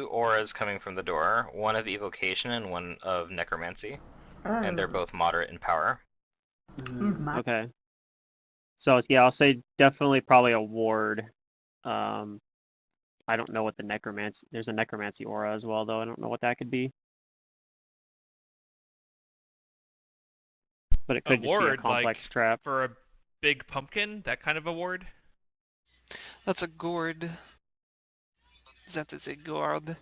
auras coming from the door, one of evocation and one of necromancy, and they're both moderate in power. Okay. So yeah, I'll say definitely probably a ward. I don't know what the necromancy. There's a necromancy aura as well, though. I don't know what that could be. But it could just be a complex like, trap. For a big pumpkin, that kind of a ward? That's a gourd. That is a gourd.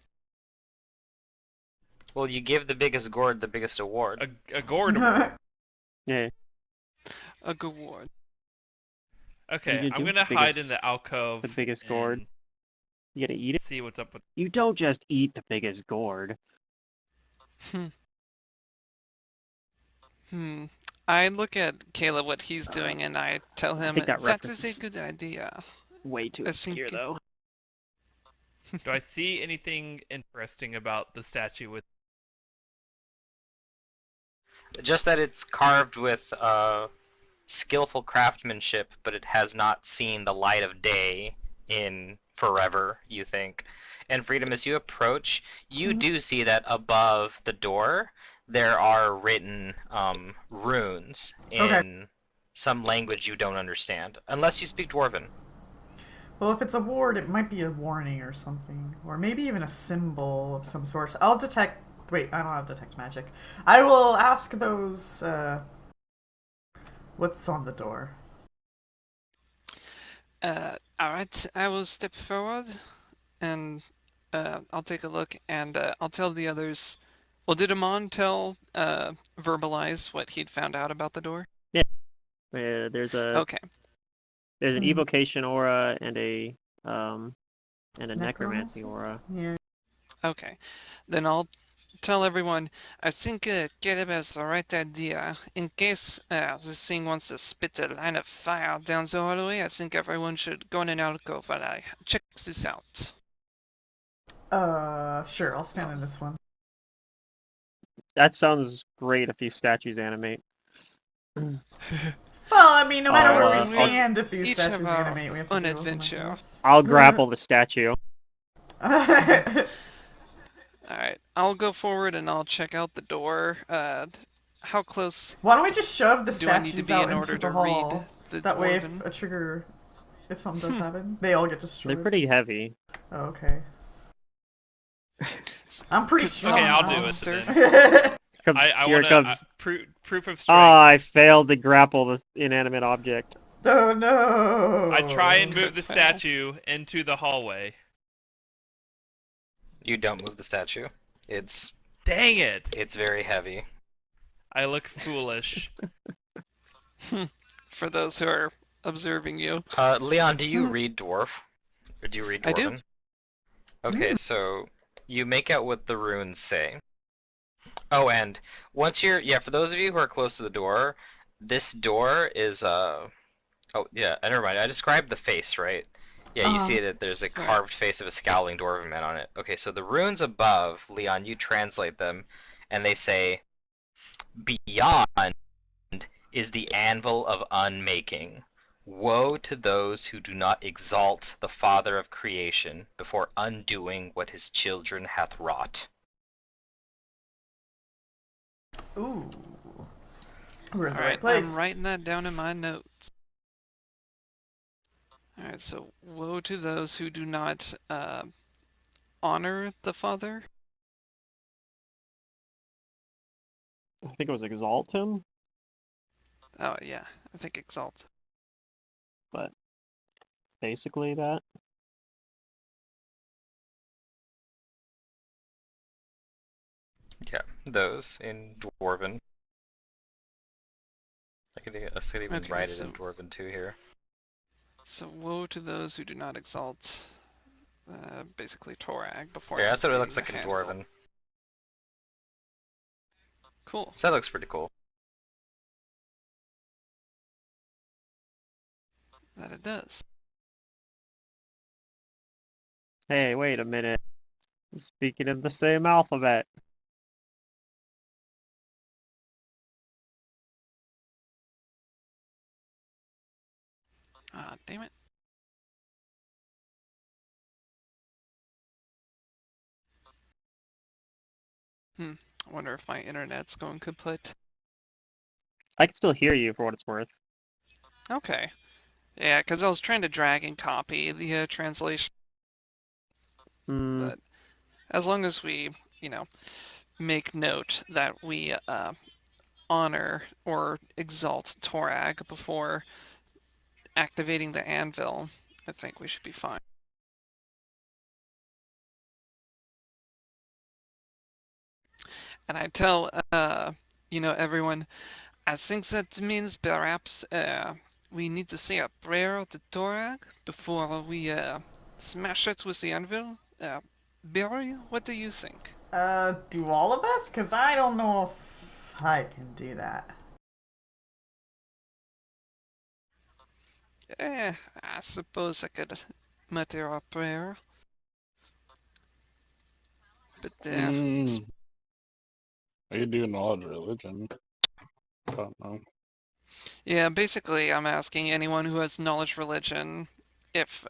Well, you give the biggest gourd the biggest award. A gourd award. Yeah. A gourd. Okay, I'm gonna hide in the alcove. The biggest gourd. You gotta eat it? See what's up with... You don't just eat the biggest gourd. I look at Caleb, what he's doing, and I tell him, that is a good idea. Way too obscure, though. Do I see anything interesting about the statue with... Just that it's carved with skillful craftsmanship, but it has not seen the light of day in forever, you think. And Freedom, as you approach, you do see that above the door there are written runes in some language you don't understand, unless you speak Dwarven. Well, if it's a ward, it might be a warning or something. Or maybe even a symbol of some sort. I'll detect... Wait, I don't have detect magic. I will ask those, what's on the door? Alright, I will step forward, and I'll take a look, and I'll tell the others... Well, did Amon verbalize what he'd found out about the door? Yeah. There's a... Okay. There's an evocation aura and a necromancy aura. Yeah. Okay. Then I'll tell everyone, I think Caleb has the right idea. In case this thing wants to spit a line of fire down the hallway, I think everyone should go in an alcove while I check this out. Sure, I'll stand in this one. That sounds great if these statues animate. Well, I mean, no matter where we stand, if these statues animate, we have to deal with them. I'll grapple the statue. Alright, I'll go forward and I'll check out the door. How close... Why don't we just shove the statues out in order into the to hall? read the that way, if dwarven? a trigger... If something does happen, they all get destroyed. They're pretty heavy. Oh, okay. I'm pretty strong. Okay, I'll do it then. Here comes... proof of strength. Ah, I failed to grapple this inanimate object. Oh no! I try and move the statue into the hallway. You don't move the statue. It's... Dang it! It's very heavy. I look foolish. For those who are observing you. Leon, do you read Dwarf? Or do you read Dwarven? I do. Okay, so you make out what the runes say. Oh, and once you're... Yeah, for those of you who are close to the door, this door is... Oh, yeah, never mind. I described the face, right? Yeah, you see that there's a carved face of a scowling dwarven man on it. Okay, so the runes above, Leon, you translate them, and they say, Beyond is the anvil of unmaking. Woe to those who do not exalt the Father of creation before undoing what his children hath wrought. Ooh. We're in the right place. I'm writing that down in my notes. Alright, so woe to those who do not honor the Father. I think it was exalt him. Oh yeah, I think exalt. But basically that. Yeah, those in Dwarven. I could even write it in Dwarven too here. So woe to those who do not exalt, basically Torag before. Yeah, that's what it looks like in Dwarven. Cool. So that looks pretty cool. That it does. Hey, wait a minute. Speaking of the same alphabet. Ah, damn it. I wonder if my internet's going kaput. I can still hear you for what it's worth. Okay. Yeah, because I was trying to drag and copy the translation, Hmm. but as long as we, make note that we honor or exalt Torag before activating the anvil, I think we should be fine. And I tell, everyone, I think that means perhaps we need to say a prayer to Torag before we smash it with the anvil. Barry, what do you think? Do all of us? Because I don't know if I can do that. I suppose I could mutter a prayer. But I could do knowledge religion. I don't know. yeah, basically, I'm asking anyone who has knowledge religion if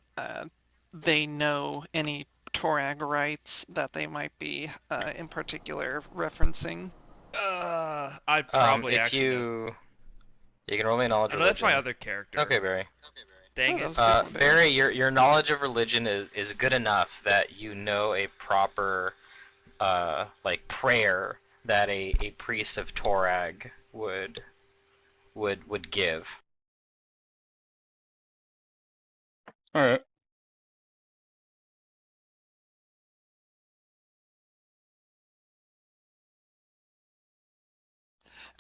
they know any Torag rites that they might be in particular referencing. I probably If actually know. you can roll me a knowledge I know that's my religion. other character. Okay, Barry. Dang Oh, that it. was a good one, Barry. Barry, your knowledge of religion is good enough that you know a proper like prayer that a priest of Torag would give. All right.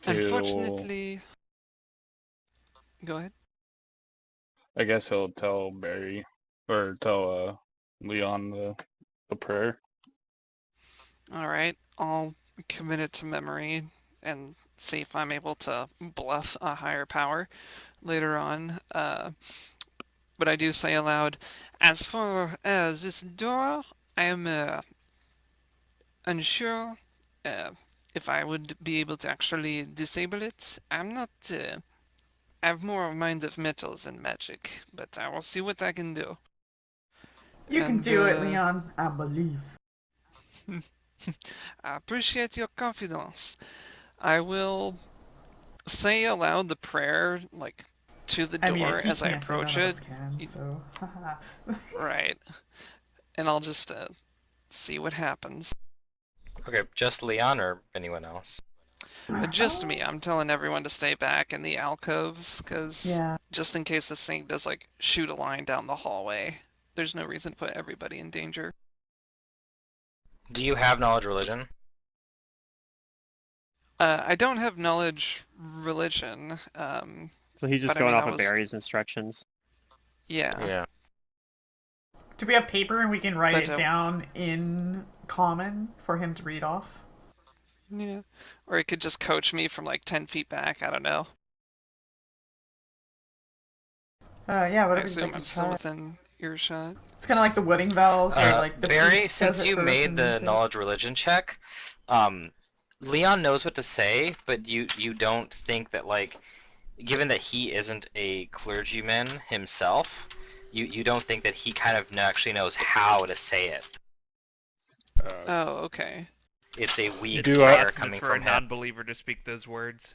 He'll, Unfortunately, go ahead. I guess he'll tell Barry or tell Leon the prayer. All right, I'll commit it to memory and see if I'm able to bluff a higher power later on. But I do say aloud, as for this door, I am unsure if I would be able to actually disable it. I'm not. I have more of mind of metal than magic, but I will see what I can do. You can And do it, Leon. I believe. I appreciate your confidence. I will say aloud the prayer, like to the I mean, door if he as I can't, then approach none of it. us can, so. Right. And I'll just see what happens. Okay, just Leon or anyone else? Just me. I'm telling everyone to stay back in the alcoves, because Yeah. just in case this thing does, like, shoot a line down the hallway, there's no reason to put everybody in danger. Do you have knowledge religion? I don't have knowledge religion, So he's just but I going mean, off I of was. Barry's instructions. Yeah. Yeah. Do we have paper and we can write But, it down in common for him to read off? yeah. Or he could just coach me from, like, 10 feet back. I don't know. Yeah, I whatever you'd assume like I'm to still try. within earshot. It's kind of like the wedding vows, where like the Barry, priest says since it you first made and then you the say. knowledge religion check, Leon knows what to say, but you don't think that, like, given that he isn't a clergyman himself, you don't think that he kind of actually knows how to say it. Oh, okay. It's a weak It's Do I- prayer blasphemous coming for a from him. non-believer to speak those words.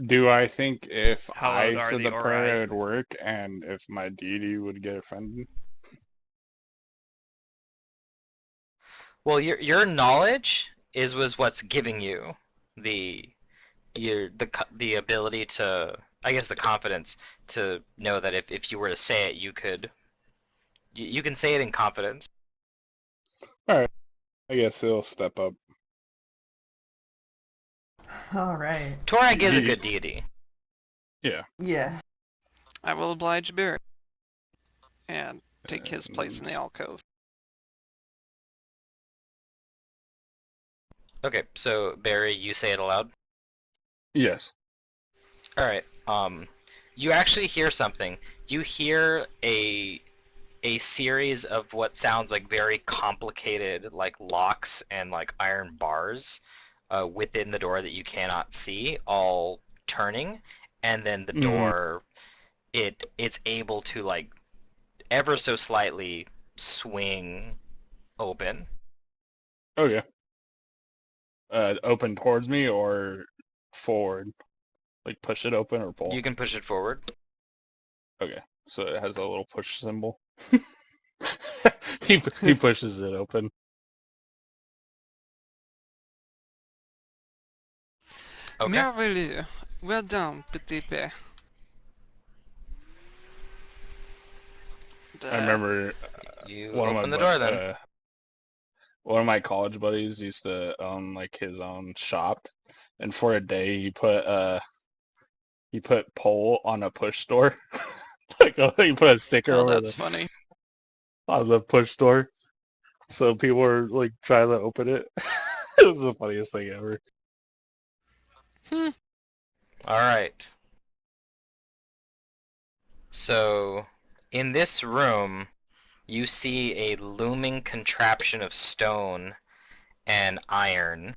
Do I think if Hallowed I are said the the prayer Ori. it would work, and if my deity would get offended? Well, your knowledge was what's giving you the the ability to, I guess, the confidence to know that if you were to say it, you can say it in confidence. All right. I guess he'll step up. All right. Torag is a good deity. Yeah. Yeah. I will oblige Barry and take his place in the And alcove. Okay, so Barry, you say it aloud. yes. All right. You actually hear something. You hear a series of what sounds like very complicated, like locks and like iron bars, within the door that you cannot see, all turning, and then the door, it's able to, like, ever so slightly swing open. Okay. open towards me or forward? Like push it open or pull? You can push it forward. Okay, so it has a little push symbol. he pushes it open. Okay. Merveilleux. Well done, petit père. I remember You open the door then. one of my college buddies used to own like his own shop, and for a day he put pole on a push door. Like he put a sticker Oh, over that's funny. on the push door, so people were like trying to open it. It was the funniest thing ever. Hmm. All right. So, in this room, you see a looming contraption of stone and iron.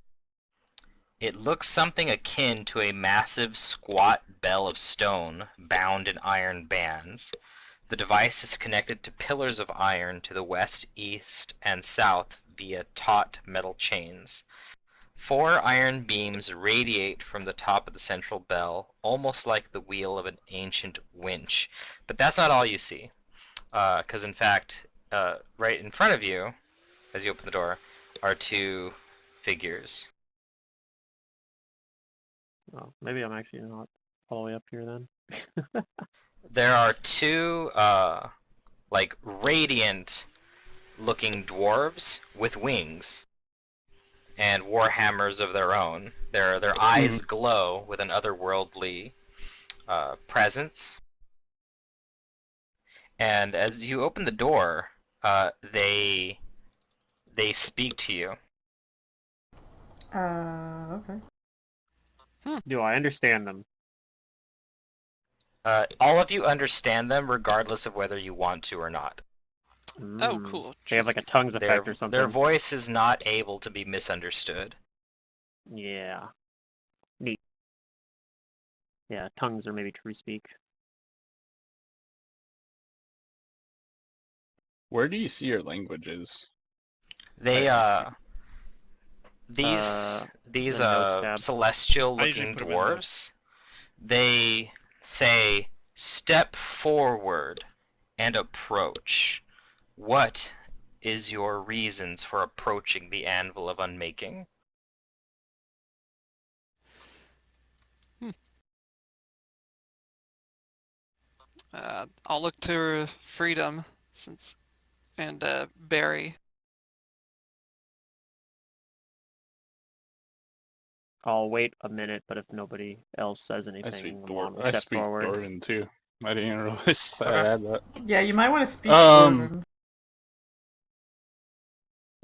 It looks something akin to a massive squat bell of stone bound in iron bands. The device is connected to pillars of iron to the west, east, and south via taut metal chains. 4 iron beams radiate from the top of the central bell, almost like the wheel of an ancient winch. But that's not all you see, because in fact, right in front of you, as you open the door, are 2 figures. Oh, maybe I'm actually not all the way up here then. There are 2, like, radiant-looking dwarves with wings and war hammers of their own. Their eyes glow with an otherworldly presence. And as you open the door, they speak to you. Okay. Do I understand them? All of you understand them, regardless of whether you want to or not. Oh, cool. They have like a tongues effect or something. Their voice is not able to be misunderstood. Yeah. Neat. Yeah, tongues or maybe true speak. Where do you see your languages? They these the notes tab. celestial I usually looking put 'em in the- dwarves, they say, "Step forward and approach. What is your reasons for approaching the anvil of unmaking?" I'll look to freedom and Barry. I'll wait a minute, but if nobody else says I speak anything, Lamont will step speak forward. Dwarven too. I didn't realize I Okay. had that. Yeah, you might want to speak Um, Dwarven.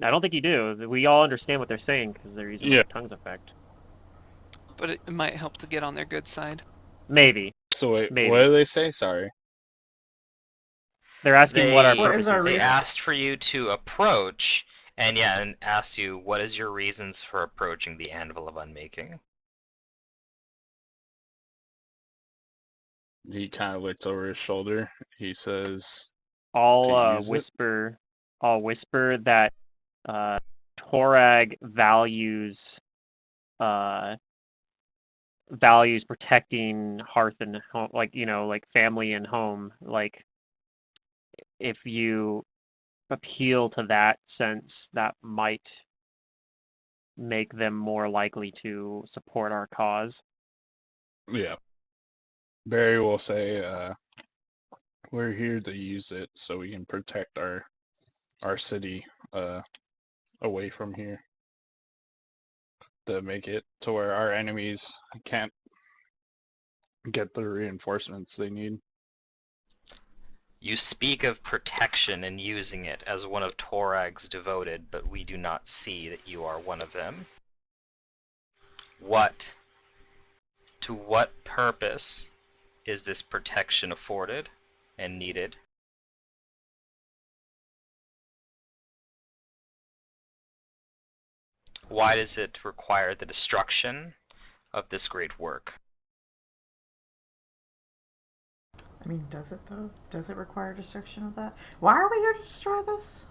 I don't think you do. We all understand what they're saying because they're using Yeah. the tongues effect. But it might help to get on their good side. Maybe. So wait, Maybe. what do they say? Sorry. They're asking what our They- What purpose is our is. They reason? asked for you to approach, and asked you, what is your reasons for approaching the anvil of unmaking? He kind of looks over his shoulder. He says, I'll use it? whisper. I'll whisper that Torag values protecting hearth and home, like like family and home. Like if you appeal to that sense, that might make them more likely to support our cause. Yeah. Barry will say, we're here to use it so we can protect our city away from here. To make it to where our enemies can't get the reinforcements they need. You speak of protection and using it as one of Torag's devoted, but we do not see that you are one of them. To what purpose is this protection afforded and needed? Why does it require the destruction of this great work? I mean, does it though? Does it require destruction of that? Why are we here to destroy this?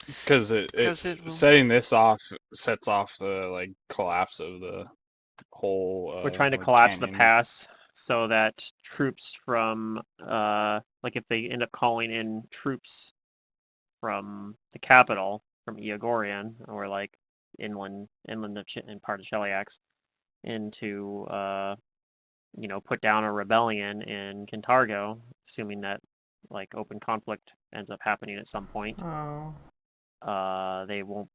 Because Because it will. setting this off sets off the like collapse of the whole We're trying to like collapse the canyon. pass so that troops from like if they end up calling in troops from the capital, from Eogorian, or like inland of in part of Cheliax, into put down a rebellion in Kintargo, assuming that like open conflict ends up happening at some point. Oh. It will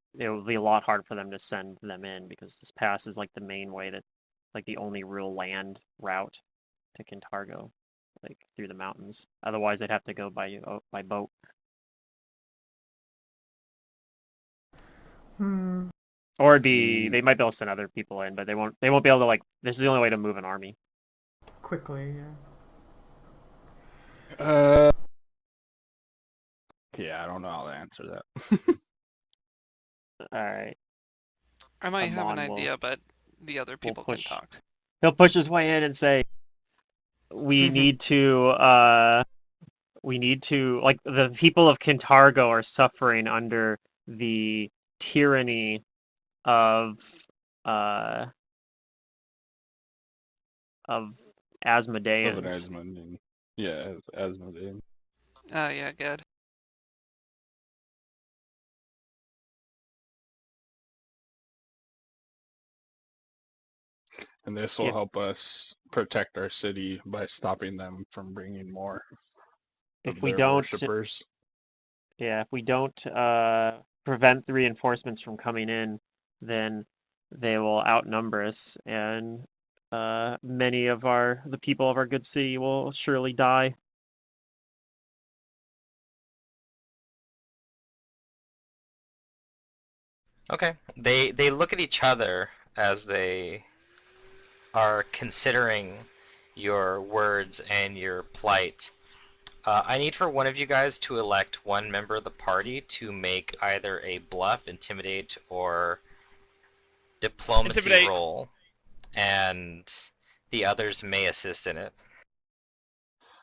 be a lot harder for them to send them in because this pass is like the main way that, like the only real land route to Kintargo, like through the mountains. Otherwise, they'd have to go by boat. Hmm. Or they might be able to send other people in, but they won't be able to, like, this is the only way to move an army. Quickly, yeah. Yeah, I don't know how to answer that. Alright. I might have an Amon idea, but the other people can push. talk. He'll push his way in and say, we need to, like, the people of Kintargo are suffering under the tyranny of, uh, of Of an Asmodeans. Asmodean. Yeah, Asmodean. Yeah, good. And this will Yeah. help us protect our city by stopping them from bringing more If of we their don't, worshippers. yeah, if we don't prevent the reinforcements from coming in, then they will outnumber us, and many of the people of our good city will surely die. Okay. They look at each other as they are considering your words and your plight. I need for one of you guys to elect one member of the party to make either a bluff, intimidate, or diplomacy Intimidate. roll, and the others may assist in it.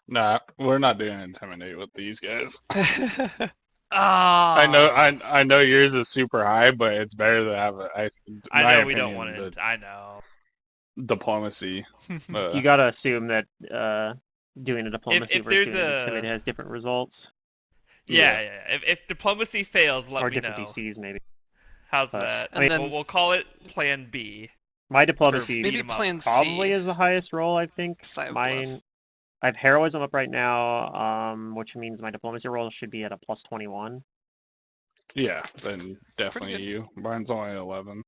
Nah, we're not doing intimidate with these guys. Ah. I know yours is super high, but it's better to have I my know we don't opinion, want to. I know. diplomacy. You gotta assume that doing a diplomacy If versus there's doing an a intimidate has different results, yeah. If diplomacy fails, let or me different know. DCs maybe. How's But, that? I mean, And then We'll call it Plan B. my Or diplomacy beat maybe 'em up. Plan probably C. is the highest roll, I think. Because I have Mine, bluff. I have heroism up right now, which means my diplomacy roll should be at a plus 21. Yeah, then definitely good. you. Mine's only 11.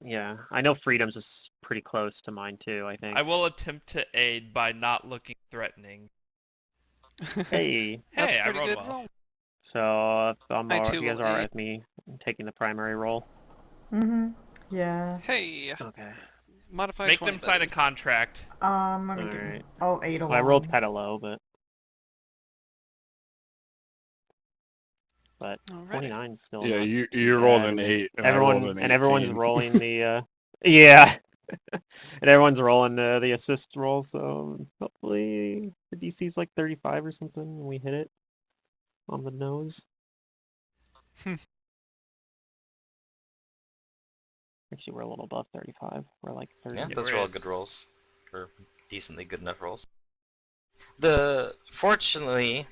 Yeah, I know freedoms is pretty close to mine too, I think. I will attempt to aid by not looking threatening. Hey, That's Hey, a I pretty rolled good well. roll. so if too you guys will are aid. with me taking the primary roll. Mm-hmm. Yeah. Hey, Okay. modify Make 20, them sign a buddy. contract. Let me get. Alright. I'll aid Well, I along. rolled kind of low, but Alrighty. 29 is still Yeah, not you too rolled bad, an and 8, and I rolled an 18. everyone's rolling the yeah, and everyone's rolling the assist roll, so hopefully the DC's like 35 or something, and we hit it on the nose. Actually, we're a little above 35. We're like 30. Yeah, Yeah, those we're are all at- good rolls, or decently good enough rolls. Fortunately,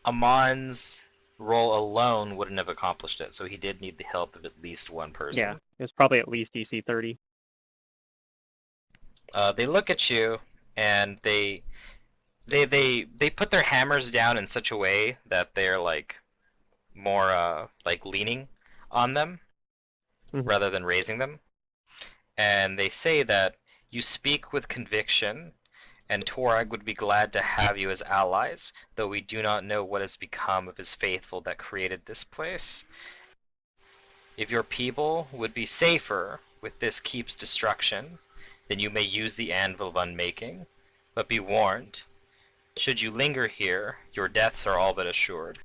Amon's roll alone wouldn't have accomplished it, so he did need the help of at least one person. Yeah, it was probably at least DC 30. They look at you, and they put their hammers down in such a way that they're like more like leaning on them Mhm. rather than raising them. And they say that you speak with conviction, and Torag would be glad to have you as allies, though we do not know what has become of his faithful that created this place. If your people would be safer with this keep's destruction, then you may use the Anvil of Unmaking. But be warned, should you linger here, your deaths are all but assured.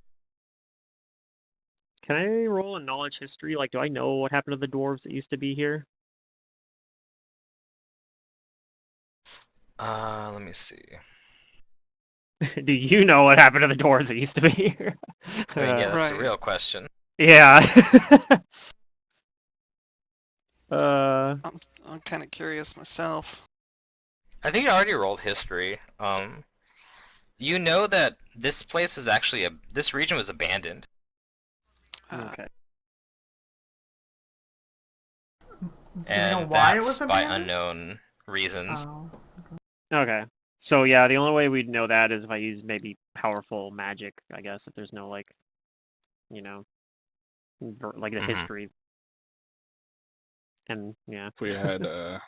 Can I roll a knowledge history? Like, do I know what happened to the dwarves that used to be here? Let me see. Do you know what happened to the doors that used to be here? I mean, yeah, that's the Right. real question. Yeah. uh, I'm kind of curious myself. I think I already rolled history. You know that this place was actually this region was abandoned. okay. Do we know And why it that's was by abandoned? unknown reasons. Oh. Okay. So yeah, the only way we'd know that is if I use maybe powerful magic, I guess, if there's no like, you know, like the Mhm. history. And yeah. If we had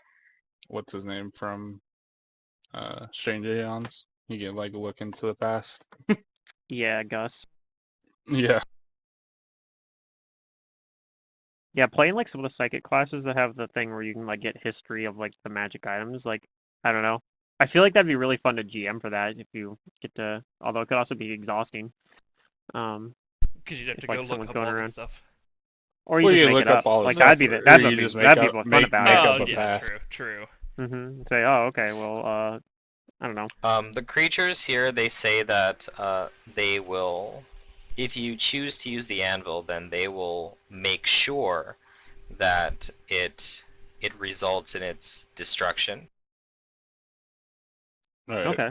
what's his name from Stranger Eons, you can like look into the past. Yeah, Gus. Yeah. Yeah, playing like some of the psychic classes that have the thing where you can like get history of like the magic items, like I don't know. I feel like that'd be really fun to GM for that if you get to, although it could also be exhausting. Because you'd have to If go like look someone's up going all around. this stuff. Or you Well, just you make look it up. up all the Like stuff, that'd or be you just that'd be fun about make it. up Oh, a yeah, past. true. Say, oh, okay, well, I don't know. The creatures here, they say that they will, if you choose to use the anvil, then they will make sure that it results in its destruction. All right. Okay.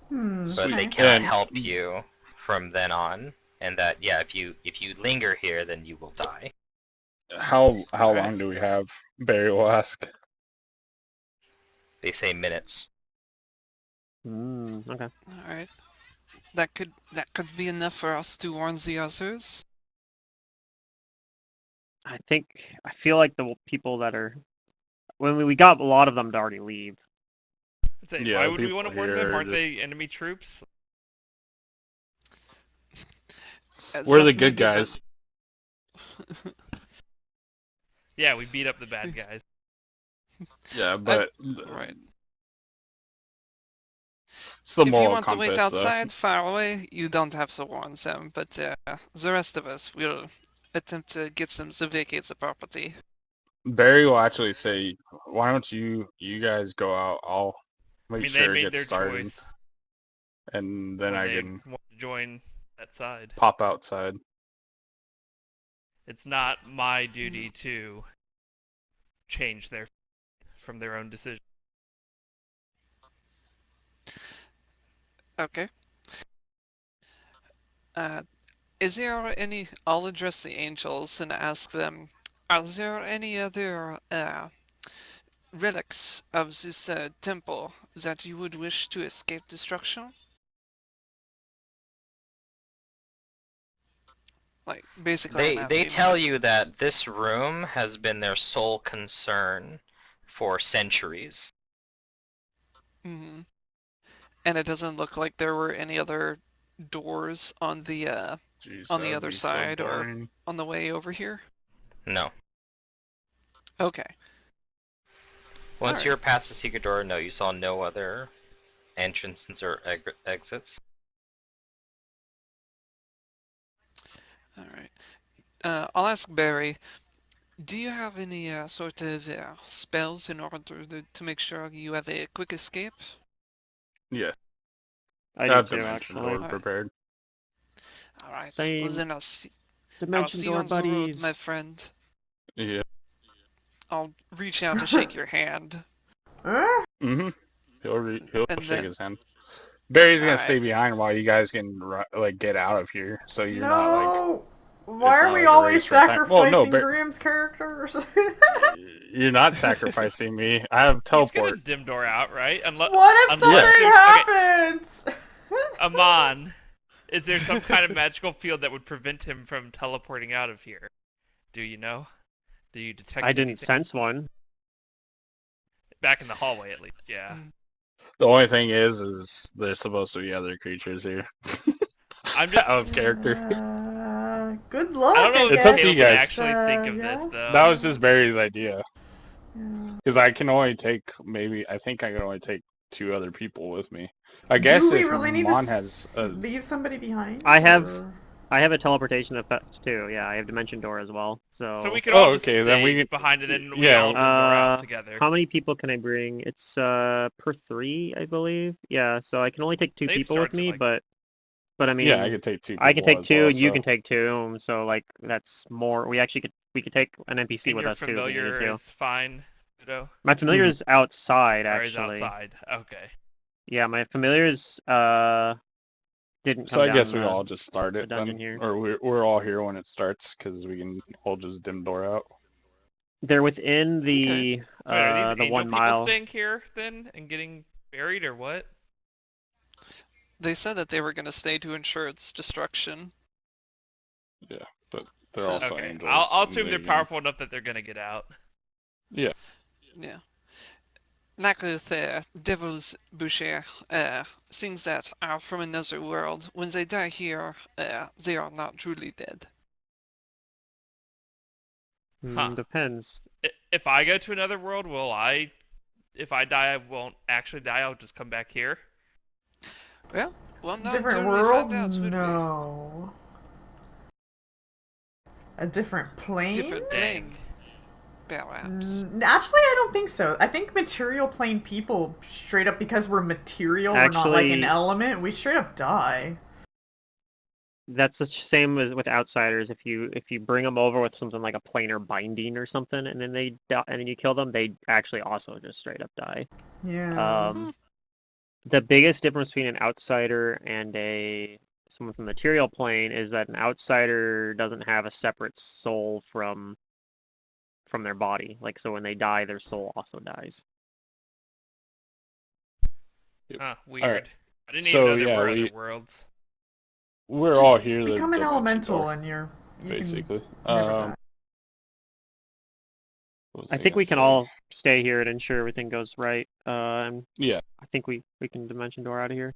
But they Nice. cannot And help you from then on, and that yeah, if you linger here, then you will die. how All right. long do we have? Barry will ask. They say minutes. Okay. All right. That could be enough for us to warn the others. I feel like the people that are, when we got a lot of them to already leave. I'd say, Yeah, why the would we want people to warn here them? are Aren't they enemy troops? we're the That may good be, but guys. Yeah, we beat up the bad guys. Yeah, but right. it's the If you moral want to wait compass, though. outside, far away, you don't have to warn them. But the rest of us will attempt to get them to vacate the property. Barry will actually say, "Why don't you guys go out? I'll I make mean, they sure it made gets their started, choice and then when I they can want to join that side. pop outside." It's not my duty to change their from their own decision. Okay. Is there any? I'll address the angels and ask them. Are there any other relics of this temple that you would wish to escape destruction? Like, basically, I'm They asking tell what. you that this room has been their sole concern for centuries. Hmm. And it doesn't look like there were any other doors Jeez, on that the would other be so side or boring. on the way over here. No. Okay. Once Alright. you're past the secret door, no, you saw no other entrances or exits. Alright. I'll ask Barry. Do you have any sort of spells in order to make sure you have a quick escape? Yes, I I do have too, dimension actually. door Alright. prepared. Alright. Well, Same then I'll dimension see you door on the road, my buddies. friend. Yeah. I'll reach out to shake your hand. Mm-hmm. He'll And shake then, his hand. Barry's gonna alright. stay behind while you guys can like get out of here, so you're not like No! Why it's are not we like a always race for time. Well, no, sacrificing Graham's characters? you're not sacrificing me. I have He's gonna teleport. dim door out, right? What if Unless something there's okay, happens? Amon, is there some kind of magical field that would prevent him from teleporting out of here? Do you know? Do you detect I didn't anything? sense one. Back in the hallway, at least. Yeah. The only thing is there's supposed to be other creatures here. I'm just. Out of character. Good luck, I don't know I if It's guess. up to you Caleb would guys. actually think of Yeah. this though. That was just Barry's idea. Yeah. Because I can only take I think I can only take 2 other people with me. I guess Do we if really need to Mon has leave somebody behind? I have I have a teleportation effect too. Yeah, I have Dimension Door as well. So we So, could all Oh, just okay. Then we stay can. behind it, and we Yeah. all Dimdor out together. how many people can I bring? It's per 3, I believe. Yeah, so I can only take 2 They've people with started me, like but I Yeah, I mean, could take 2 I can people take as 2 well. and you So can take 2, so like that's more. We could take an NPC and with your us too if we needed familiar to. is fine, Udo, My familiar Mhm. is outside or is actually. outside. Okay. Yeah, my familiars didn't So come I down guess we all just start the it then, dungeon here. or we're all here when it starts because we can all just dim door out. They're within Okay. So wait, are these the angel 1 people mile. staying here then and getting buried, or what? They said that they were going to stay to ensure its destruction. Yeah, but they're So, also Okay, angels, I'll and assume they're they can. powerful enough that they're gonna get out. Yeah, yeah. Like with Devil's Boucher, things that are from another world, when they die here, they are not truly dead. Huh. Depends. If I go to another world, will I? If I die, I won't actually die. I'll just come back here. Well, not Different until we world? find out, would we? No. A different plane? Different Dang. plane, perhaps. Actually, I don't think so. I think material plane people straight up, because we're material, we're not like an Actually, element, we straight up die. that's the same as with outsiders. If you bring them over with something like a planar binding or something, and then they die, and then you kill them, they actually also just straight up die. Yeah. Hmm. The biggest difference between an outsider and a someone from the material plane is that an outsider doesn't have a separate soul from their body. Like, so when they die, their soul also dies. Huh. all right. Weird. I didn't even So know there yeah, were other worlds. we're all Just here. The become an dimension elemental door, and you can basically. never die. What was I I think gonna we can say? all stay here and ensure everything goes right. Yeah, I think we can dimension door out of here.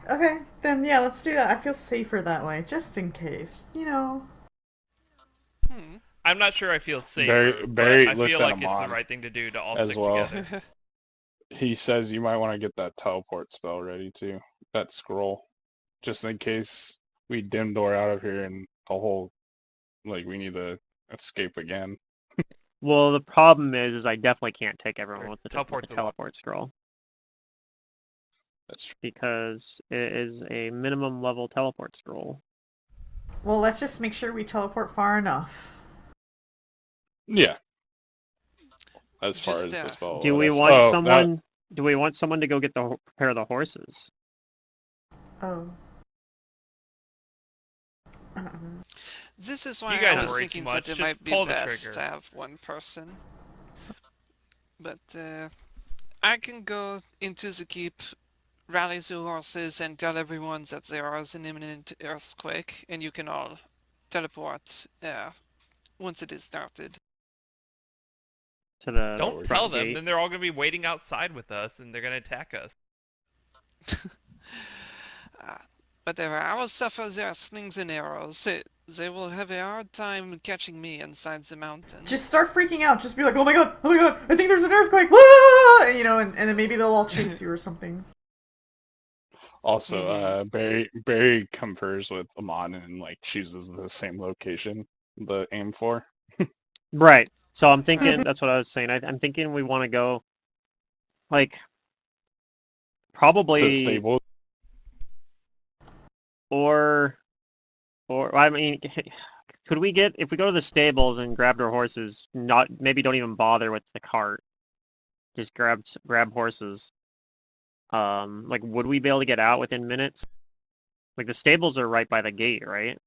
Okay, then yeah, let's do that. I feel safer that way, just in case. Hmm. I'm not sure I feel safer, but Barry I looks feel at like it's the Amon right thing to do to all as stick well. together. He says you might want to get that teleport spell ready too. That scroll, just in case we dim door out of here and the whole we need to escape again. Well, the problem is I definitely can't take everyone Or with the teleport's the one. teleport scroll That's true. because it is a minimum level teleport scroll. Well, let's just make sure we teleport far enough. Yeah, as far Just, as the spell Do let we us. want Oh, that someone? Do we want someone to go get prepare the horses? Oh. This is why You I guys was worry too thinking much. that it Just might be pull the best trigger. to have one person. But I can go into the keep, rally the horses, and tell everyone that there is an imminent earthquake, and you can all teleport once it is started. To the Don't works. tell front them, gate. then they're all gonna be waiting outside with us, and they're gonna attack us. Whatever, I will suffer their slings and arrows. They will have a hard time catching me inside the mountain. Just start freaking out. Just be like, oh my god, I think there's an earthquake. Wah! And then maybe they'll all chase you or something. Also, Mhm. Barry confers with Amon and chooses the same location to aim for. Right. So I'm thinking that's what I was saying. I'm thinking we want to go like To the probably stable. or I mean, could we get if we go to the stables and grab our horses? Not maybe don't even bother with the cart. Just grab horses. Like would we be able to get out within minutes? Like the stables are right by the gate, right?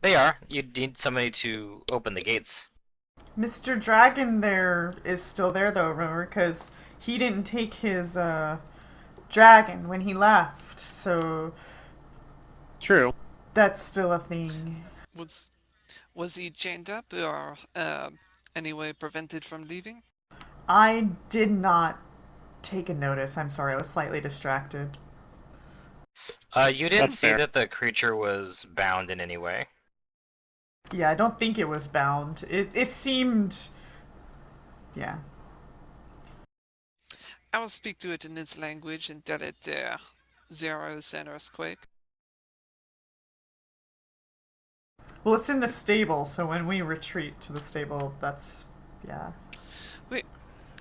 They are. You need somebody to open the gates. Mr. Dragon there is still there though, remember? Because he didn't take his dragon when he left, so True. that's still a thing. Was was he chained up or anyway prevented from leaving? I did not take a notice. I'm sorry, I was slightly distracted. You didn't That's see fair. that the creature was bound in any way. Yeah, I don't think it was bound. It seemed. Yeah. I will speak to it in its language and tell it there is an earthquake. Well, it's in the stable, so when we retreat to the stable, that's yeah.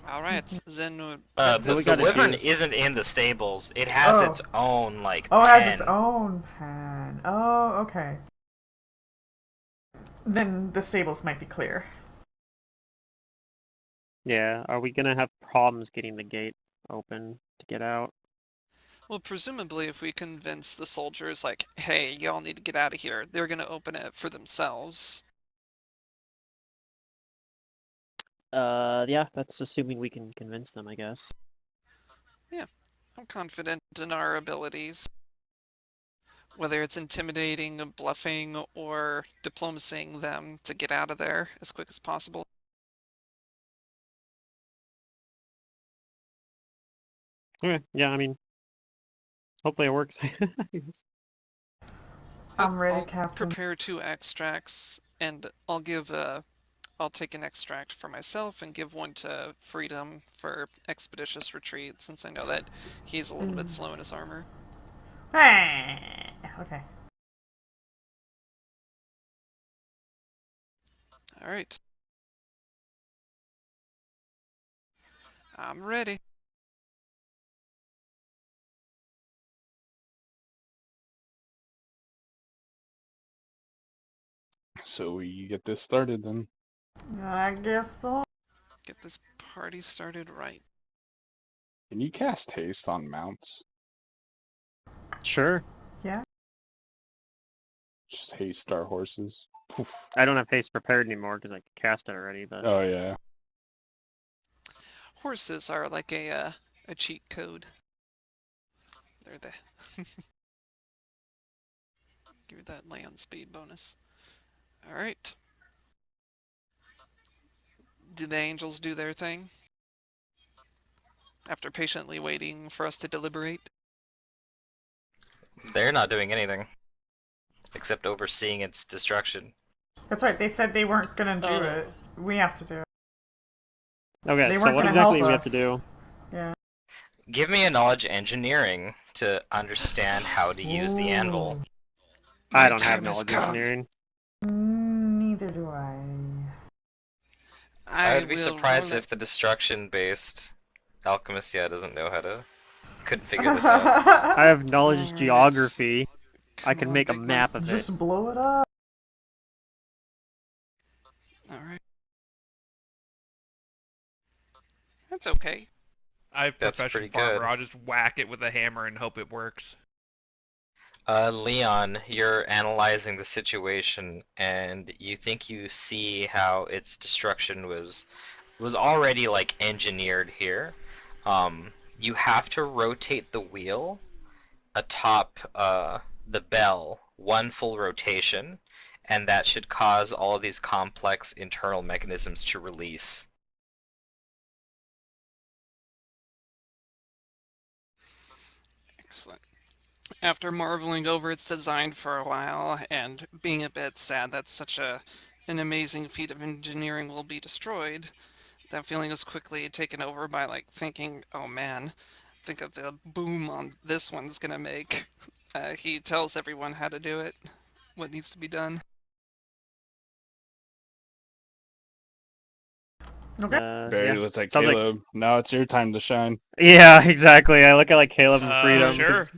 All right, then The So we the gotta wyvern do- isn't in the stables. It has its own like Oh, it has its pen. own pen. Oh, okay. Then the stables might be clear. Yeah, are we gonna have problems getting the gate open to get out? well, presumably, if we convince the soldiers, like, hey, y'all need to get out of here, they're gonna open it for themselves. Yeah, that's assuming we can convince them, I guess. I'm confident in our abilities. Whether it's intimidating, bluffing, or diplomacying them to get out of there as quick as possible. Okay, yeah, I mean, hopefully it works. I'm ready, I'll Captain. prepare 2 extracts, and I'll take an extract for myself and give one to Freedom for expeditious retreat, since I know that he's a little bit slow in his armor. Okay. All right. I'm ready. So we get this started then. I guess so. Get this party started right. Can you cast haste on mounts? Sure. Yeah. Just haste our horses. Poof. I don't have haste prepared anymore because I cast it already, but Oh yeah. Horses are like a cheat code. They're the give that land speed bonus. All right. Did the angels do their thing? After patiently waiting for us to deliberate? They're not doing anything except overseeing its destruction. That's right. They said they weren't gonna do Oh. it. We have to do it. okay. They So weren't what gonna exactly help do we have to us. do? Yeah. Give me a knowledge engineering to understand how to use the anvil. I My don't have time has knowledge come. engineering. Neither do I. I I would be will surprised roll if the destruction-based alchemist doesn't know how to, couldn't figure this out. I have knowledge Alright. geography. I Come can on, make a big man. map of it. Just blow it up. Alright. That's okay. I have That's profession pretty farmer. good. I'll just whack it with a hammer and hope it works. Leon, you're analyzing the situation, and you think you see how its destruction was already like engineered here. You have to rotate the wheel atop the bell one full rotation, and that should cause all of these complex internal mechanisms to release. Excellent. After marveling over its design for a while and being a bit sad that such an amazing feat of engineering will be destroyed, that feeling is quickly taken over by like thinking, oh man, think of the boom on this one's gonna make. He tells everyone how to do it, what needs to be done. Barry Yeah. looks like Sounds like Caleb. Now it's your time to shine. yeah, exactly. I look at like Caleb and Freedom Sure. 'cause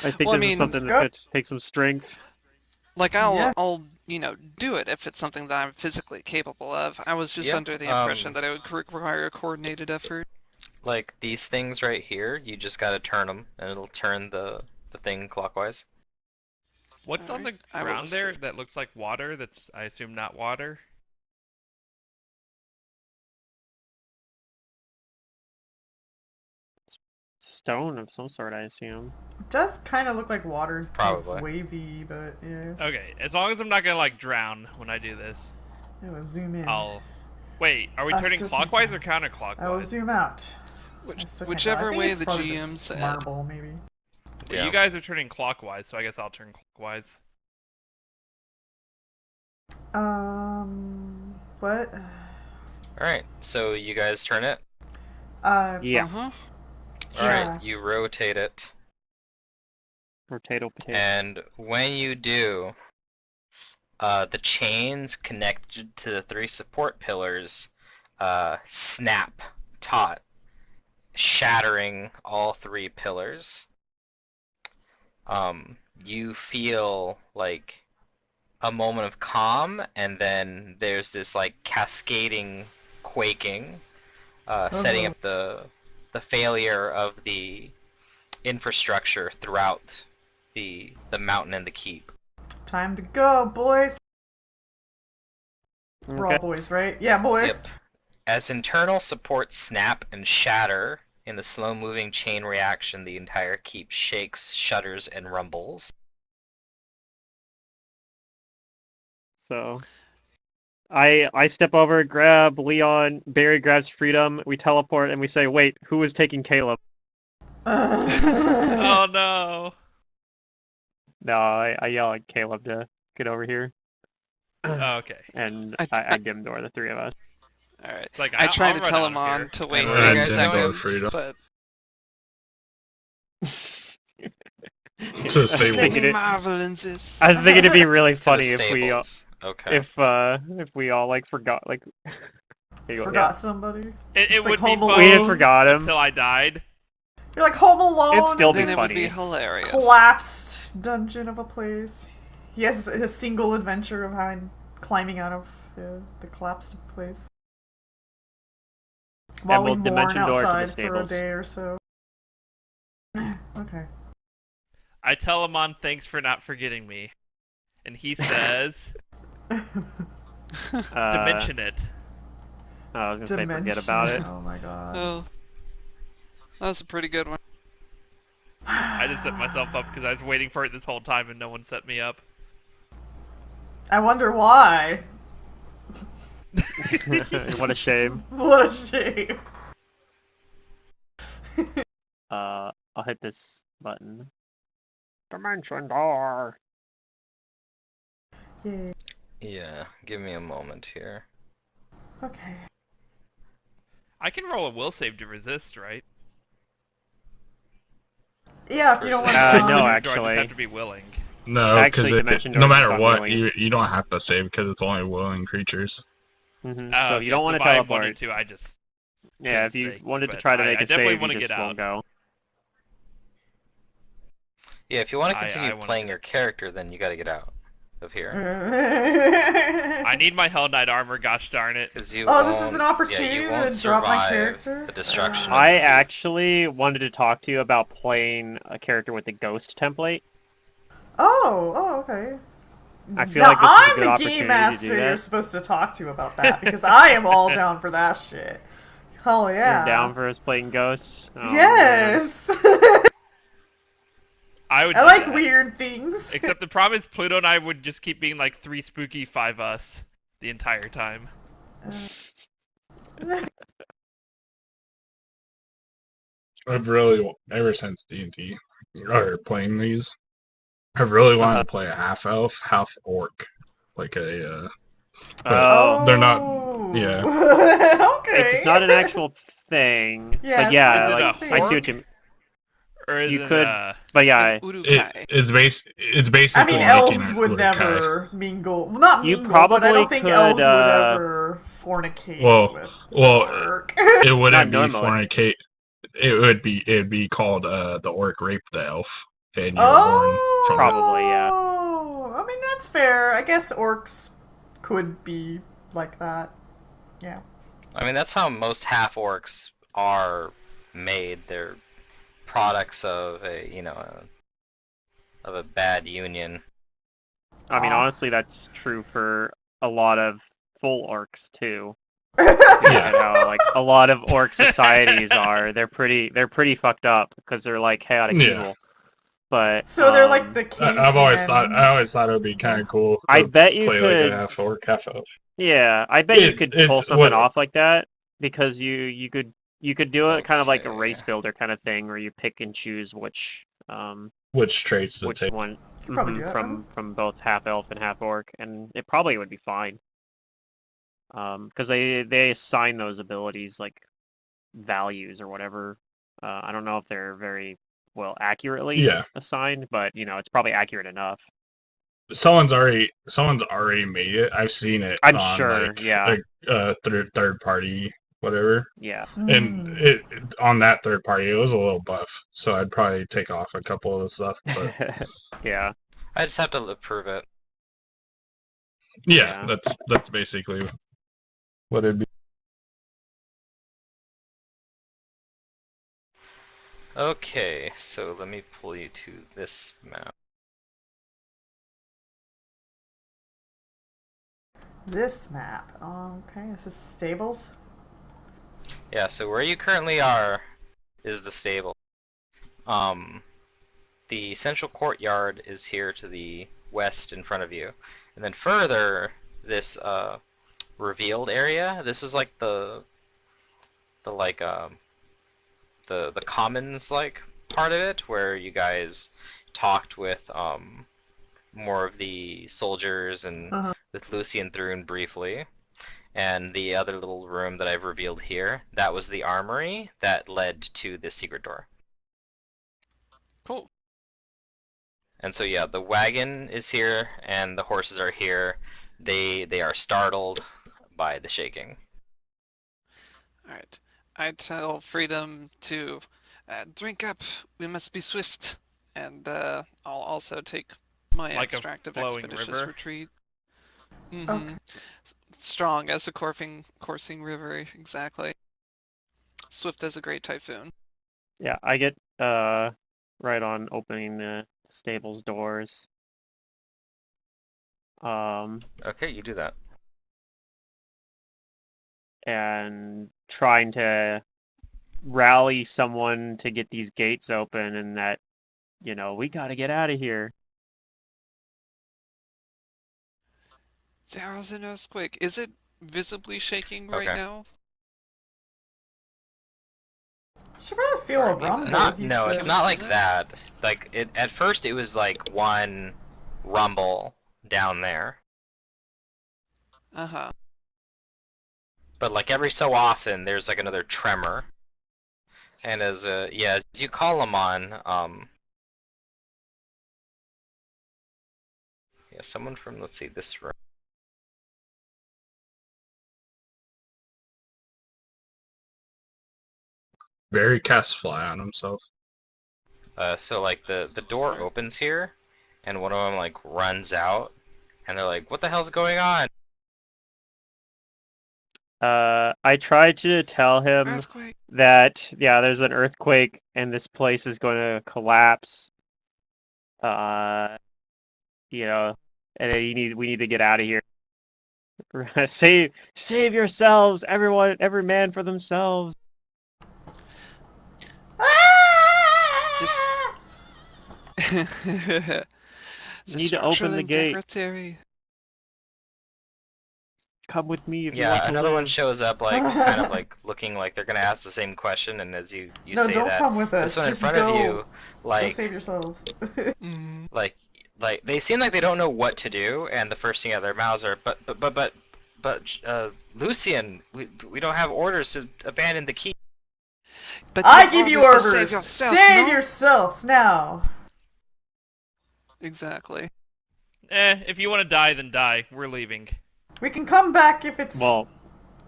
I think Well, I this is mean, something let's that's gonna take some strength. like Yeah. I'll do it if it's something that I'm physically capable of. I was just Yeah, under the impression that it would require a coordinated effort. like these things right here, you just gotta turn them, and it'll turn the thing clockwise. What's on the Alright, I will ground there assist. that looks like water? That's, I assume, not water. Stone of some sort, I assume. It does kind of look like water. It's Probably. wavy, but yeah. Okay, as long as I'm not gonna like drown when I do this, I will zoom in. I'll. Wait, are we I turning still can't clockwise or tell. I will counterclockwise? zoom out. Which, I still can't tell. I whichever think way it's the probably GM just said. marble, maybe. Well, Yeah. you guys are turning clockwise, so I guess I'll turn clockwise. What? Alright, so you guys turn it. Yeah. Uh-huh. Alright, Yeah. you rotate it. Potato. And when you do, the chains connected to the 3 support pillars snap taut, shattering all 3 pillars. You feel like a moment of calm, and then there's this like cascading quaking, setting up the failure of the infrastructure throughout the mountain and the keep. Time to go, boys. We're all Okay. boys, right? Yeah, boys. Yep. As internal supports snap and shatter in the slow-moving chain reaction, the entire keep shakes, shudders, and rumbles. So I step over, grab Leon, Barry grabs Freedom, we teleport, and we say, wait, who was taking Caleb? Oh no. No, I yell at Caleb to get over here. Oh, okay. And I- I dim door the 3 of us. All right. It's like I tried I'll to run tell out him of on here. to wait where are you 1 guys second, Freedom? but To the I was stables. thinking let me it- marvel in this. I was thinking it'd be really To the funny if we stables. Okay. if we all like forgot like Here you go, Forgot somebody. It It's like would be Home funny we just Alone. forgot him. until I died. You're like Home Alone. It'd still in be Then it this would be funny. hilarious. collapsed dungeon of a place. He has a single adventure of climbing out of the collapsed place. While we'll we mourn dimension door to the outside for a stables. day or so. Okay. I tell him on thanks for not forgetting me. And he says, dimension it. I was gonna say forget about it. Oh my god. Oh, that was a pretty good one. I just set myself up because I was waiting for it this whole time and no one set me up. I wonder why. What a shame. What a shame. I'll hit this button. Dimension door. Yay. Yeah, give me a moment here. Okay. I can roll a will save to resist, right? Yeah, if you don't want No, Or do I actually. just have to be willing? No, Actually, because Dimension Door no is matter just what, unwilling. you don't have to save because it's only willing creatures. Mm-hmm. Oh, So okay, you don't want if to I teleport. wanted to, I just Yeah, if couldn't you say, wanted to but try to I make a definitely save, you wanna just get won't out. go. Yeah, if you want to I continue wanna playing get your character, then you gotta get out of here. I need my Hell Knight armor, gosh darn it. Because you Oh, this is an won't- opportunity yeah, you to won't drop my survive character? the destruction of I the keep. actually wanted to talk to you about playing a character with the ghost template. Oh, okay. I feel Now, like this is a I'm good the opportunity game to do master you're that. supposed to talk to about that, because I am all down for that shit. Hell yeah. You're down for us playing ghosts? Oh, man. Yes! I would I do like that. weird things. Except the problem is Pluto and I would just keep being like 3 spooky 5 us the entire time. I've really, ever since D&D, or playing these, I've really wanted to play a half elf, half orc, like a. But Oh, they're not. Yeah. Okay. it's not an actual thing. Yeah, But it's yeah, not Is it like a I see hork? what you. Or is You it could, but yeah, An urukai. It's I basically mean, making elves an would urukai. never mingle. Well, not You mingle, but I don't probably think could, elves would ever fornicate Well, with well, orc. it wouldn't be normally. fornicate. It'd be called the orc raped the elf, and you were born from that. Probably, yeah. I mean, that's fair. I guess orcs could be like that. Yeah. I mean, that's how most half orcs are made. They're products of a bad union. I mean, Aw. honestly, that's true for a lot of full orcs too. Yeah. Look at how like a lot of orc societies are. They're pretty fucked up because they're like chaotic Yeah. evil. But So they're like the I've always cavemen. thought it would be kind of cool. I to bet you play could. like a half orc, half elf. Yeah, I bet you It's- could it's pull something what- off like that because you could do it kind of like a Okay. race builder kind of thing where you pick and choose which Which traits to which take? one could probably do that, from both half elf and half orc, and it probably would be fine. Because they assign those abilities like values or whatever. I don't know if they're very well accurately Yeah. assigned, but you know it's probably accurate enough. someone's already made it. I've seen it I'm on sure, like yeah. a third party whatever, Yeah. and Mm. it on that third party it was a little buff, so I'd probably take off a couple of the stuff. But Yeah. I just have to approve it. yeah, Yeah. that's basically what it'd be. Okay, so let me pull you to this map. This map. Okay, this is stables. Yeah, so where you currently are is the stable. The central courtyard is here to the west in front of you, and then further, this revealed area. This is like the like the commons like part of it, where you guys talked with more of the soldiers and Uh-huh. with Lucy and Thrune briefly. And the other little room that I've revealed here, that was the armory that led to the secret door. Cool. And so yeah, the wagon is here and the horses are here. They are startled by the shaking. All right. I tell Freedom to drink up. We must be swift. And I'll also take my Like a extract of flowing expeditious river? retreat. Okay. Strong as a coursing river, exactly. Swift as a great typhoon. Yeah, I get right on opening the stable's doors. Okay, you do that. And trying to rally someone to get these gates open, and that, we got to get out of here. There was an earthquake. Is it visibly shaking right Okay. now? Should probably feel a Pardon me, rumble. No, it's Can not we like feel that. Like it at first it was like one rumble down there. Uh-huh. But like every so often there's like another tremor. And as you call them on, yeah, someone from, let's see, this room. Barry casts fly on himself. So like the door Sorry. opens here, and one of them like runs out, and they're like, "What the hell's going on?" I tried to tell him Earthquake. that, yeah, there's an earthquake and this place is going to collapse. Uh, and then we need to get out of here. Save yourselves, everyone, every man for themselves. Just You the need to structural open the gate. integrity. Come with me if you Yeah, want to another one live. shows up like kind of like looking like they're gonna ask the same question, and as you No, say don't that, come with this us. one in Just front go. of you, Go like save yourselves. Mm. like they seem like they don't know what to do, and the first thing out of their mouths are but Lucian, we don't have orders to abandon the key. But I have give you orders to orders. save yourself, Save no? yourselves now. Exactly. If you want to die, then die. We're leaving. We can come back if it's Well,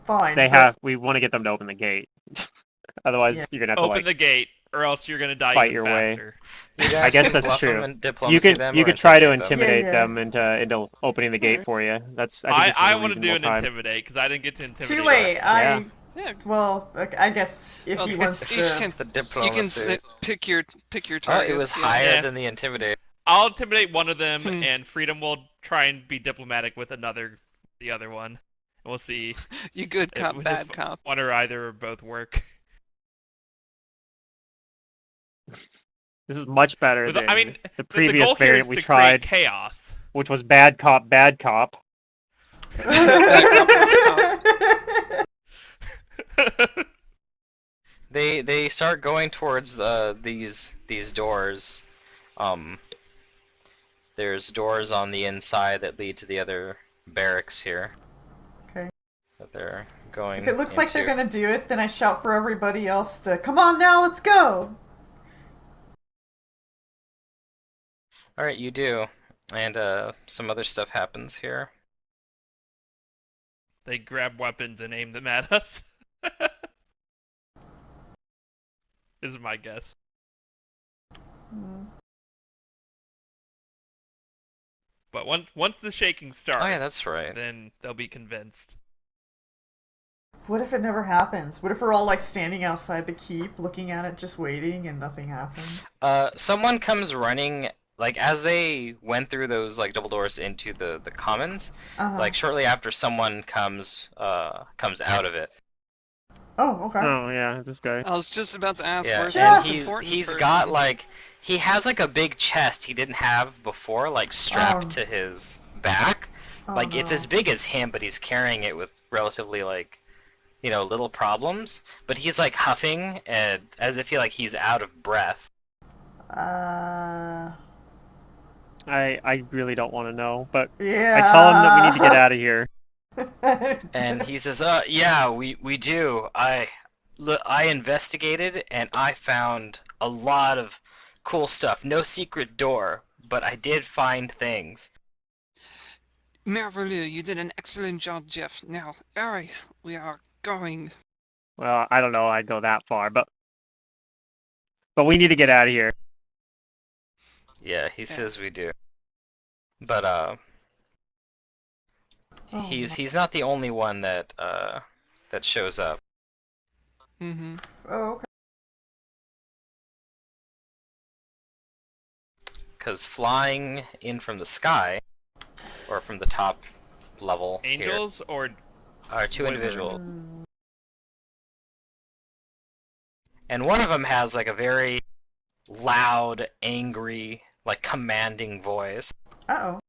fine. we want to get them to open the gate. Otherwise, Yeah. you're gonna have to Open the gate, or else you're gonna die fight even your way. faster. You I guys guess can that's bluff true. them and diplomacy them, you or could try to intimidate them. intimidate Yeah. them into opening the gate Alright. for you. I think this is I a want to do reasonable an time. intimidate because I didn't get to intimidate. Too late. last time. Yeah. Well, I guess if Well, he wants each to. can The you can diplomacy. pick your Oh, targets. it was yeah. higher Yeah. than the intimidate. I'll intimidate one of them, Hmm. and Freedom will try and be diplomatic with the other one. And we'll see You good cop, if bad cop. one or either or both work. This is much better With, than I mean, the the previous goal here variant is we to tried, create chaos. which was bad cop, bad cop. Bad cop, worse cop. They start going towards these doors. There's doors on the inside that lead to the other barracks here. Okay. That they're going If it looks like they're into. gonna do it, then I shout for everybody else to come on now, let's go. All right, you do. And some other stuff happens here. They grab weapons and aim them at us. Is my guess. Hmm. But once the shaking starts, Oh yeah, that's right. then they'll be convinced. What if it never happens? What if we're all like standing outside the keep, looking at it, just waiting, and nothing happens? Someone comes running, like as they went through those like double doors into the commons. Uh-huh. Like shortly after, someone comes out of it. Oh, okay. Oh yeah, this guy. I was just about to ask Yeah, where's and the most Jeff! important he's person. got like he has like a big chest he didn't have before, like strapped Oh. to his back. Oh, Like it's no. as big as him, but he's carrying it with relatively like little problems. But he's like huffing and as if he's out of breath. I really don't want to know, but Yeah. I tell him that we need to get out of here. And he says, yeah, we do. I investigated and I found a lot of cool stuff. No secret door, but I did find things. Merveilleux, you did an excellent job, Jeff. Now, alright, we are going. Well, I don't know. I'd go that far, but we need to get out of here. Yeah, he Yeah. says we do. But Oh, he's not the only one that shows up. Mm-hmm. Oh, okay. Because flying in from the sky, or from the top level Angels or here, are two women? individuals. Mm. And one of them has like a very loud, angry, like commanding voice. Uh-oh.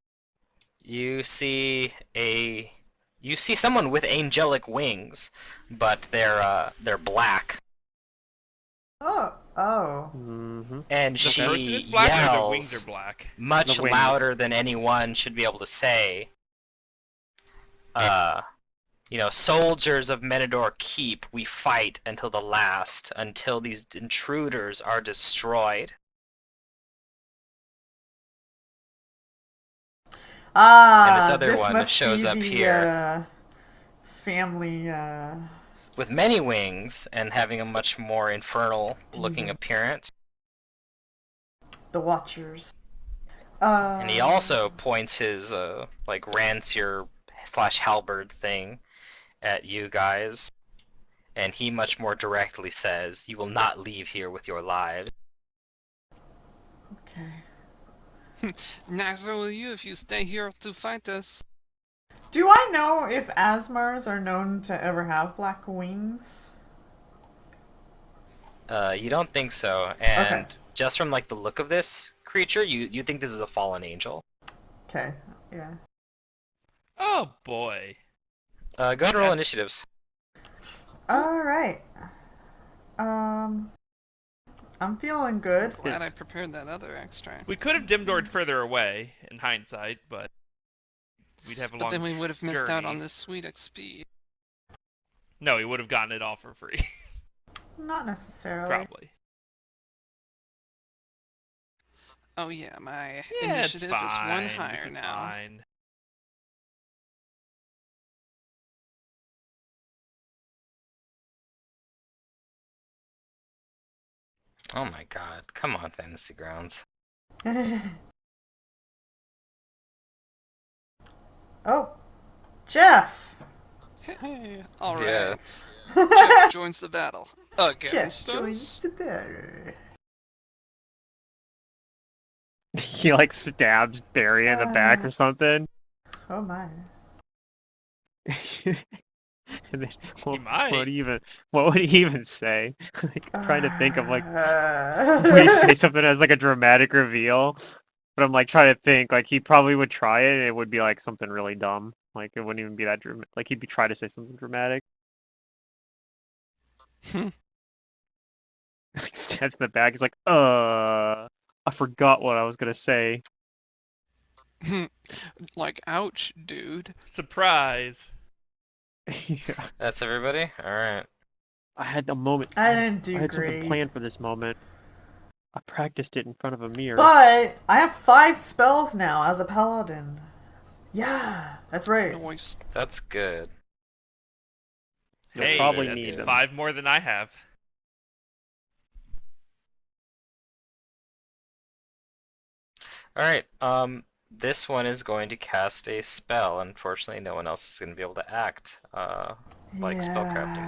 You see someone with angelic wings, but they're black. Oh. Oh. Mm-hmm. And The she person is black or the wings yells are black? much The wings. louder than anyone should be able to say. Soldiers of Menador Keep, we fight until the last, until these intruders are destroyed. And this other This one must shows be up the, here. family, With many wings and having a much more infernal looking Demon. appearance. the Watchers. And he also points his like rancier / halberd thing at you guys. And he much more directly says, "You will not leave here with your lives." Okay. Neither will you if you stay here to fight us. Do I know if Asmars are known to ever have black wings? You don't think so, and Okay. just from like the look of this creature, you think this is a fallen angel. Okay. Yeah. Oh boy. Go ahead and roll Yeah. initiatives. All right. I'm feeling good. Glad I prepared that other extract. We could have dim-doored further away in hindsight, but we'd have a But long then we would have missed out on journey. this sweet XP. No, we would have gotten it all for free. Not necessarily. Probably. Oh yeah, my Yeah, initiative it's is fine. one This higher is now. fine. Oh my god, come on, Fantasy Grounds. Oh, Jeff. Hey, alright. Yeah. Jeff joins the battle. Against Jeff joins us? the battle. He like stabbed Barry in the back or something. Oh my. And then, might. what would he even say? Like, trying to think of like Uh, when he say something as like a dramatic reveal, but I'm like trying to think like he probably would try it and it would be like something really dumb. Like it wouldn't even be that dramatic. Like he'd be trying to say something dramatic. Like stabs in the back. He's like, I forgot what I was gonna say. Like, ouch, dude. Surprise. Yeah. That's everybody? Alright. I had a moment. I didn't do I had something great. planned for this moment. I practiced it in front of a mirror. But I have 5 spells now as a paladin. Yeah, that's right. Noise. That's good. You'll Hey, probably that's need good. them. 5 more than I have. Alright, this one is going to cast a spell. Unfortunately, no one else is going to be able to act, like spellcrafting,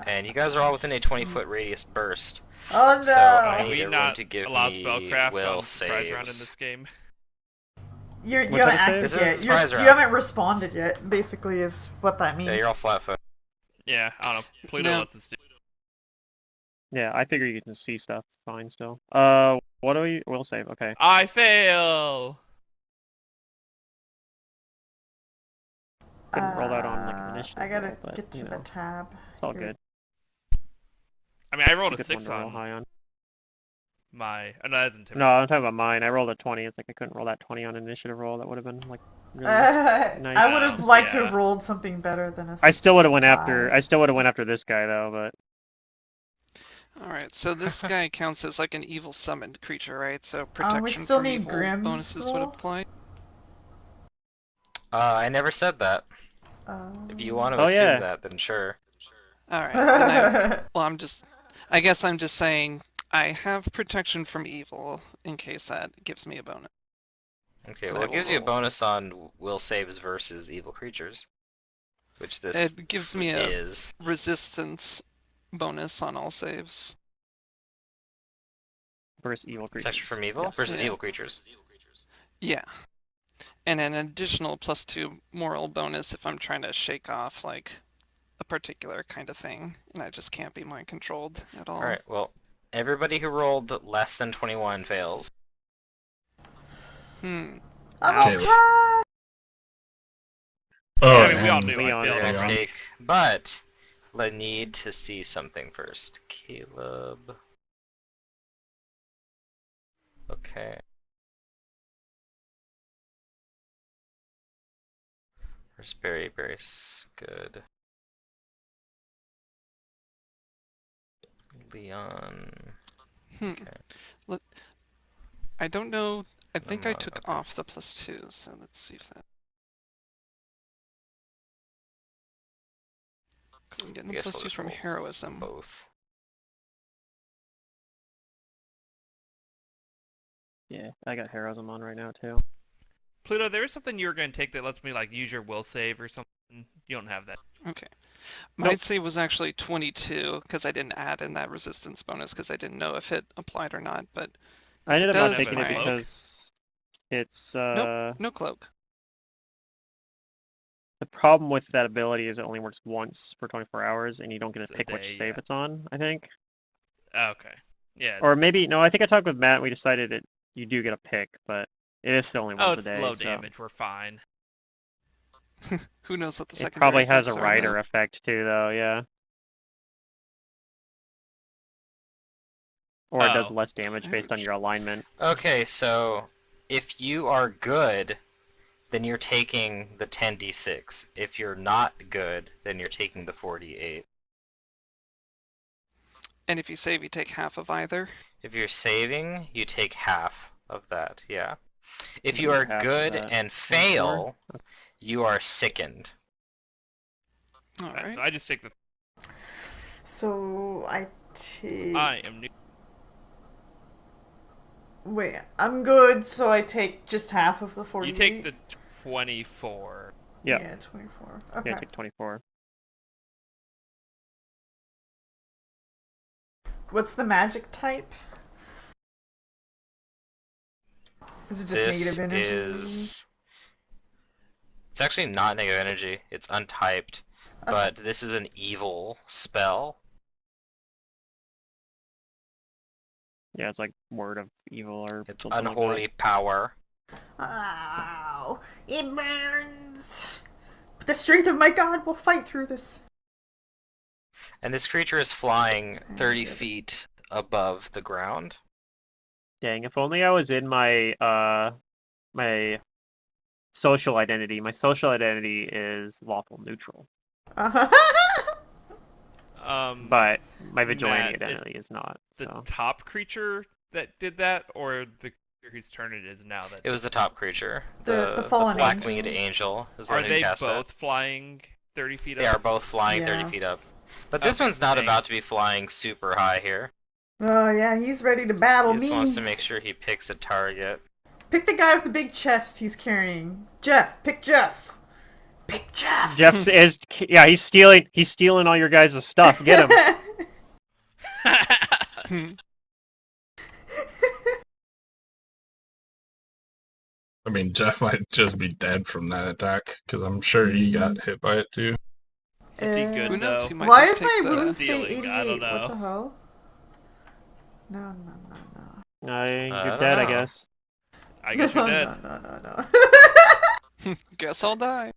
and you guys are all within a 20-foot radius burst. Oh no! So I Can need we everyone not to give allow me spellcraft will on surprise round in saves. this game? You What haven't type of save? acted This is yet. surprise You round. haven't responded yet, basically, is what that means. Yeah, you're all flat-footed. Yeah, I don't know. Pluto No. lets us do. Yeah, I figure you can see stuff fine still. What do we? Will save. Okay. I fail. Couldn't roll that on like an initiative I gotta roll, but get to you the know, tab. it's all here. good. I mean, I rolled It's a a good 6 one to roll on high on. my. Oh, no, that's intimidation. No, I'm talking about mine. I rolled a 20. It's like I couldn't roll that 20 on an initiative roll. That would have been like really nice. I would have liked to Yeah. have rolled something better than a I still would have went after. 5. I still would have went after this guy though, but Alright, so this guy counts as like an evil summoned creature, right? So we protection still from need evil Grimm's bonuses would roll? apply. I never said that. If you want to Oh, assume yeah. that, then sure. Alright, then I guess I'm just saying I have protection from evil in case that gives me a bonus. Okay, And well I it will gives you a roll. bonus on will saves versus evil creatures, which this It gives me a is. resistance bonus on all saves. versus evil creatures. Protection from evil Yes. versus Yeah. evil creatures. Yeah. And an additional +2 moral bonus if I'm trying to shake off like a particular kind of thing, and I just can't be mind controlled at all. Alright, well, everybody who rolled less than 21 fails. Hmm. I'm Ouch. okay. Yeah, Oh, I mean, we all and knew Leon, I failed You're gonna already. take, but I need to see something first. Caleb. Okay. Where's Barry? Barry's good. Leon. Hmm. Okay. I don't know. I think I Lemon, took okay. off the +2, so let's see if that. 'Cause I'm getting I a guess we'll +2 just from roll heroism. both. Yeah, I got heroism on right now too. Pluto, there is something you were going to take that lets me like use your will save or something. You don't have that. Okay. My Nope. save was actually 22 because I didn't add in that resistance bonus because I didn't know if it applied or not. But I ended up does, not taking it my- because it's nope, no cloak. the problem with that ability is it only works once per 24 hours, and you don't get It's to a pick which day, save yeah. it's on. I think, Okay. Yeah. or maybe no. I think I talked with Matt. And we decided that you do get a pick, but it is still only Oh, once a it's day. low So damage. We're fine. Who knows what the it secondary probably has a effects are, rider though. effect too, though. Yeah. Or it does Oh. less damage based on your alignment. Okay, so if you are good, then you're taking the 10d6. If you're not good, then you're taking the 4d8. And if you save, you take half of either. If you're saving, you take half of that, yeah. If What you is are half of good that? and 24? fail, you are sickened. All Alright, right. so I just take the. So I take. I am new. Wait, I'm good, so I take just half of the 40. You take the 24. Yeah. Yeah, 24. Okay. Yeah, take 24. What's the magic type? Is it just This negative energy? is... It's actually not negative energy, it's untyped. Okay. But this is an evil spell. Yeah, it's like word of evil or It's something unholy like power. Ow! It burns! But the strength of my god will fight through this. And this creature is flying 30 feet above the ground. that. Dang, if only I was in my my social identity. My social identity is lawful neutral. but my vigilante Matt, identity is not. the So top creature that did that, or the creature whose turn it is now that It was the top creature. The fallen black-winged angel. angel is the are one who they cast both that. flying 30 feet They up? are both flying 30 Yeah. feet up. But this Okay, one's not about thanks. to be flying super high here. Oh yeah, he's ready to battle He just me. wants to make sure he picks a target. Pick the guy with the big chest he's carrying. Jeff, pick Jeff. Pick Jeff. Jeff's is he's stealing all your guys' stuff. Get him. I mean, Jeff might just be dead from that attack because I'm sure he got hit by it too. Is he good Who knows? though? He might Why just is my take the. wounds say Stealing, 88? I don't What the know. hell? No. You're don't dead, I know. guess. I guess you're dead. No. Guess I'll die.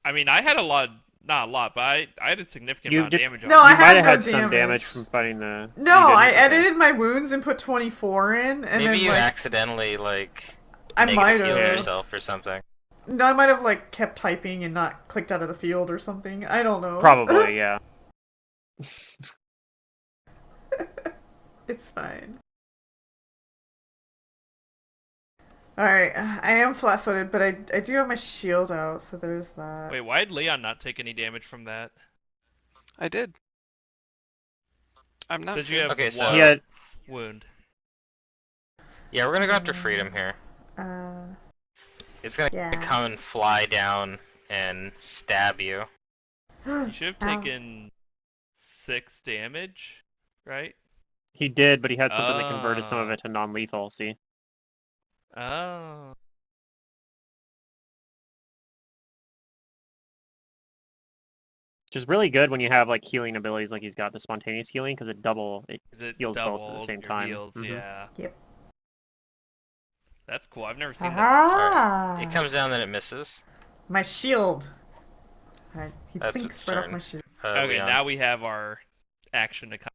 I mean, I had not a lot, but I had a significant You amount of did- damage on No, me. I You might had have no had some damage. damage from fighting the. No, you didn't? I Okay. edited my wounds and put 24 in, and Maybe then you like accidentally I negative might healed have. yourself or something. No, I might have like kept typing and not clicked out of the field or something. I don't know. Probably, yeah. It's fine. Alright, I am flat-footed, but I do have my shield out, so there's that. Wait, why did Leon not take any damage from that? I did. I'm not. Says you dead. have Okay, so- one He had wound. Yeah, we're gonna go after Freedom here. It's gonna Yeah. come and fly down and stab you. You should have Ow. taken 6 damage, right? he did, but he had something that converted some of Ah. it to non-lethal. See. Oh. Which is really good when you have like healing abilities, like he's got the spontaneous healing, because it Is it heals both at the doubled same your time. heals? Mhm. Yeah. Yep. That's cool. I've never seen that. Aha! It comes down, then it misses. My shield. He That's thinks its right off turn. my shield. Okay, Leon. now we have our action to come.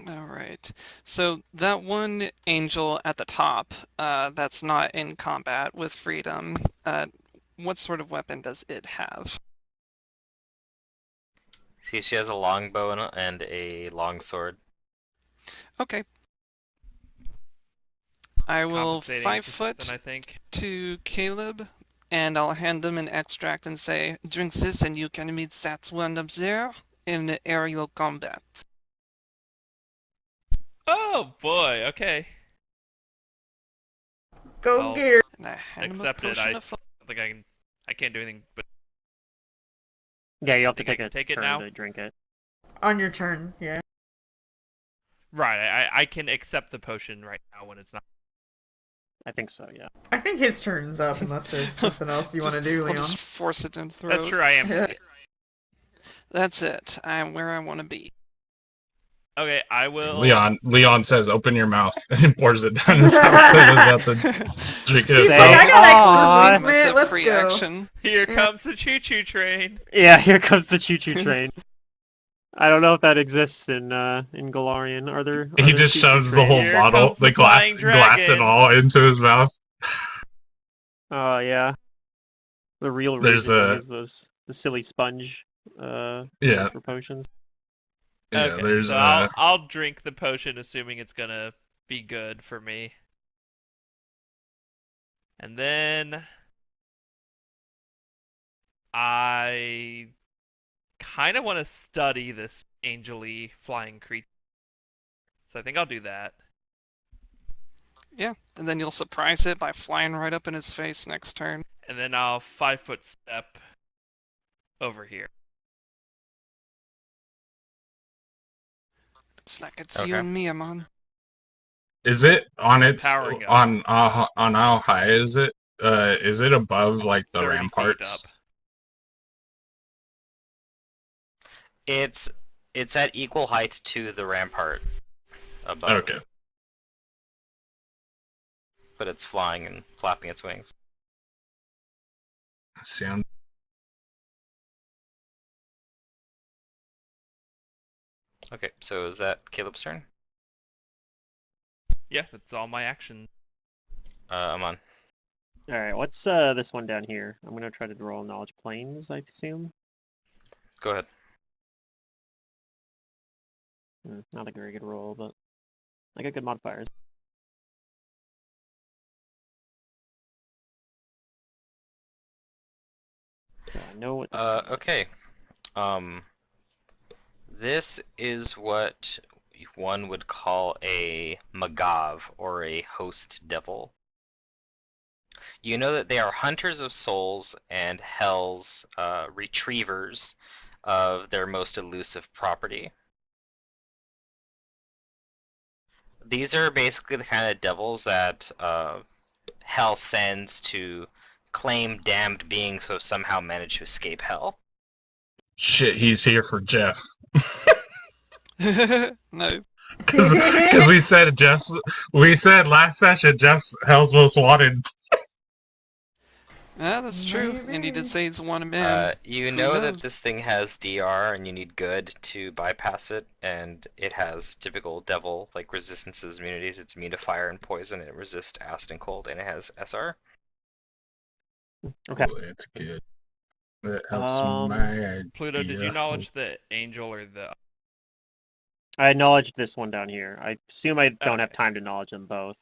All right. So that one angel at the top, that's not in combat with Freedom. What sort of weapon does it have? See, she has a longbow and a longsword. Okay. I will Compensating 5 for foot something, I think. to Caleb, and I'll hand him an extract and say, drink this and you can meet that one up there in aerial combat. Oh boy. Okay. Go I'll gear. And I hand him a accept it. potion I of fl- think I can. I can't do anything, but Yeah, you have to Think I take can a take it turn now? to drink it. On your turn, yeah. right. I can accept the potion right now when it's not. I think so. Yeah. I think his turn's up unless there's something else you want to do, I'll Leon. just force it in throat. That's true. I am. That's it. I'm where I want to be. Okay. I will. Leon says, "Open your mouth," and pours it down his mouth. So he doesn't have to drink it He's Say, like, himself. I got "Aw." extra movement, Massive let's free go. action. Here comes the choo-choo train. Yeah, here comes the choo-choo train. I don't know if that exists in Galarian. Are there? He just shoves the whole Here bottle, comes the the glass flying and dragon. all, into his mouth. Oh yeah. The real There's reason a- is the silly sponge. Yeah. things for potions. Yeah, Okay, there's so I'll drink the potion, assuming it's gonna be good for me. And then I kind of want to study this angel-y flying creature, so I think I'll do that. Yeah, and then you'll surprise it by flying right up in his face next turn. And then I'll 5-foot step over here. It's like it's Okay. you and me, Amon. Is it on its Powering up. on how high is it? Is it above like the 30 feet ramparts? up. It's at equal height to the rampart above. Okay. But it's flying and flapping its wings. Sound. Okay, so is that Caleb's turn? Yeah, that's all my action. I'm on. All right, what's this one down here? I'm gonna try to roll knowledge planes, I assume. Go ahead. Not a very good roll, but I got good modifiers. So I know what this thing is. Okay. This is what one would call a Magav, or a host devil. You know that they are hunters of souls and hell's retrievers of their most elusive property. These are basically the kind of devils that hell sends to claim damned beings who have somehow managed to escape hell. Shit, he's here for Jeff. No. Because we said last session Jeff's Hell's Most Wanted. Yeah, that's true. And he did Maybe. say he's a wanted man. You Who know that knows? this thing has DR and you need good to bypass it, and it has typical devil like resistances, immunities. It's immune to fire and poison, and it resists acid and cold, and it has SR. Okay. Oh, it's good. That helps Um, my idea. Pluto, did you knowledge the angel or the? I acknowledged this one down here. I assume I don't have Okay. time to acknowledge them both,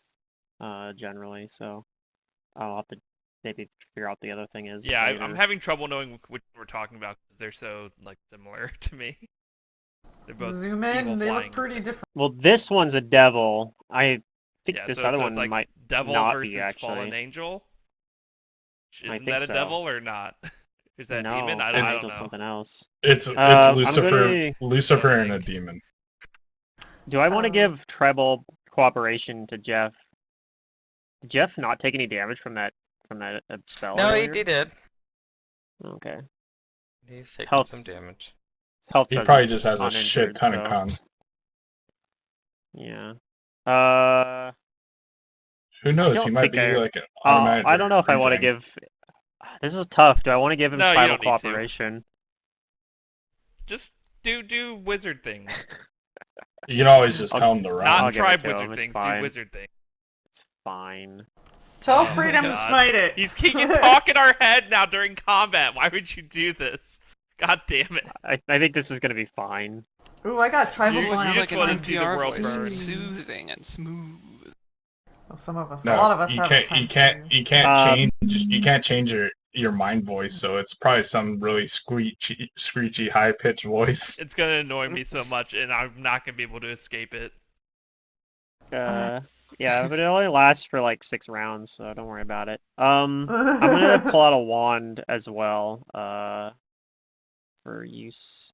generally, so I'll have to maybe figure out the other thing is Yeah, I'm later. having trouble knowing which we're talking about because they're so like similar to me. They're both Zoom evil in, they flying. look pretty different. Well, this one's a devil. I think Yeah, this so other it's one like might devil not versus be actually. fallen angel. I Isn't think that a so. devil or not? Is that No, demon? I that's don't still know. something else. It's I'm Lucifer, Lucifer Don't and a think. demon. Do I want to Uh, give tribal cooperation to Jeff? Did Jeff not take any damage from that spell No, earlier? he did. Okay. He's taking Health- some damage. His health He says probably he's just has a shit uninjured, ton so of con. yeah. Who knows? He don't might think be I. like an automatic. I don't know if I want to regen. give. This is tough. Do I want to give him No, you tribal don't need to. cooperation? Just do wizard things. You can always just I'll- tell him to I'll Not run. give it tribe to him, wizard it's things. fine. Do wizard things. It's fine. Tell Oh, Freedom to God. smite it. He can talk in our head now during combat. Why would you do this? God damn it. I think this is gonna be fine. Ooh, I got tribal You- His voice you is blind. just like an wanna see the NPR world voice. burn. It's soothing and smooth. Well, some of us, a No, lot of us you have can't. times You can't. two. You can't Um, change. You can't change your mind voice. So it's probably some really screechy, high pitched voice. It's gonna annoy me so much, and I'm not gonna be able to escape it. Yeah, but it only lasts for like 6 rounds, so don't worry about it. I'm gonna pull out a wand as well, for use.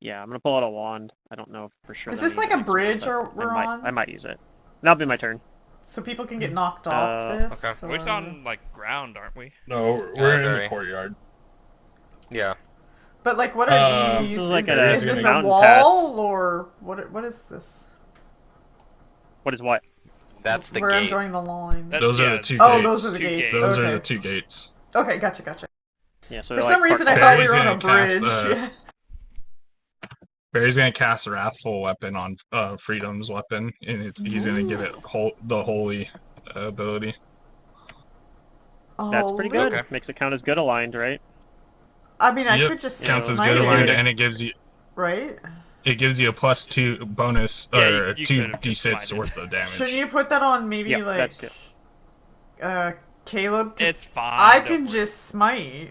Yeah, I'm gonna pull out a wand. I don't know for sure. Is that I this use like it a next round, bridge but or we're I on? might use it. That'll be my turn. So people can get knocked off this? okay. We're or- on like ground, aren't we? No, we're in the very. courtyard. Yeah. But like, what are This these? is like a is this a mountain wall pass. or what is this? What is what? That's the Where I'm gate. drawing the line. Those are yeah, the two Oh, gates. those are the Two gates. gates. Those okay. are the two gates. Okay, gotcha. Yeah, so For they're some like reason, I parked thought Barry's we were on a gonna cast, bridge. Yeah. Barry's gonna cast a Wrathful Weapon on Freedom's weapon, and he's gonna give it the holy ability. That's pretty good. Okay. Makes it count as good aligned, right? I mean, I Yep, could just counts as smite good aligned, it, and right? it gives you a +2 bonus Yeah, or you two could've just d6 smited. worth of damage. Shouldn't you put that on maybe Yeah, like that's it. Caleb? 'Cause It's fine. I don't can worry. just smite.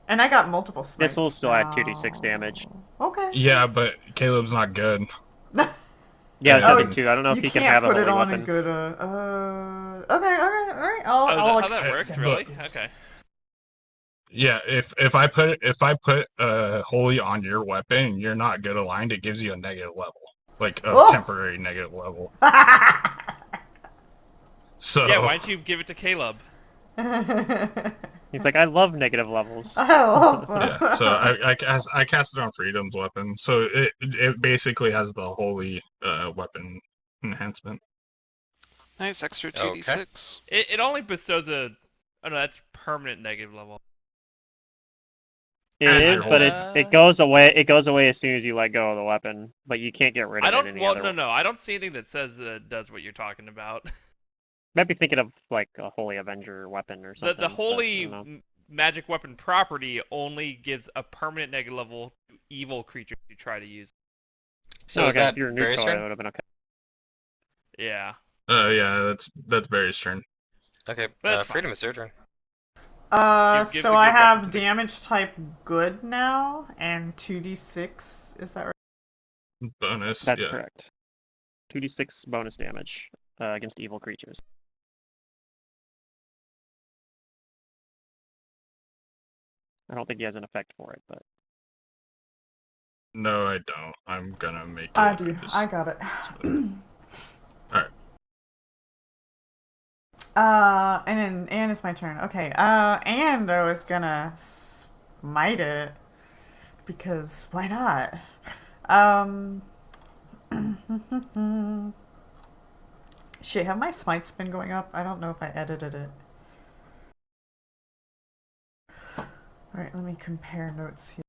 And I got multiple smites. This will still add 2d6 damage. Okay. Yeah, but Caleb's not good. Yeah, Oh, that's too. I don't know if you he can can't have a put holy it on weapon. a good. Okay, all right. Oh, I'll is that how that accept works? it. Really? it. Okay. Yeah, if I put holy on your weapon, you're not good aligned. It gives you a negative level, like a Oh! temporary negative level. So Yeah, why don't you give it to Caleb? He's like, I love negative levels. I love that. yeah, so I cast it on Freedom's weapon, so it basically has the holy weapon enhancement. Nice, extra Okay. 2d6. It only bestows a. Oh no, that's permanent negative level. It As is, you're but holding it goes away. It goes away as soon as you let go of the weapon, but you can't get rid I of it don't. any Well, other no, way. no. I don't see anything that says it does what you're talking about. Might be thinking of like a Holy Avenger weapon or The something. the but I holy don't know. magic weapon property only gives a permanent negative level to evil creatures you try to use. So No, is okay, that if you're Barry's neutral, it turn? would have been okay. Yeah, Yeah, that's Barry's turn. Okay, but that's Freedom, fine. it's your turn. Give So the I good weapon have to the- damage type good now, and 2d6. Is that right? Bonus. That's yeah. correct. 2d6 bonus damage against evil creatures. I don't think he has an effect for it, but No, I don't. I'm gonna make it. I do. just- I got it. Alright. And it's my turn. Okay. And I was gonna smite it because why not? Um. Shit, have my smites been going up? I don't know if I edited it. Alright, let me compare notes here.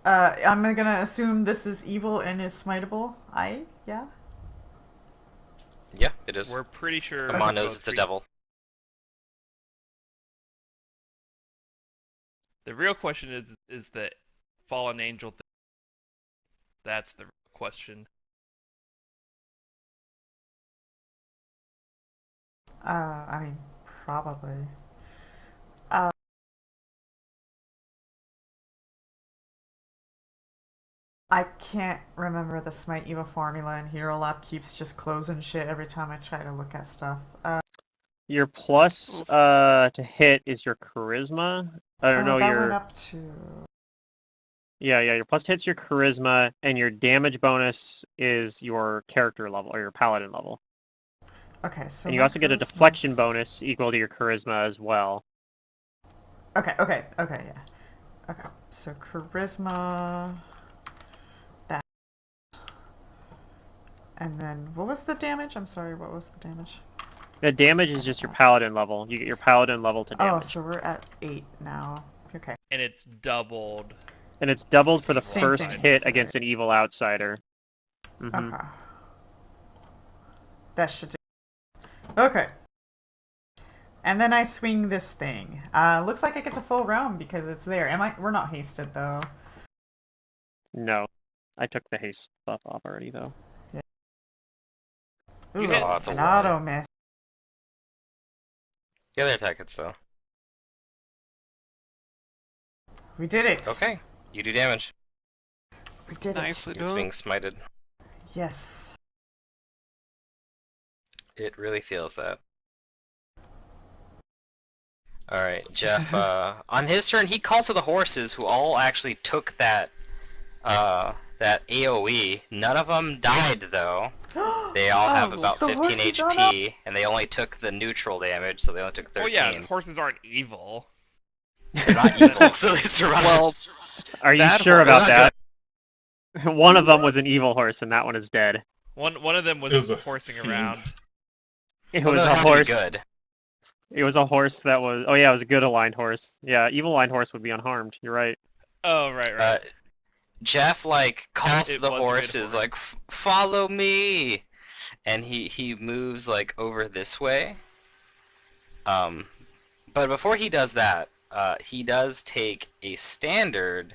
I'm gonna assume this is evil and is smiteable. Yeah? Yeah, it is. We're pretty sure. Amon they're knows both it's a free- devil. The real question is the fallen angel thing. That's the real question. I mean, probably. I can't remember the Smite Eva formula, and Hero Lab keeps just closing shit every time I try to look at stuff. your plus Oof. to hit is your charisma. I don't know that your went up to. yeah, your plus to hit's your charisma, and your damage bonus is your character level or your paladin level. Okay, so And you my also get a charisma's- deflection bonus equal to your charisma as well. Okay, yeah. Okay, so charisma. That. And then, what was the damage? I'm sorry, what was the damage? The damage is just your paladin level. You get your paladin level to Oh, damage. so we're at 8 now. Okay. And it's doubled. And it's doubled for the Evil first outsider. hit against an evil outsider. Mm-hmm. Okay. That should do. Okay. And then I swing this thing. Looks like I get to full round because it's there. We're not hasted though. No. I took the haste buff off already, though. Ooh, You hit. Oh, it's a an one. auto miss. The other attack hits though. We did it. Okay, you do damage. We did Nicely It's done. being smited. it. Yes. It really feels that. Alright, Jeff, on his turn, he calls to the horses who all actually took that AoE. None of them died, though. They all have Oh, about the 15 horses are HP, and they only took the neutral damage, so they only took 13. Oh yeah, horses aren't evil. They're not evil, so they survived. Well, Are you That sure about horse- that? One of them was an evil horse, and that one is dead. One of them was It was a horsing fiend. around. It Well, was no, a it had to be horse. good. It was a horse that was. Oh yeah, it was a good aligned horse. Yeah, evil aligned horse would be unharmed. You're right. Oh right. Jeff like calls to It the was a good horses horse. like, "Follow me," and he moves like over this way. But before he does that, he does take a standard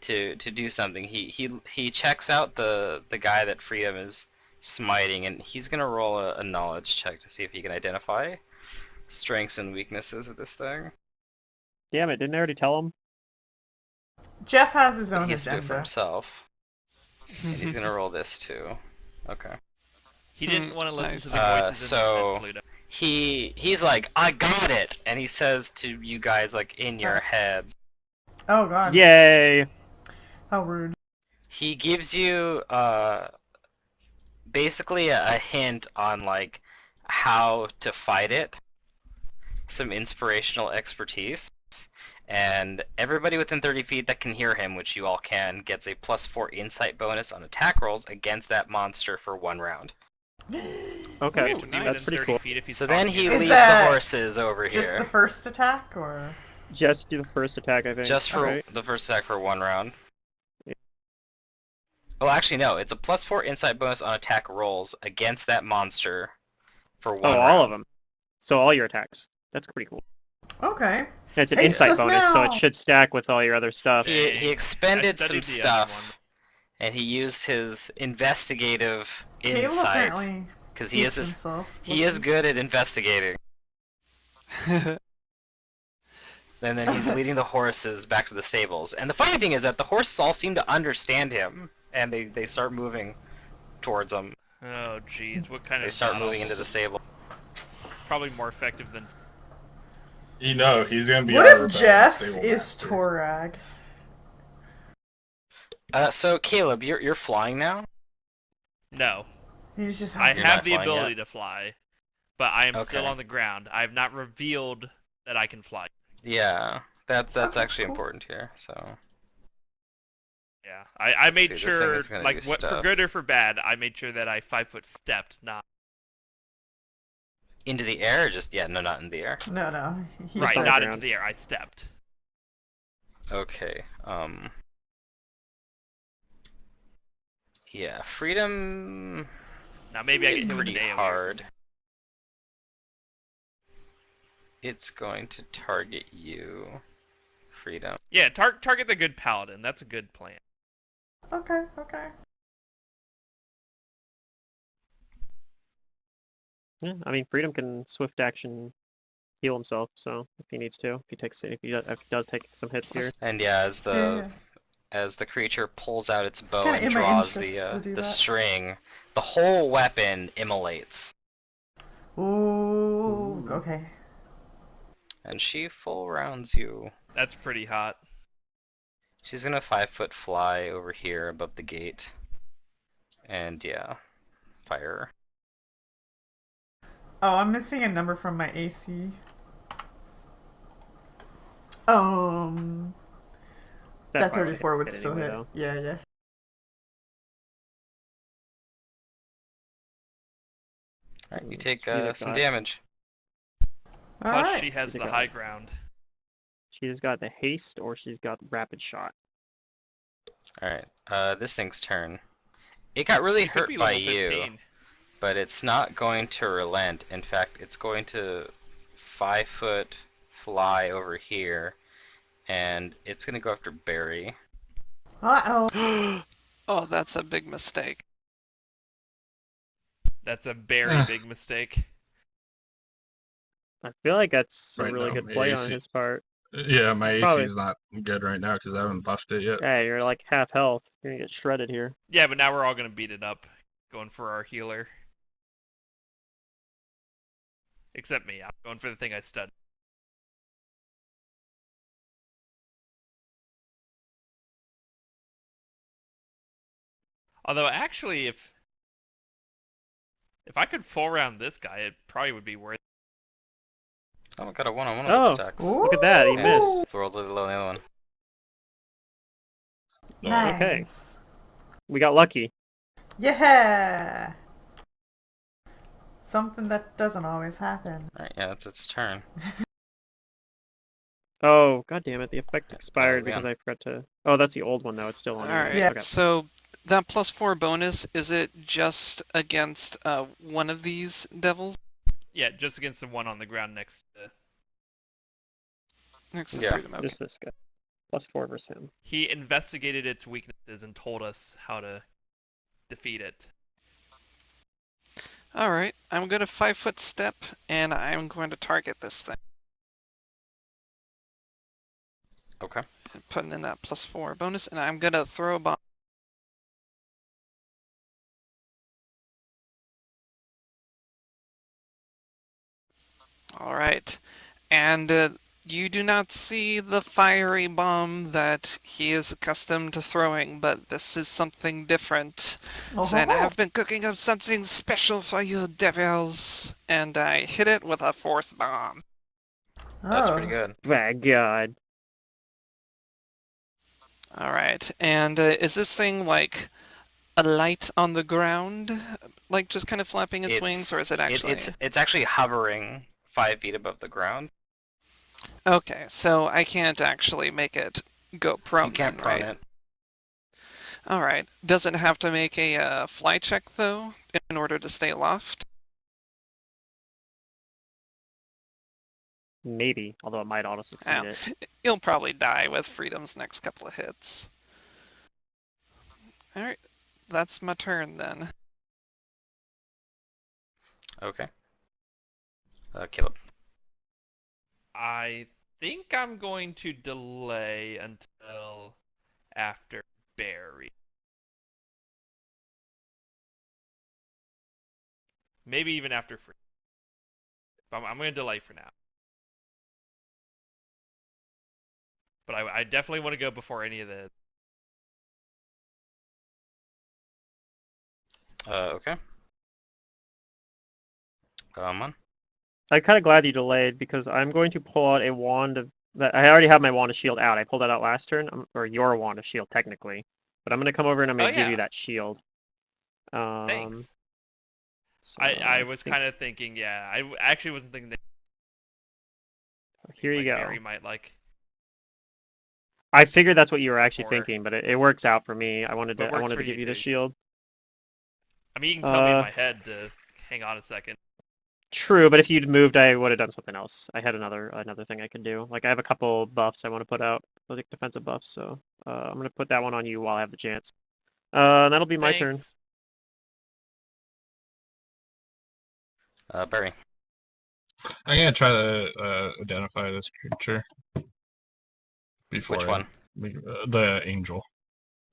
to do something. He checks out the guy that Freedom is smiting, and he's gonna roll a knowledge check to see if he can identify strengths and weaknesses of this thing. Damn it! Didn't I already tell him? Jeff has his But own he has to do it for agenda. himself, and he's gonna roll this too. Okay. He didn't want to listen nice. to the voices in So- his head, Pluto. He's like, "I got it," and he says to you guys like in your heads. Oh god. Yay! How rude. He gives you basically a hint on like how to fight it, some inspirational expertise, and everybody within 30 feet that can hear him, which you all can, gets a +4 insight bonus on attack rolls against that monster for 1 round. Okay, We have to be that's within pretty 30 cool. feet if he's So then talking he to Is leads us. the that horses over Just here. the first attack, or Just do the first attack, I think. Just for right? the first attack for 1 round. Yeah. Well, actually, no. It's a +4 insight bonus on attack rolls against that monster for Oh, 1 all round. of them. So all your attacks. That's pretty cool. Okay. And it's an Haste insight us bonus, so it now! should stack with all your other stuff. He Dang. expended I some studied the other one. stuff, and he used his investigative Caleb insight apparently because paced himself. he is good at investigating. And then he's leading the horses back to the stables. And the funny thing is that the horses all seem to understand him, and they start moving towards him. Oh, jeez. What kind They of start saddle? moving into the stable. Probably more effective than. You know, he's gonna be What our if Jeff stable is master. Torag? So Caleb, you're flying now. No. He's just I You're have not the flying ability yet? to fly, but I am still Okay. on the ground. I have not revealed that I can fly. Yeah, that's Okay, actually cool. important here. So Yeah, I made See, this thing sure, is gonna like, do what for stuff. good or for bad, I made sure that I 5-foot stepped, not into the air, or just no, not in the air. No. He's right, on the not into ground. the air. I stepped. Okay. Yeah, freedom. Now maybe I get hit with an Pretty AoE or hard. something. It's going to target you. Freedom. Yeah, target the good paladin. That's a good plan. Okay. Yeah, I mean, Freedom can swift action heal himself, so if he needs to, if he does take some hits here. And yeah, Yeah. as the creature pulls out its It's bow kinda and in my draws interest to do the that. string, the whole weapon immolates. Ooh. Okay. And she full rounds you. That's pretty hot. She's gonna 5-foot fly over here above the gate. And yeah, fire. Oh, I'm missing a number from my AC. That probably 34 would hit still anyway, hit. though. Yeah. Alright, you take She's either some got- damage. Plus, Alright. she has She's the got high it. ground. She's got the haste or she's got the rapid shot. Alright, this thing's turn. It got really She could hurt be by level you, 15. but it's not going to relent. In fact, it's going to 5-foot fly over here, and it's gonna go after Barry. Uh-oh. Oh, that's a big mistake. That's a very big mistake. I feel like that's a Right really now, good play on AC his part. Yeah, my He's AC probably- is not good right now because I haven't buffed it yet. Hey, you're like half health. You're gonna get shredded here. Yeah, but now we're all gonna beat it up, going for our healer. Except me. I'm going for the thing I studied. Although, actually, if I could full round this guy, it probably would be worth. Oh, I got a 1-on-1 with Oh. the stacks. Look at that, he Ooh. missed. Rolled a little on the other one. Nice. Okay. We got lucky. Yeah. Something that doesn't always happen. Alright, yeah, that's its turn. Oh, god damn it, the effect expired Leon. because I forgot to... Oh, that's the old one, though. It's still on. Alright, Yeah. Okay. so that +4 bonus, is it just against one of these devils? Yeah, just against the one on the ground next to. Next to Yeah. freedom, okay. Just this guy. +4 versus him. He investigated its weaknesses and told us how to defeat it. Alright, I'm going to 5-foot step, and I'm going to target this thing. Okay. Putting in that +4 bonus, and I'm going to throw a bomb. Alright, and you do not see the fiery bomb that he is accustomed to throwing, but this is something different. And I have been cooking up something special for you devils, and I hit it with a force bomb. That's Oh. pretty good. My god. Alright, and is this thing like a light on the ground? Like just kind of flapping its wings, or is it actually... It's actually hovering 5 feet above the ground. Okay, so I can't actually make it go You prone can't then, prone right? it. Alright. Does it have to make a fly check, though, in order to stay aloft? Maybe, although it might auto succeed Oh, it. you'll probably die with Freedom's next couple of hits. Alright, that's my turn then. Okay. Caleb. I think I'm going to delay until after Barry. Maybe even after Free. But I'm going to delay for now. But I definitely want to go before any of the... Okay. Come on. I'm kind of glad you delayed because I'm going to pull out a wand of that. I already have my wand of shield out. I pulled that out last turn, or your wand of shield technically. But I'm going to come over and I'm Oh going to give you yeah, that shield. thanks. So I was think kind of thinking, yeah, I actually wasn't thinking that here you like go. Barry might like. I figured that's what you were actually Or, thinking, but it works out for me. I wanted but to works for you give you the too. shield. I mean, you can tell me in my head to hang on a second. True, but if you'd moved, I would have done something else. I had another thing I could do. Like I have a couple buffs I want to put out, like defensive buffs. So I'm gonna put that one on you while I have the chance. That'll be my turn. Thanks. Barry. I'm gonna try to identify this creature before Which one? the angel.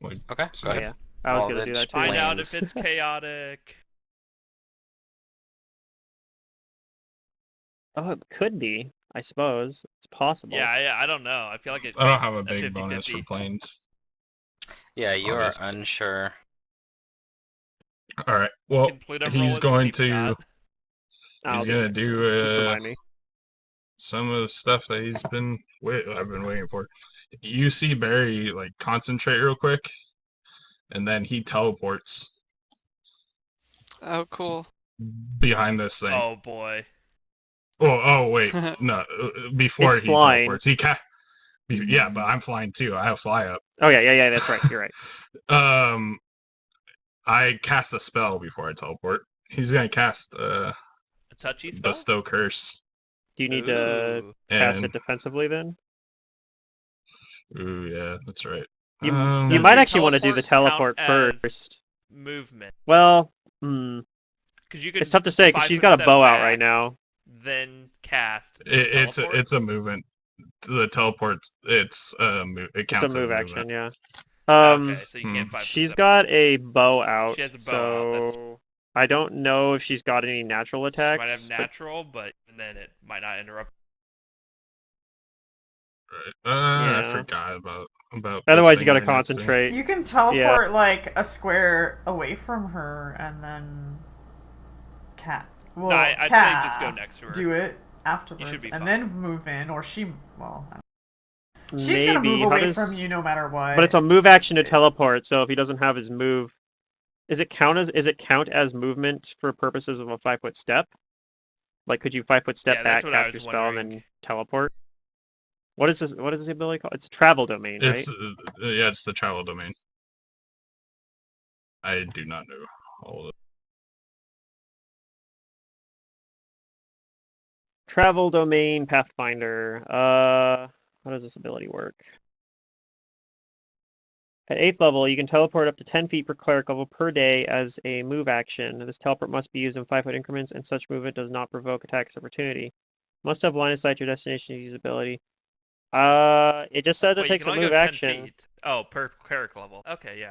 Like, Okay, so go Oh ahead. yeah, I was While gonna it do that too. Find out if explains. it's chaotic. Oh, it could be. I suppose it's possible. Yeah, I don't know. I feel like it's I don't have a a big bonus for 50-50. planes. Yeah, you are Obviously. unsure. All right. Well, Can Pluto roll he's it so going maybe to not? I'll he's do it gonna next turn. Just do remind me. some of the stuff that I've been waiting for. You see Barry like concentrate real quick, and then he teleports Oh, cool. behind this thing. Oh boy. Oh wait, no. Before It's he flying. teleports, yeah, but I'm flying too. I have fly up. Oh yeah. That's right. You're right. Um, I cast a spell before I teleport. He's gonna cast A touchy spell? bestow curse, Do you need to Ooh. cast and it defensively then? ooh yeah, that's right. You Does might your actually want to do the teleport teleport count as first. movement? Well, Because you it's could tough to say because 5 she's foot got a step bow out right back, now. then cast, then It, teleport. it's a movement. The teleport, it It's a counts as move movement. action, yeah. Okay, so you can't 5 foot She's step. got a bow She out, has a bow out. That's so I don't know if she's got any natural she might have attacks. But natural, but then it might not interrupt. Right. I yeah. forgot about this Otherwise, you thing gotta right next to me. concentrate. You can Yeah. teleport like a square away from her and then No, I'd say just go next to her. do it You should afterwards be and fine. then move in, or well, I don't- she's gonna move Maybe. How away does? from you no matter what. But it's a move action to teleport, so if he doesn't have his move, is it count as movement for purposes of a 5 foot step? Like, could you 5 foot step Yeah, that's back, what I cast your was spell, and wondering. then teleport? What is this? What is this ability called? It's travel domain, right? It's yeah, it's the travel domain. I do not know all of it. Travel domain Pathfinder. How does this ability work? At 8th level, you can teleport up to 10 feet per cleric level per day as a move action. This teleport must be used in 5 foot increments, and such movement does not provoke attacks of opportunity. Must have line of sight to your destination to use ability. It just says it Wait, you takes can a only go move 10 action. feet. Oh, per cleric level. Okay, yeah.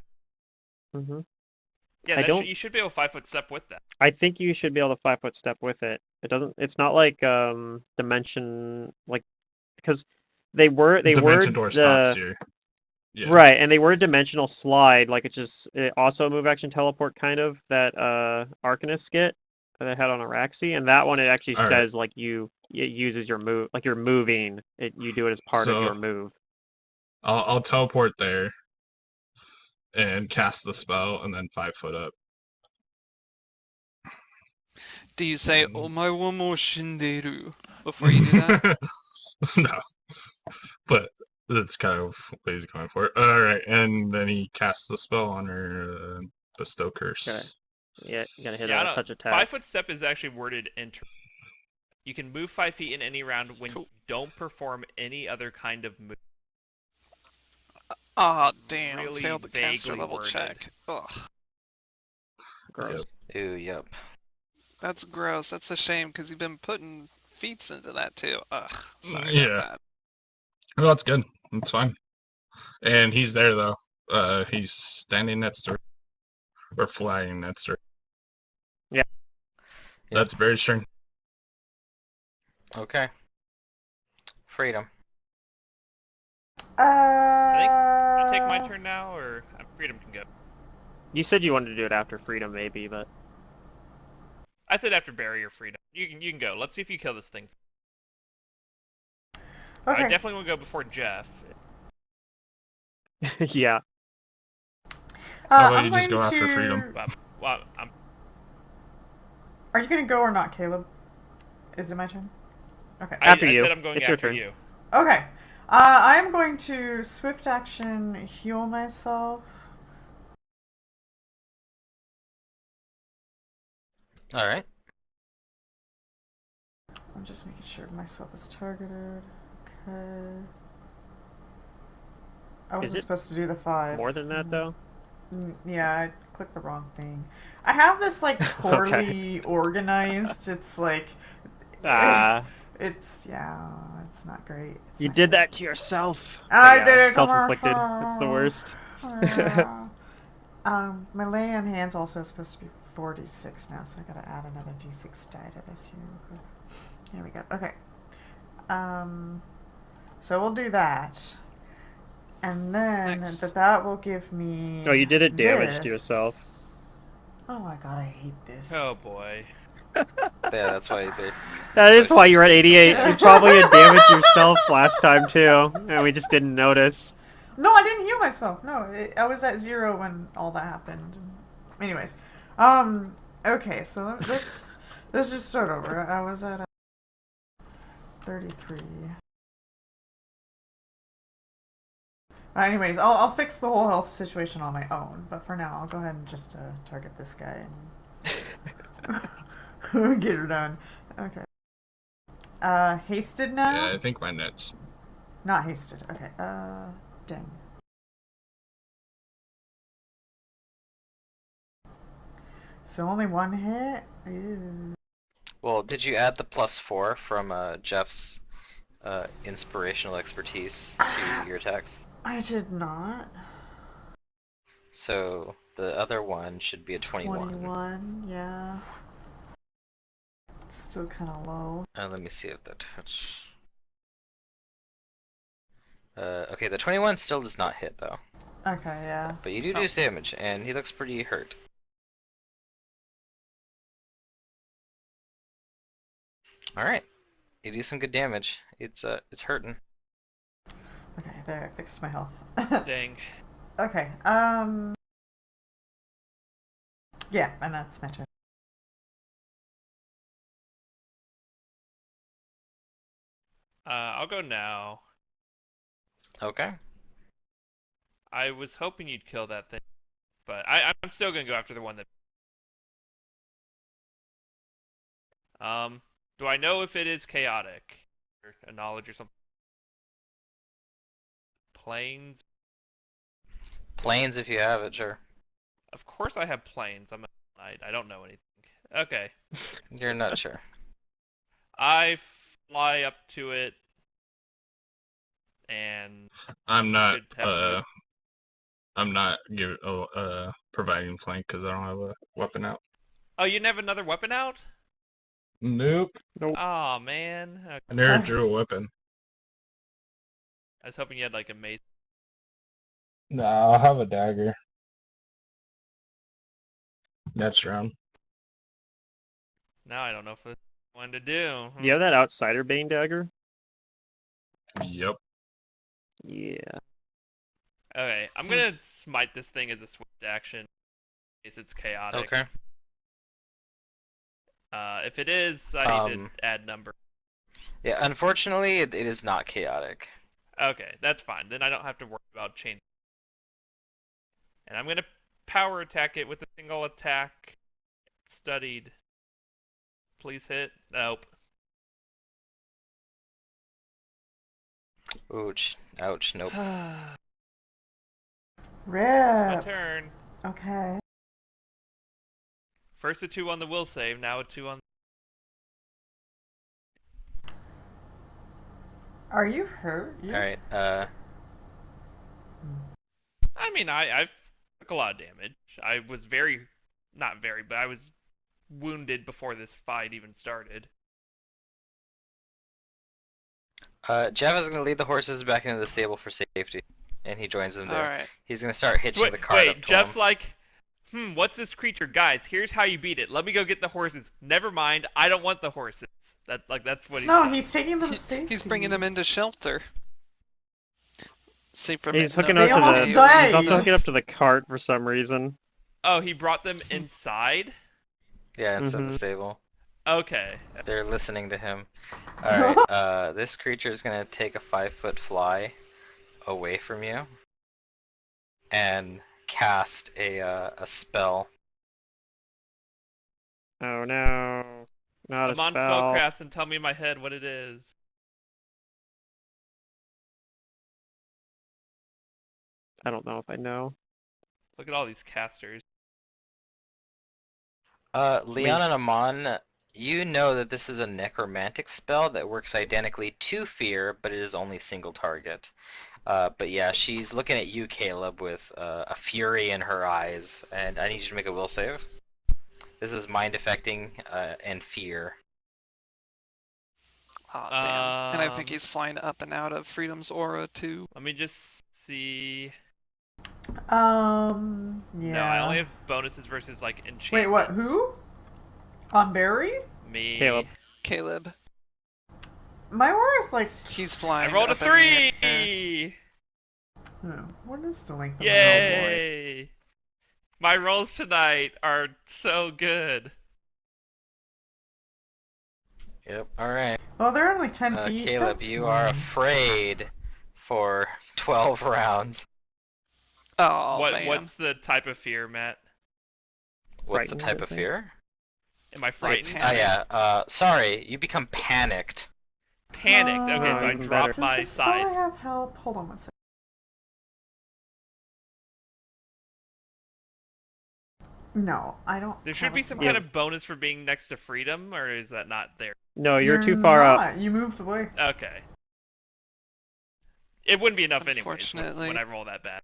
Mm-hmm. Yeah, you should be able to 5 foot step with that. I think you should be able to 5 foot step with it. It doesn't. It's not like dimension like because they were Dimension door stops the here. Yeah. right, and they were dimensional slide, like it's just also a move action teleport kind of that Arcanists get that I had on Araxi, and that one it actually All right. says like it uses your move, like you're moving it, you do it as part of So- your move. I'll teleport there and cast the spell, and then 5 foot up. Do you say "Omae wa mo shinderu" before you do that? No, but that's kind of what he's going for. All right, and then he casts the spell on her, bestow curse. Okay. Yeah, you gotta hit Yeah, I a don't. touch attack. 5-foot step is actually worded enter. You can move 5 feet in any round when Cool. you don't perform any other kind of move. Ah, damn. Really Failed the caster vaguely level worded. check. Ugh. Gross. Ooh, yep. That's gross. That's a shame because you've been putting feats into that too. Ugh. Sorry Yeah. about that. No, that's good. That's fine. And he's there though. He's standing next to her, or flying next to her. Yeah. That's very turn. Okay. Freedom. Should I take my Uh, turn now, or Freedom can go? You said you wanted to do it after Freedom, maybe, but I said after Barrier Freedom. You can go. Let's see if you kill this thing. I Okay. definitely want to go before Jeff. yeah. How about I'm you just going go to. after Freedom? Well, Are you gonna go or not, Caleb? Is it my turn? Okay. After I you. said I'm going It's your after turn. you. Okay. I'm going to swift action heal myself. All right. I'm just making sure myself is targeted. Okay. I wasn't it supposed to do the 5. More than that, though? Yeah, I clicked the wrong thing. I have this like poorly organized. It's like Ah, it's it's not great. It's you not did great. that to yourself. I But did yeah, it. self-inflicted. It's the worst. My lay on hands also is supposed to be 46 now, so I gotta add another d6 die to this here. Here we go. Okay. So we'll do that. And then Nice. that will give me. Oh, you did it damage to this. yourself. Oh my god, I hate this. Oh boy. Yeah, that's why they. That is why you're at Just 88. something. You probably had damaged yourself last time, too. And we just didn't notice. No, I didn't heal myself. No, I was at 0 when all that happened. Anyways, okay, so let's just start over. I was at 33. Anyways, I'll fix the whole health situation on my own, but for now, I'll go ahead and just target this guy and get her done. Okay. Hasted now? Yeah, I think my net's. Not hasted. Okay. Dang. So only one hit? Ew. Well, did you add the +4 from Jeff's inspirational expertise to your attacks? I did not. So the other one should be a 21. 21, yeah. It's still kind of low. Let me see if that touch. Okay, the 21 still does not hit though. Okay, yeah. But you do do damage, and he looks pretty hurt. All right, you do some good damage. It's hurting. Okay, there, I fixed my health. Dang. Okay, yeah, and that's my turn. I'll go now. Okay. I was hoping you'd kill that thing, but I'm still gonna go after the one that. Do I know if it is chaotic, or a knowledge or something? Planes. Planes if you have it, sure. Of course I have planes. I'm a knight. I don't know anything. Okay. You're not sure. I fly up to it, and I'm not. should have I'm not providing flank because I don't have a weapon out. Oh, you didn't have another weapon out? Nope. Oh man. Okay. I never drew a weapon. I was hoping you had like a mace. No, I'll have a dagger. Next round. Now I don't know if it's one to do. You have that Outsider Bane dagger? Yep. Yeah. Okay, I'm gonna smite this thing as a swift action in case it's chaotic. Okay. If it is, I need to add number. Yeah, unfortunately, it is not chaotic. Okay, that's fine. Then I don't have to worry about changing. And I'm gonna power attack it with a single attack. Studied. Please hit. Nope. Ouch. Ouch. Nope. My Rip. turn. Okay. First a 2 on the will save, now a 2 on. Are you hurt? All right. I mean, I took a lot of damage. I was not very, but I was wounded before this fight even started. Jeff is gonna lead the horses back into the stable for safety, and he joins them there. Alright. He's gonna start hitching the cart up Wait, to Jeff's him. like, what's this creature? Guys, here's how you beat it. Let me go get the horses. Never mind, I don't want the horses. That's what he No, said. he's taking them to safety. He's bringing them into shelter. Safe from He's it. hooking They up to almost the. died. He's also hooking up to the cart for some reason. Oh, he brought them inside? Yeah, instead of Mhm. the stable. Okay. They're listening to him. All right. This creature is gonna take a 5-foot fly away from you and cast a spell. Oh no. Not a I'm on spell. spellcraft and tell me in my head what it is. I don't know if I know. Look at all these casters. Leon and Amon, you know that this is a necromantic spell that works identically to fear, but it is only single target. But yeah, she's looking at you, Caleb, with a fury in her eyes, and I need you to make a will save. This is mind affecting and fear. Aw, damn. And I think Um, he's flying up and out of Freedom's aura, too. Let me just see. Yeah. No, I only have bonuses versus like enchantment. Wait, what? Who? On Barry? Me. Caleb. Caleb. My aura is like. He's I flying rolled a up in the air. 3! Oh, what is the length of Yay! My rolls tonight are so good. Yep. All right. Oh, they're only 10 feet. Caleb, That's you are fine. afraid for 12 rounds. Oh, man. What's the type of fear, Matt? What's the Frightened, type I of think. fear? Am I Like frightened? panic. Yeah. Sorry, you become panicked. Panicked. Okay, so I even dropped better. my Does the spell I scythe. have help? Hold on one second. No, I don't. There should have be a some spell. kind of bonus for being next to freedom, or is that not there? No, you're too far up. not. You moved away. Okay. It wouldn't be enough anyways Unfortunately. when I roll that bad.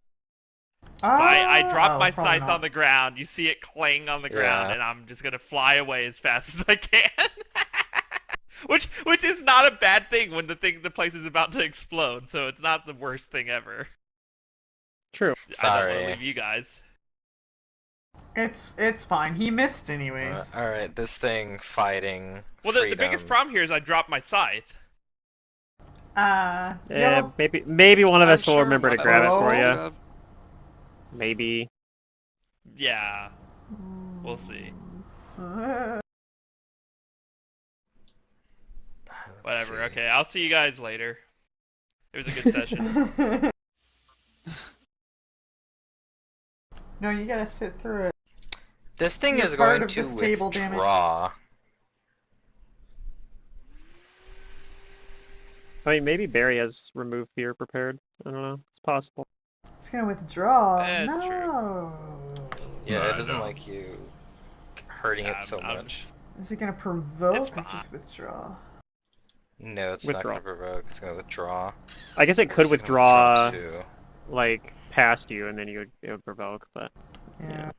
Ah, I dropped oh, my probably scythe not. on the ground. You see it clang on the ground, Yeah. and I'm just gonna fly away as fast as I can. which is not a bad thing when the place is about to explode. So it's not the worst thing ever. True. I don't want Sorry. to leave you guys. It's fine. He missed anyways. All right, this thing fighting. Well, the biggest problem here is I dropped my scythe. Yeah, Yellow. maybe one of I'm us will sure remember to one of grab it us for will you. pick up. Maybe. Yeah, we'll see. Let's Whatever. see. Okay, I'll see you guys later. It was a good session. No, you gotta sit through it. This thing You're is part going of to this table, damn it. withdraw. I mean, maybe Barry has remove fear prepared. I don't know. It's possible. It's gonna withdraw. That's true. No. Yeah, I it doesn't know. like you hurting it so I'm- much. Is it gonna provoke It's or fine. just withdraw? No, it's Withdraw. not gonna provoke. It's gonna withdraw. I guess it could It's gonna withdraw withdraw, too. like, past you, and then it would provoke, but Yeah.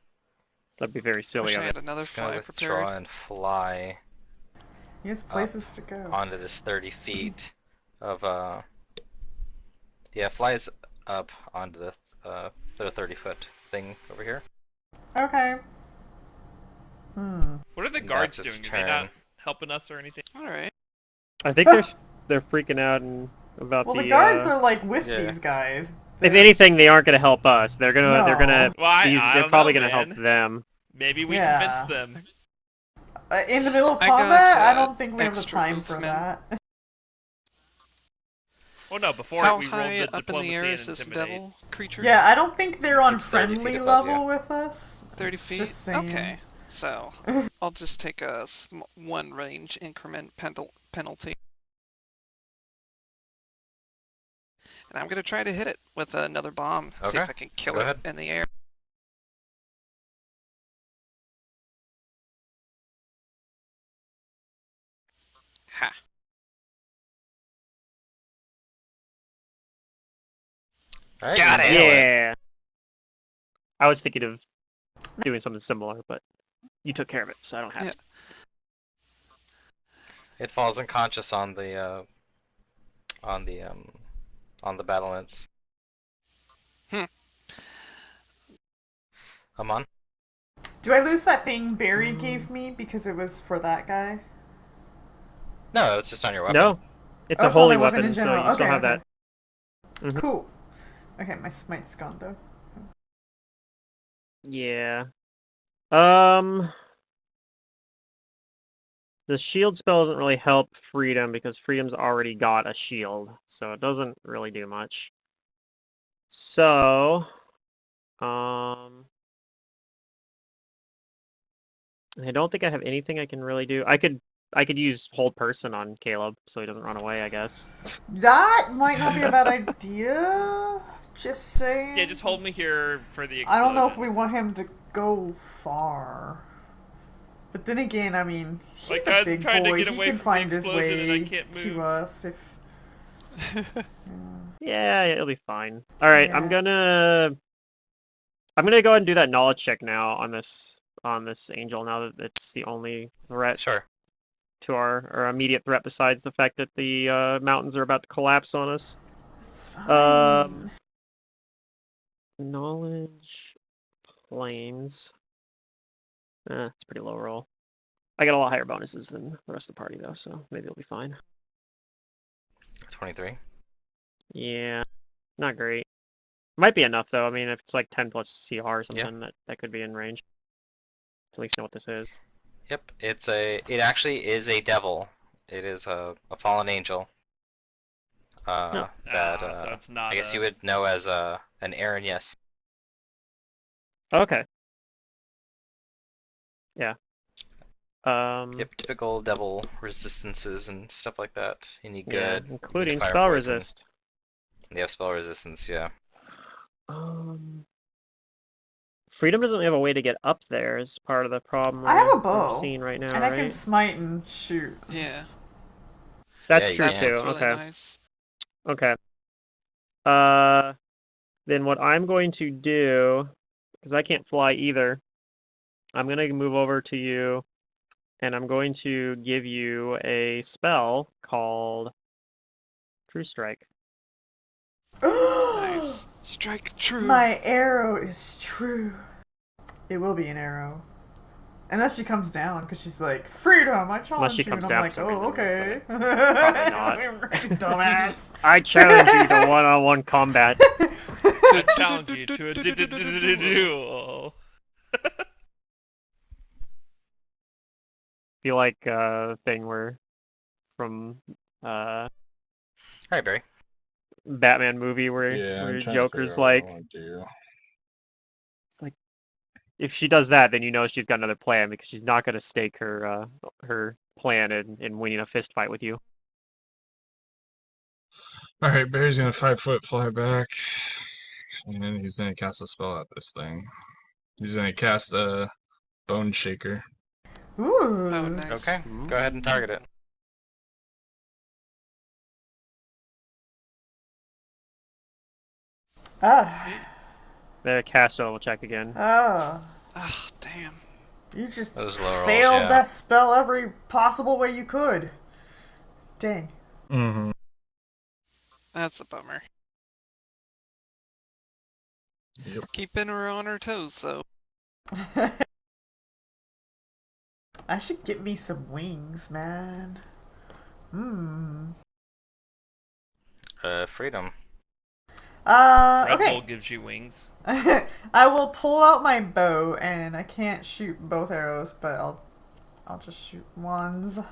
that'd be very silly Wish I of had it. another It's gonna fly withdraw prepared. and fly He has places to go. onto this 30 feet of Yeah, flies up onto the 30-foot thing over here. Okay. What are the And guards that's its doing? Are they not turn. helpking us or anything? Alright. I think they're freaking out and about Well, the. the guards are like with yeah. these guys. If anything, they aren't gonna help us. They're gonna. They're gonna. No. Well, I They're don't probably know, gonna help man. them. Maybe we Yeah. convince them. In the middle of I combat, got, I don't think we have the extra time for movement. that. Well, no, before How we rolled high the up in the diplomacy air and is this intimidate. devil creature? Yeah, I don't think they're on It's 30 feet friendly above level you. with us. 30 feet? Just saying. Okay. So, I'll just take a one range increment penalty. And I'm gonna try to hit it with another bomb. See Okay, if I can kill go it ahead. in the air. Ha. All right, Got you it! nail Yeah. I was thinking of doing something similar, but you took care of it, so I don't have Yeah. to. It falls unconscious on the on the battlements. Hmm. Amon? Do I lose that thing Barry gave me because it was for that guy? No, it's just on your weapon. No, it's Oh, a it's on holy my weapon in weapon, so general. you still Okay, have okay. that. Mhm. Cool. Okay, my smite's gone though. Yeah. The shield spell doesn't really help Freedom because Freedom's already got a shield, so it doesn't really do much. So, I don't think I have anything I can really do. I could use hold person on Caleb so he doesn't run away, I guess. That might not be a bad idea. Just saying. Yeah, just hold me here for the explosion. I don't know if we want him to go far. But then again, I mean, he's Like, a I'm big trying to boy. get He away can from the find his explosion and I way can't to move. us if. Yeah, it'll be fine. All right, Yeah. I'm gonna go ahead and do that knowledge check now on this angel. Now that it's the only threat Sure. to our immediate threat besides the fact that the mountains are about to collapse on us. It's fine. Knowledge planes. It's a pretty low roll. I got a lot higher bonuses than the rest of the party though, so maybe it'll be fine. 23. Yeah, not great. Might be enough though. I mean, if it's like 10 plus CR or Yeah. something, that could be in range. At least know what this is. Yep, it actually is a devil. It is a fallen angel. No. That so it's not I guess you would know as an Aaron, yes. Okay. Yeah. Yep, typical devil resistances and stuff like that. You need good. Yeah, you need including fire spell poison. resist. They have spell resistance, yeah. Freedom doesn't have a way to get up there is part of the problem I have a we're bow, seeing right now, and right? I can smite and shoot. Yeah. That's Yeah, you true can. too. That's really Okay. nice. Okay. Then what I'm going to do, because I can't fly either, I'm going to move over to you, and I'm going to give you a spell called True Strike. Nice. Strike true. My arrow is true. It will be an arrow. Unless she comes down, because she's like, freedom, I challenge she you. comes And I'm down for like, some oh, reason, okay. Probably not. Dumbass. I challenge you to one-on-one combat. I challenge you to a duel. Feel like a thing where from Alright, Barry. Batman movie where Yeah, I'm trying to Joker's figure out what I like, want to do. it's like if she does that, then you know she's got another plan because she's not going to stake her plan in winning a fist fight with you. Alright, Barry's gonna 5-foot fly back. And then he's gonna cast a spell at this thing. He's gonna cast a Bone Shaker. Ooh. Oh, nice. Okay, go ahead and target it. Ah. The caster will check again. Oh. Ah, damn. You just Those low rolls, failed yeah. that spell every possible way you could. Dang. Mm-hmm. That's a bummer. Yep. Keeping her on her toes, though. I should get me some wings, man. Freedom. Red Okay. Bull gives you wings. I will pull out my bow, and I can't shoot both arrows, but I'll just shoot one.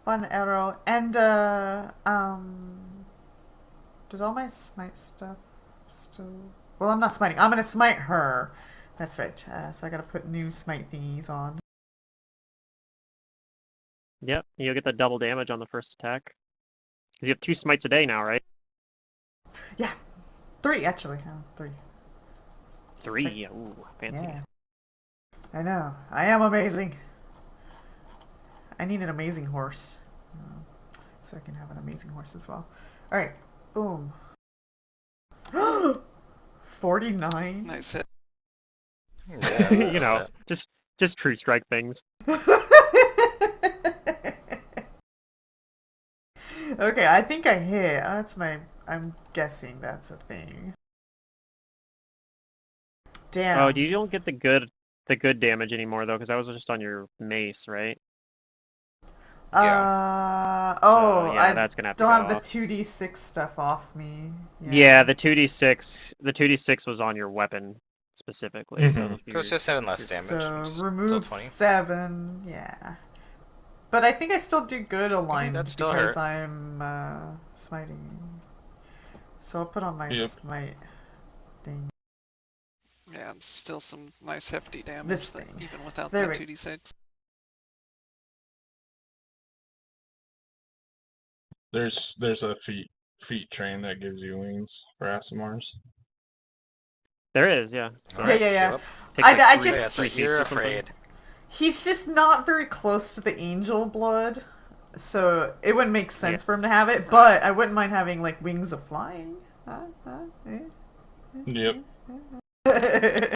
Fun arrow. And, does all my smite stuff still... Well, I'm not smiting. I'm gonna smite her. That's right. So I gotta put new smite thingies on. Yep, you'll get the double damage on the first attack. Because you have 2 smites a day now, right? Yeah. 3, actually. 3. 3, ooh, fancy. Yeah. I know. I am amazing. I need an amazing horse. So I can have an amazing horse as well. Alright. Boom. 49? Nice hit. Yeah, You know, just true strike things. Okay, I think I hit. That's my... I'm guessing that's a thing. Damn. Oh, you don't get the good damage anymore though, because that was just on your mace, right? Oh, So, yeah, I that's gonna have to don't go have the off. 2d6 stuff off me. Yeah, the 2d6 was on your weapon specifically. So Mhm. if you Goes to 7 less damage. So which is still remove 20. 7, yeah. But I think I still do good aligned that still because hurt. I'm smiting. So I'll put on my Yep. smite thing. Yeah, it's still some nice hefty damage This that, thing. even without There that we- 2d6. There's a feet train that gives you wings for Asimars. there is, yeah. So Yeah, yeah, yeah. Caleb? takes I like I three- just- Oh, yeah, so three feet you're or something. afraid. He's just not very close to the angel blood, so it wouldn't make sense Yeah. for him to have it. But I wouldn't mind having like wings of flying. Yep.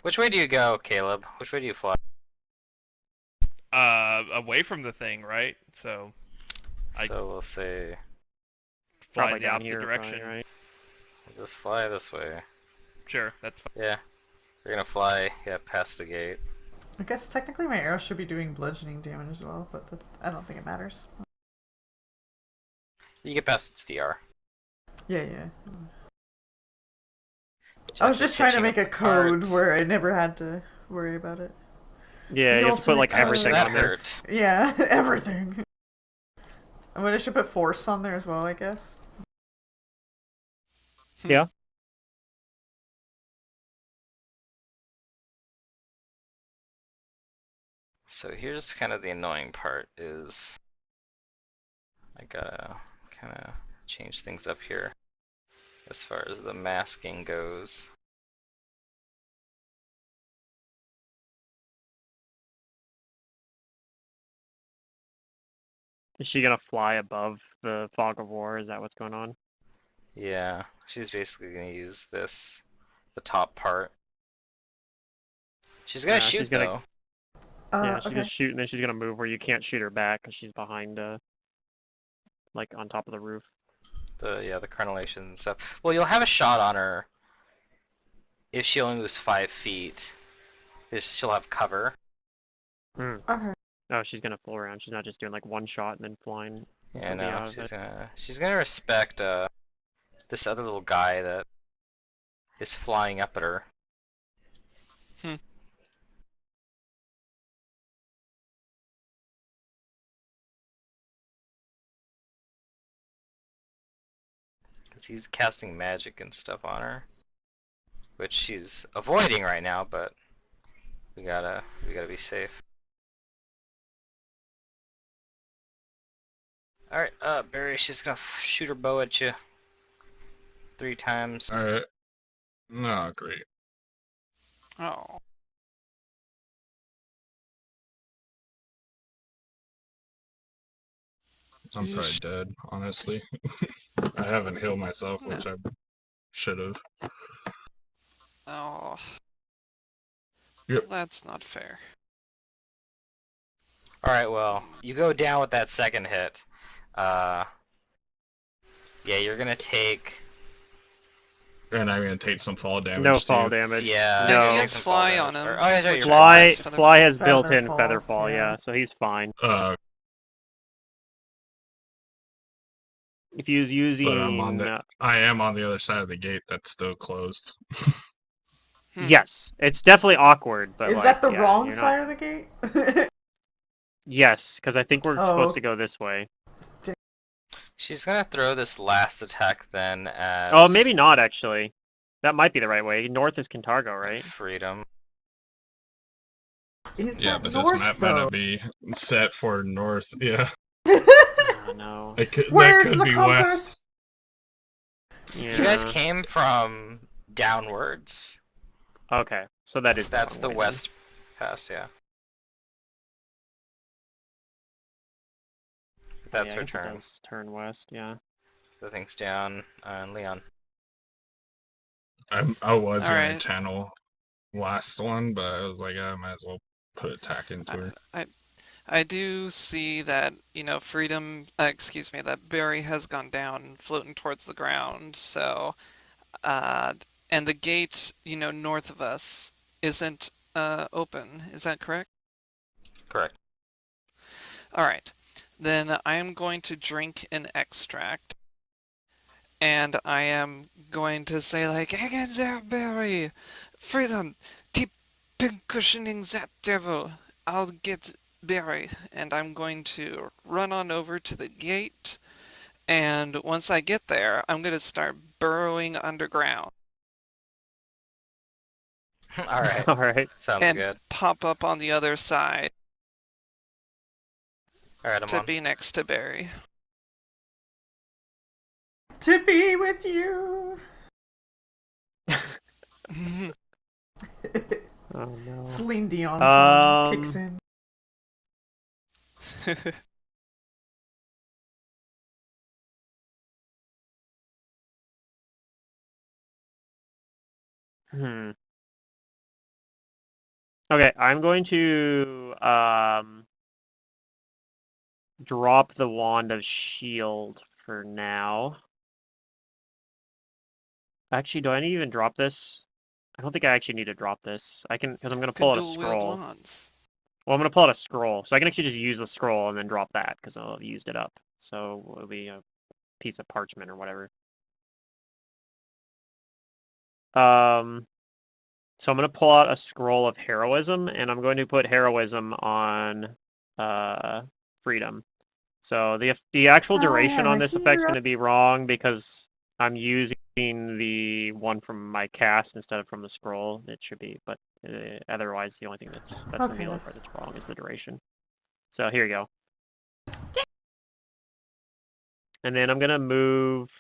Which way do you go, Caleb? Which way do you fly? Away from the thing, right? So I- So we'll say fly Probably in the down opposite here, direction. probably, right? we'll just fly this way. Sure, that's fine. Yeah. You're gonna fly, yeah, past the gate. I guess technically my arrow should be doing bludgeoning damage as well, but I don't think it matters. You get past its DR. Yeah, yeah. I was just trying to make a code where I never had to worry about it. Yeah, The you have to put like ultimate everything that on there. hurt. Yeah, everything. I mean, I should put force on there as well, I guess. Yeah. So here's kind of the annoying part is I gotta kind of change things up here as far as the masking goes. Is she gonna fly above the fog of war? Is that what's going on? Yeah, she's basically gonna use this, the top part. She's gonna Yeah, shoot she's gonna- though. Yeah, she's Okay. gonna shoot and then she's gonna move where you can't shoot her back because she's behind, like on top of the roof. The crenellations and stuff. Well, you'll have a shot on her if she only moves 5 feet. Because she'll have cover. Okay. Oh, she's gonna pull around. She's not just doing like one shot and then flying. Yeah, completely out no, of she's gonna respect this other little guy that is flying up at her. Hmm. Because he's casting magic and stuff on her, which she's avoiding right now, but we gotta be safe. Alright, Barry, she's gonna shoot her bow at you 3 times. Alright. No, great. Oh. I'm probably Yeesh. dead, honestly. I haven't healed myself, which I should have. Oh. Yep. That's not fair. Alright, well, you go down with that second hit. Yeah, you're gonna take... And I'm gonna take some fall damage No too. fall damage. Yeah, No. you He take has some fall fly damage. on him, Oh, yeah, which you're Fly, right. Feather fly has Feather built-in falls, featherfall, yeah. yeah, so he's fine. Uh, If he was using, but I am on the other side of the gate that's still closed. yes, it's definitely awkward, but Is like, that the yeah, wrong you're side not... of the gate? Yes, because I think we're Oh. supposed to go this way. She's gonna throw this last attack then at Oh, maybe not actually. That might be the right way. North is Cantargo, right? Freedom. Is Yeah, that but this north map might though? not be set for north. Yeah, Oh no. that Where's could the be compass? west. You guys Yeah. came from downwards. Okay, so that is the That's wrong the way then. west pass, yeah. That's yeah, I her guess it turn. does turn west. Yeah. The thing's down, and Leon. I was All gonna right. channel last one, but I was like, I might as well put attack into I, her. I I do see that, Freedom, excuse me, that Barry has gone down, floating towards the ground. So, uh, and the gate, north of us isn't open. Is that correct? Correct. All right. Then I am going to drink an extract, and I am going to say like, "Hang in there, Barry! Freedom! Keep pincushioning that devil! I'll get Barry!" And I'm going to run on over to the gate, and once I get there, I'm going to start burrowing underground Alright. All right. Sounds and good. pop up on the other side Alright, I'm to on. be next to Barry. To be with you. Oh no. Celine Dion song kicks Um. in. Hmm. Okay, I'm going to drop the wand of shield for now. Actually, do I need to even drop this? I don't think I actually need to drop this. I can, because I'm gonna Can pull out a dual wield scroll. wands. Well, I'm gonna pull out a scroll, so I can actually just use the scroll and then drop that because I'll have used it up. So it'll be a piece of parchment or whatever. So I'm gonna pull out a scroll of heroism, and I'm going to put heroism on freedom. So the actual I duration am on a this effect's hero. going to be wrong because I'm using the one from my cast instead of from the scroll. It should be, but otherwise the only thing that's going to be Okay. the only part that's wrong is the duration. So here you go. And then I'm going to move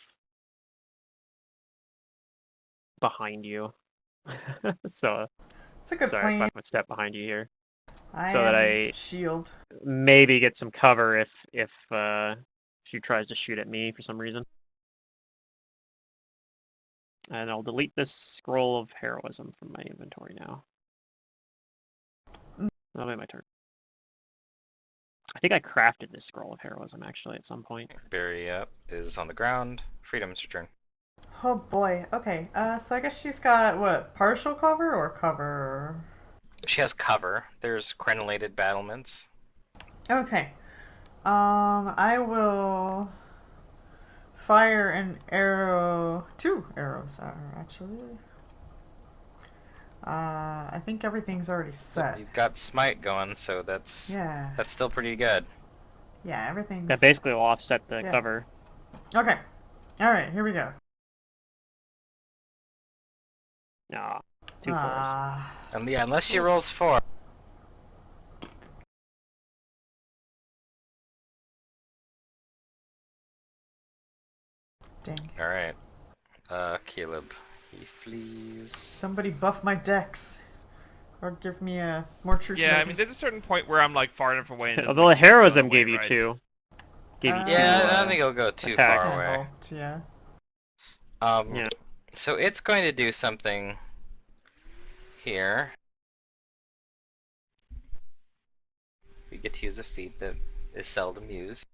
behind you. So It's a good sorry if plan. I'm a step behind you here, I so that am I shield. maybe get some cover if she tries to shoot at me for some reason. And I'll delete this scroll of heroism from my inventory now. That'll be my turn. I think I crafted this scroll of heroism actually at some point. Barry up is on the ground. Freedom's your turn. Oh boy. Okay. So I guess she's got what? Partial cover or cover? She has cover. There's crenellated battlements. Okay. I will fire an arrow. 2 arrows are actually. I think everything's already set. You've got smite going, so that's Yeah. still pretty good. Yeah, everything's. That basically will offset the Yeah. cover. Okay. All right. Here we go. Ah, 2 4s. Ah. And yeah, unless she rolls 4. Dang. Alright. Caleb. He flees. Somebody buff my dex. Or give me a more true Yeah, I mean, saves. there's a certain point where I'm like far enough away. And it doesn't Although the make sense to go heroism away, gave you right? 2. Gave you 2 Yeah, I don't think it'll go too attacks. far away. Helped, yeah. Yeah. So it's going to do something here. We get to use a feat that is seldom used.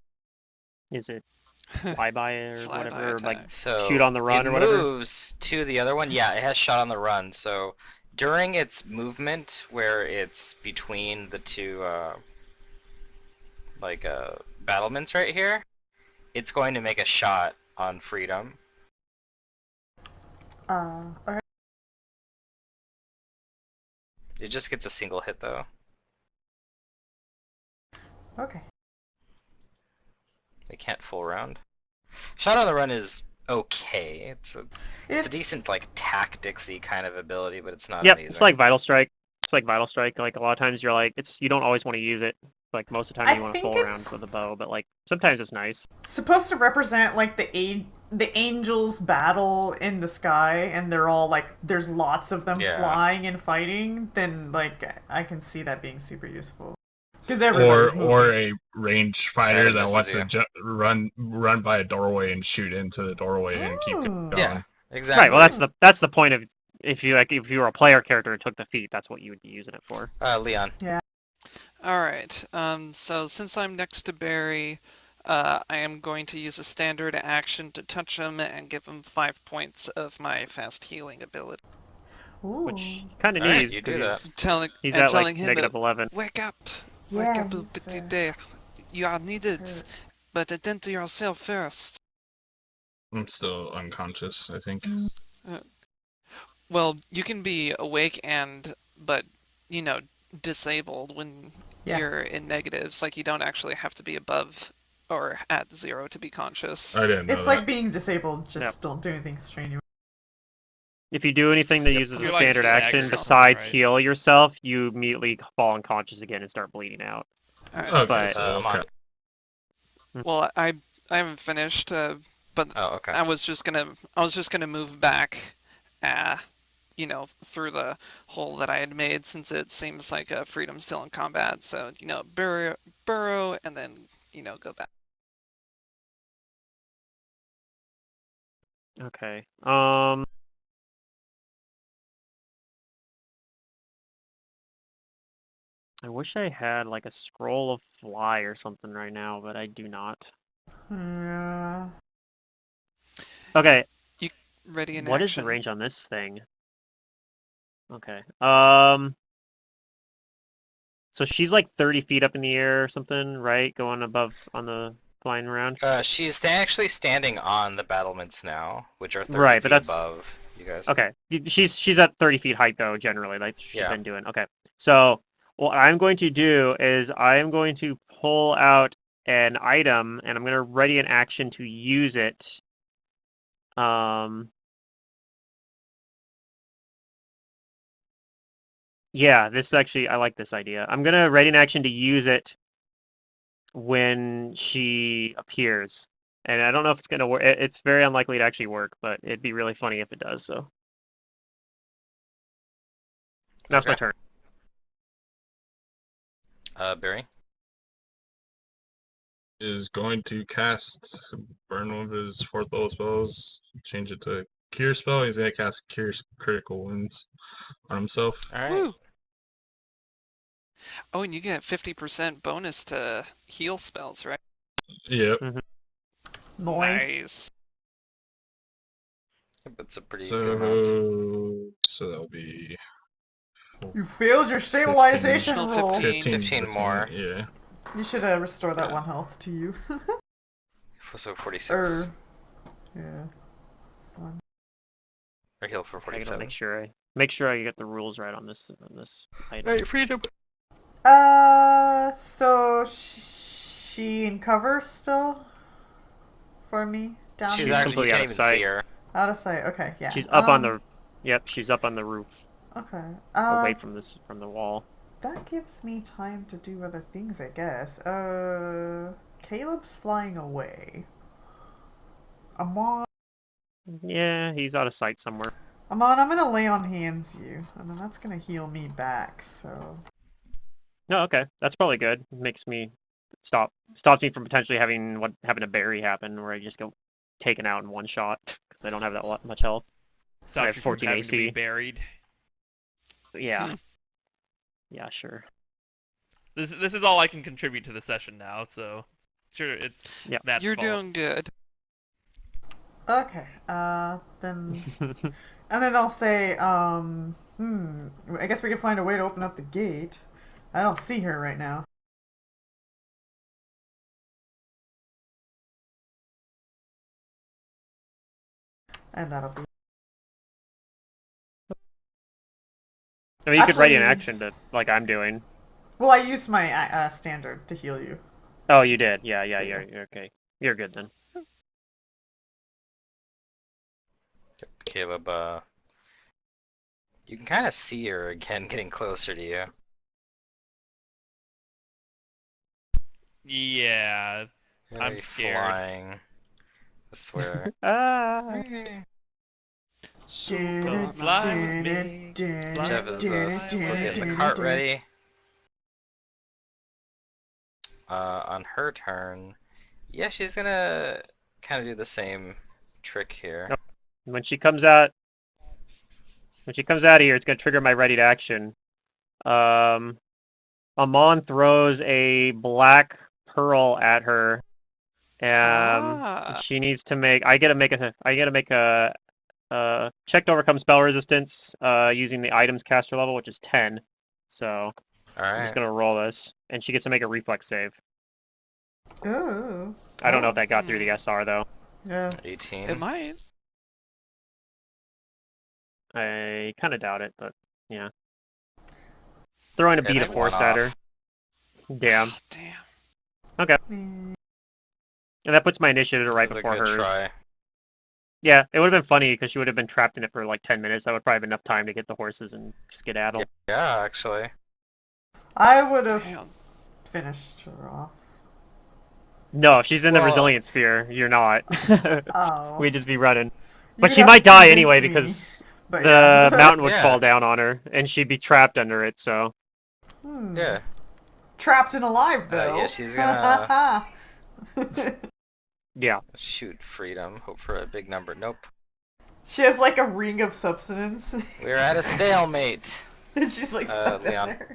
Is it flyby or Flyby whatever? Or like attack. So shoot on the run it or whatever? moves to the other one. Yeah, it has shot on the run. So during its movement, where it's between the two battlements right here, it's going to make a shot on Freedom. Okay. It just gets a single hit though. Okay. They can't full round. Shot on the run is okay. It's a decent like tacticsy kind of ability, but it's not Yep, amazing. it's like Vital Strike. It's like Vital Strike. Like a lot of times you're like, you don't always want to use it. Like most of the time I you want to think fool around it's with a bow, but like sometimes it's nice. supposed to represent like the angels battle in the sky, and they're all like there's lots of them Yeah. flying and fighting. Then like I can see that being super useful because everybody's or moving. a range fighter it that misses wants you. to run by a doorway and shoot into the doorway and keep Ooh. going. Yeah, exactly. Right. Well, that's the point of if you were a player character and took the feat, that's what you would be using it for. Leon. Alright, so since I'm next to Barry, I am going to use a standard action to touch him and give him 5 points of my fast healing ability. Ooh. Which he kind of All right, needs you because do that. he's I'm at telling like him, -11. wake up! Wake Yeah, up, he's, petit bear. You are needed, hurt. but attend to yourself first. I'm still unconscious, I think. Well, you can be awake but, you know, disabled when Yeah. you're in negatives. Like, you don't actually have to be above or at 0 to be conscious. I didn't know It's that. like being disabled. Just Yep. don't do anything strenuous. If you do anything that Yep. uses a You're like standard stag or action something, besides right? heal yourself, you immediately fall unconscious again and start bleeding out. Alright. Okay, But- so I'm on. okay. Well, I haven't finished, but Oh, okay. I was just gonna move back, you know, through the hole that I had made since it seems like freedom's still in combat. So, you know, burrow, and then, you know, go back. Okay. I wish I had like a scroll of fly or something right now, but I do not. Yeah. Okay, Ready in what is the action. range on this thing? Okay. So she's like 30 feet up in the air or something, right? Going above on the flying around. She's actually standing on the battlements now, which are 30 Right, but feet that's above you guys. okay. She's at 30 feet height though, generally, like she's Yeah. been doing. Okay. So what I'm going to do is I am going to pull out an item and I'm going to ready an action to use it. Yeah, this actually I like this idea. I'm gonna ready an action to use it when she appears. And I don't know if it's gonna work. It's very unlikely to actually work, but it'd be really funny if it does. So that's my Okay. turn. Barry. Is going to cast burn one of his fourth level spells, change it to cure spell. He's gonna cast cure critical wounds on himself. All right. Woo! Oh, and you get 50% bonus to heal spells, right? Yep. Noise. Nice. That's a pretty good amount. So that'll be You failed your stabilization Additional roll. 15 more. Yeah. You should restore that Yeah. 1 health to you. So 46. Yeah. Or heal for I gotta 47. make sure I get the rules right on this item. Alright, freedom. So she in cover still? For me? Down She's She's here? actually, completely you out can't of even sight. see her. Out of sight, okay, yeah. She's up on the. Yep, she's up on the roof, Okay. away from the wall. That gives me time to do other things, I guess. Caleb's flying away. Amon, Yeah, he's out of sight somewhere. I'm gonna lay on hands you, and then that's gonna heal me back, so... No, okay, that's probably good. Makes me stops me from potentially having a berry happen where I just go taken out in one shot because I don't have that much health. I have Stops you from 14 having to be AC. buried. Yeah. Yeah, sure. This is all I can contribute to the session now, so sure it's Yeah. Matt's You're fault. doing good. Okay, then... And then I'll say, I guess we can find a way to open up the gate. I don't see her right now. And that'll be... I mean, you could ready an Actually- action to like I'm doing. Well, I used my standard to heal you. Oh, you did. Yeah, you're okay. You're good then. Caleb, you can kind of see her again getting closer to you. Yeah, You're I'm already scared. flying. I swear. Ah. Come fly with me. Fly, Jeff fly, is fly still getting the away. cart ready. On her turn, yeah, she's gonna kind of do the same trick here. Nope. When she comes out of here, it's gonna trigger my ready to action. Amon throws a black pearl at her. Ah. She needs to make. I gotta make a check to overcome spell resistance. Using the items caster level, which is 10. So I'm just Alright. gonna roll this, and she gets to make a reflex save. Ooh. I don't know Oh. if that got through the SR though. Yeah. 18. It might. I kind of doubt it, but yeah. Throwing a bead It's of one force at her. off. Damn. Oh, damn. And that puts my initiative to right That's a before good hers. try. Yeah, it would have been funny because she would have been trapped in it for like 10 minutes. That would probably have been enough time to get the horses and skedaddle. Yeah, actually. I would have Damn. finished her off. No, if she's in the Well- resilient sphere, you're not. Oh. We'd just be running. You But would she have might to die convince anyway me, because but the yeah. mountain would Yeah. fall down on her and she'd be trapped under it, so. Yeah. Trapped and alive, though. Yeah, she's gonna Yeah. shoot freedom. Hope for a big number. Nope. She has like a ring of substance. We're at a stalemate. And she's like stuck down Leon. there.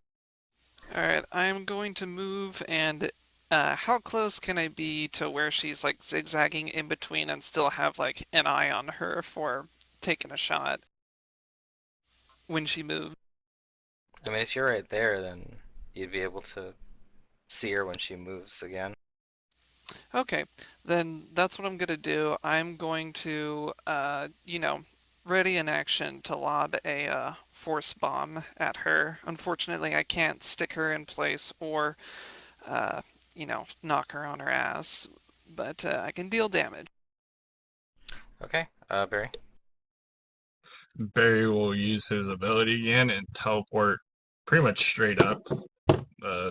Alright, I'm going to move and how close can I be to where she's like zigzagging in between and still have like an eye on her for taking a shot when she moves? I mean, if you're right there, then you'd be able to see her when she moves again. Okay, then that's what I'm gonna do. I'm going to, ready in action to lob a force bomb at her. Unfortunately, I can't stick her in place or, knock her on her ass, but I can deal damage. Okay, Barry. Barry will use his ability again and teleport pretty much straight up. Uh,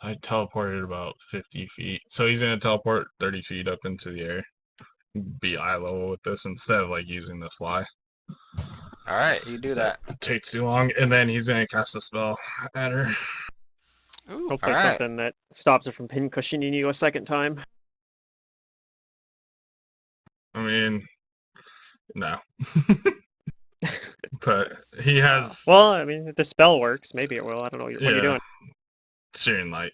I teleported about 50 feet, so he's gonna teleport 30 feet up into the air. Be eye level with this instead of like using the fly. Alright, you do that. Takes too long, and then he's gonna cast a spell at her. Ooh, Hopefully Alright. something that stops her from pin cushioning you a second time. I mean, no. But he has Well, I mean, if the spell works, maybe it will. I don't know. What are you doing? Searing Light.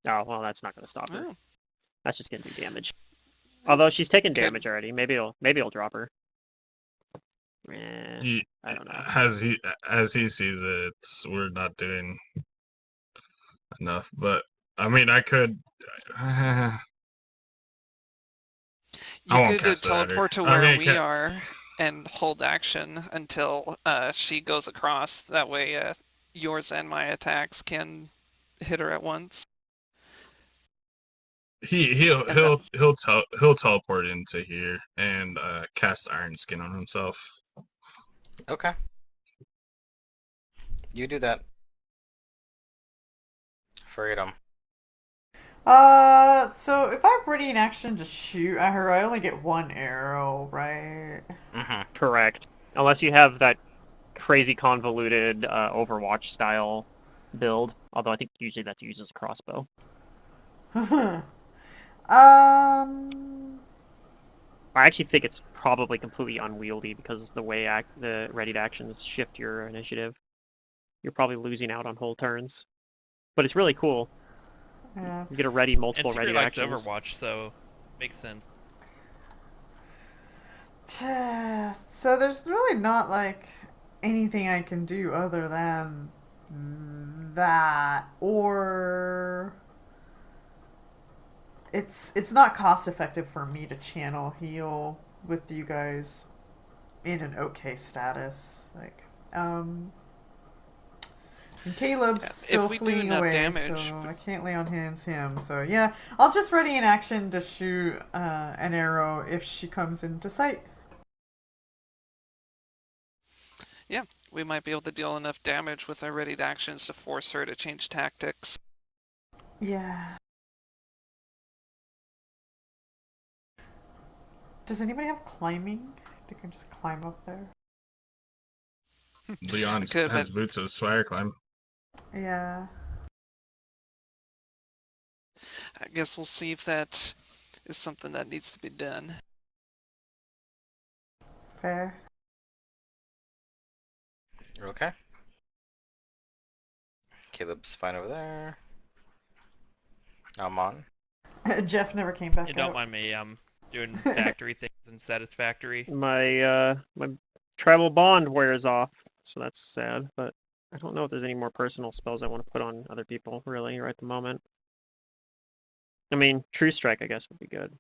Oh, well, that's not going to stop her. oh. That's just going to do damage. Although she's taken Could- damage already. Maybe it'll drop her. He, I don't know. as he sees it, we're not doing enough. But I mean, I could. You I won't could cast it at her. teleport to I where mean, we are and hold action until she goes across. That way, yours and my attacks can hit her at once. he'll And then- he'll teleport into here and cast Iron Skin on himself. Okay. You do that. Freedom. So if I'm ready in action to shoot at her, I only get one arrow, right? Mm-hmm. Correct. Unless you have that crazy convoluted Overwatch style build. Although I think usually that's used as a crossbow. I actually think it's probably completely unwieldy because the way the ready to actions shift your initiative. You're probably losing out on whole turns. But it's really cool. Yeah. You get a ready And multiple ready Secret likes actions. Overwatch, so makes sense. So there's really not like anything I can do other than that, or it's not cost effective for me to channel heal with you guys in an okay status. Like, And Caleb's Yeah, if still we do fleeing enough away, damage- so I can't lay on hands him. So yeah, I'll just ready in action to shoot an arrow if she comes into sight. We might be able to deal enough damage with our readied actions to force her to change tactics. Yeah. Does anybody have climbing? They can just climb up there. Leon Could, has but boots of swagger climb. Yeah. I guess we'll see if that is something that needs to be done. Fair. Okay. Caleb's fine over there. I'm on. Jeff never came back You don't out. mind me doing factory things in Satisfactory. My tribal bond wears off, so that's sad. But I don't know if there's any more personal spells I want to put on other people really right at the moment. I mean, True Strike I guess would be good.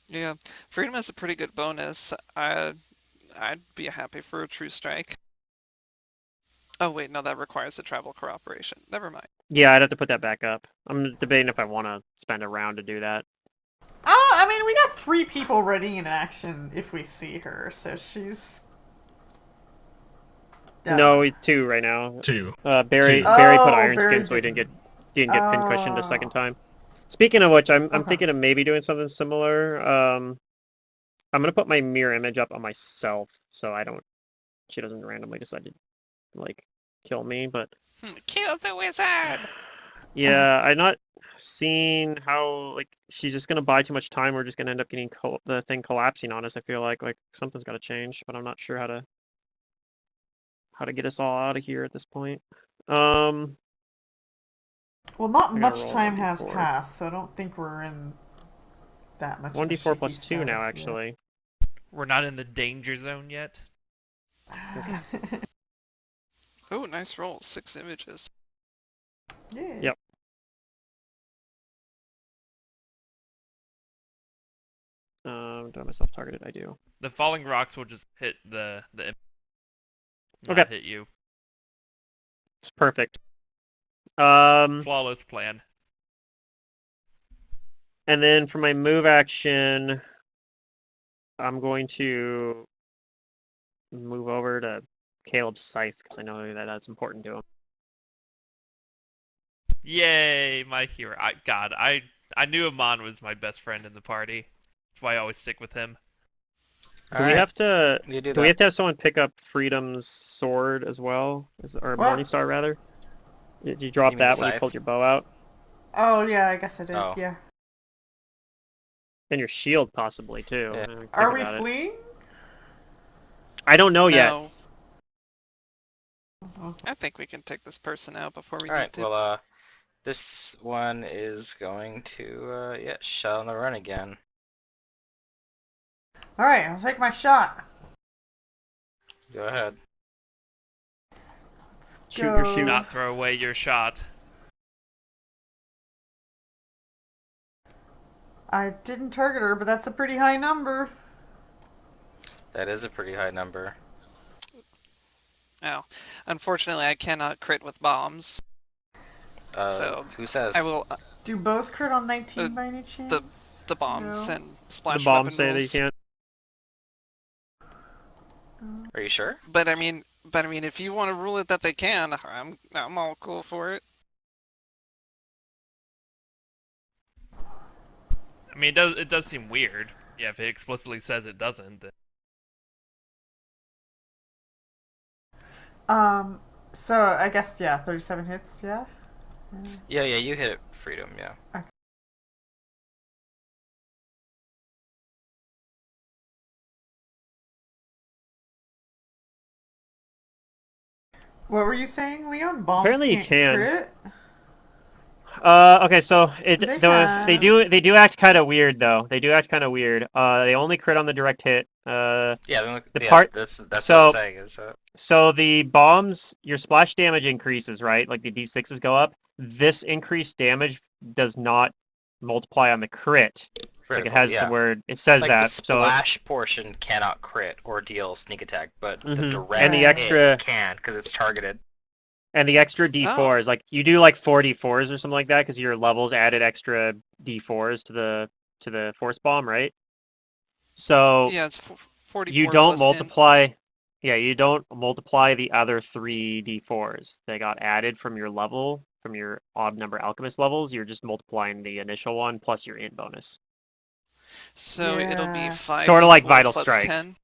Yeah, freedom has a pretty good bonus. I'd be happy for a true strike. Oh wait, no, that requires the tribal cooperation. Never mind. Yeah, I'd have to put that back up. I'm debating if I want to spend a round to do that. Oh, I mean, we got 3 people ready in action if we see her, so she's. No, 2 right now. 2. Barry Two. Barry put Oh, Iron Barry Skin, so he didn't. didn't get pin cushioned a second Oh. time. Speaking of which, I'm Okay. thinking of maybe doing something similar. I'm gonna put my mirror image up on myself, so she doesn't randomly decide to like kill me. But Kill the wizard! yeah, I'm not seeing how like she's just gonna buy too much time. We're just gonna end up getting the thing collapsing on us. I feel like something's got to change, but I'm not sure how to get us all out of here at this point. Well, not I gotta much roll time has 1d4. passed, so I don't think we're in that much. 1d4 of a plus 2 now, status actually. We're not in the danger zone yet. Yet. Oh, nice roll. 6 images. Yeah. Yep. Do I have myself targeted? I do. The falling rocks will just hit the not Okay. hit you. It's perfect. And Flawless plan. then for my move action, I'm going to move over to Caleb's scythe because I know that that's important to him. Yay, my hero. I knew Amon was my best friend in the party. That's why I always stick with him. Do we have to? You do Do we that. have to have someone pick up Freedom's sword as well, or What? Morningstar rather? Did you drop You mean that the when you scythe? pulled your bow out? Oh yeah, I guess I did. Oh. Yeah. And your shield possibly too. Yeah. I didn't think Are we about it. fleeing? I don't know yet. No, Oh. I think we can take this person out before we Alright, need to. well, this one is going to, shut on the run again. All right, I'll take my shot. Go ahead. Let's Shoot your go. shoot. Not throw away your shot. I didn't target her, but that's a pretty high number. That is a pretty high number. Oh, unfortunately, I cannot crit with bombs. So, Who says? I will Do bows crit on 19 by any chance? the bombs No. and splash The bombs weapon say rules. that you can't. Are you sure? But I mean, if you want to rule it that they can, I'm all cool for it. I mean, it does seem weird. Yeah, if it explicitly says it doesn't, then So I guess 37 hits. Yeah. Yeah, you hit it, Freedom, yeah. What were you saying, Leon? Bombs Apparently you can't can. crit? Okay, so They they do act kind of weird though. They do act kind of weird. They only crit on the direct hit. That's what I'm saying. Is So the bombs, your splash damage increases, right? Like the d6s go up. This increased damage does not multiply on the crit. Like it critical, has yeah. the word. It says Like that. the splash portion cannot crit or deal sneak attack, but the Mhm. direct And the hit extra- can because it's targeted. And the extra D4s, like you do like 4 D4s or something like that, because your levels added extra D4s to the force bomb, right? So Yeah, it's you 44 don't plus int. multiply. Yeah, you don't multiply the other 3 D4s. They got added from your level, from your odd number alchemist levels. You're just multiplying the initial one plus your int bonus. So it'll be Yeah. 'Sort of like 5d4 Vital plus Strike. 10.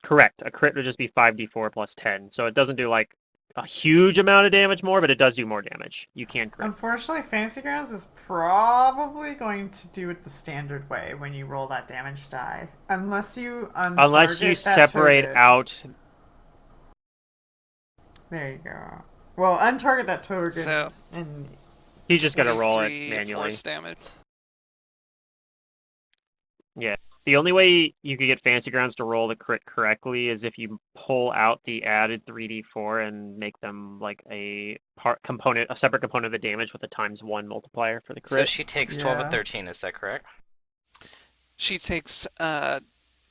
Correct. A crit would just be 5d4 plus 10. So it doesn't do like a huge amount of damage more, but it does do more damage. You can crit. Unfortunately, Fantasy Grounds is probably going to do it the standard way when you roll that damage die. Unless you Unless you untarget that separate toad. out. There you go. Well, untarget that toad So and He's just going to roll it 23 manually. force damage. Yeah. The only way you could get Fantasy Grounds to roll the crit correctly is if you pull out the added 3d4 and make them like a separate component of the damage with a ×1 multiplier for the So crit. she takes 12 Yeah. and 13, is that correct? She takes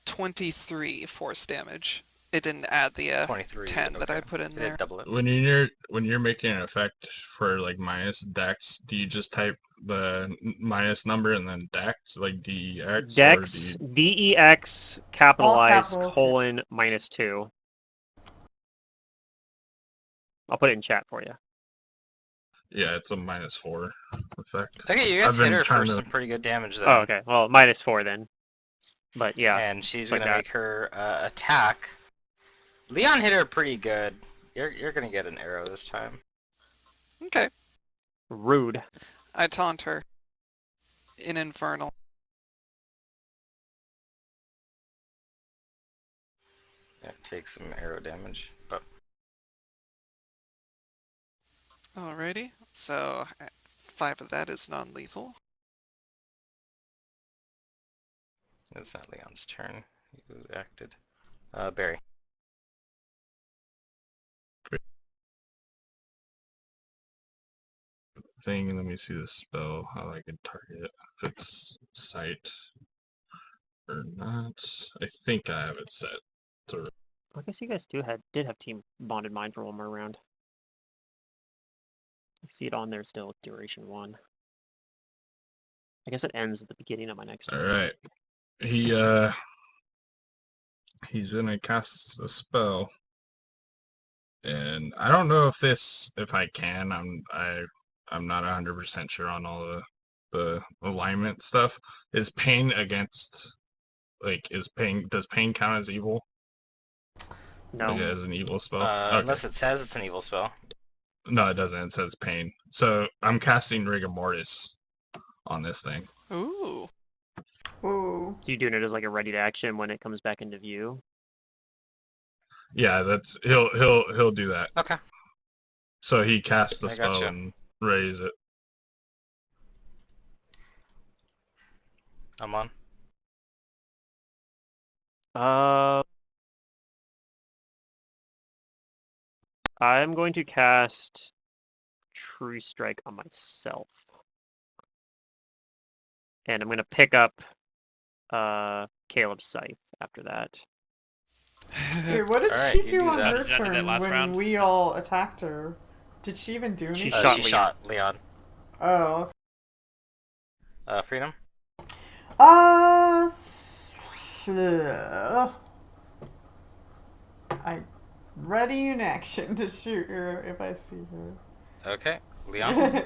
23 force damage. It didn't add the 23. 10 that I okay. put in It there. did double it. When you're making an effect for like minus dex, do you just type the minus number and then dex like DX, or do Dex, you? DEX, capitalized, capitals, :-2. I'll put it in chat for you. Yeah, it's a -4 effect. Okay, you guys I've hit been her for trying to. some pretty good damage there. Oh, okay. Well, -4 then. But yeah, And she's it's like gonna that. make her attack. Leon hit her pretty good. You're gonna get an arrow this time. Okay. Rude. I taunt her. In Infernal. Yeah, take some arrow damage, but Alrighty. So 5 of that is non-lethal. it's not Leon's turn. You acted. Barry. Thing. Let me see the spell. How I can target if it's sight or not. I think I have it set to. I guess you guys did have team bonded mind for one more round. I see it on there still, duration 1. I guess it ends at the beginning of my next All turn. right. He's gonna cast a spell, and I don't know if I can. I'm not 100% sure on all the alignment stuff. Is pain against does pain count as evil? No. Like as an evil spell? Unless it says it's an evil spell. No, it doesn't. It says pain. So I'm casting rigor mortis on this thing. Ooh. ooh. So you're doing it as like a ready to action when it comes back into view. Yeah, that's he'll do that. Okay. So he casts the I spell gotcha. and raise it. I'm on. I'm going to cast True Strike on myself. And I'm going to pick up Caleb's Scythe after that. Wait, what did Alright, she you do do on that. her Did I do that turn last when round? we all attacked her? Did she even do anything? She shot She Leon. shot Leon. Oh. Freedom? I ready in action to shoot her if I see her. Okay. Leon?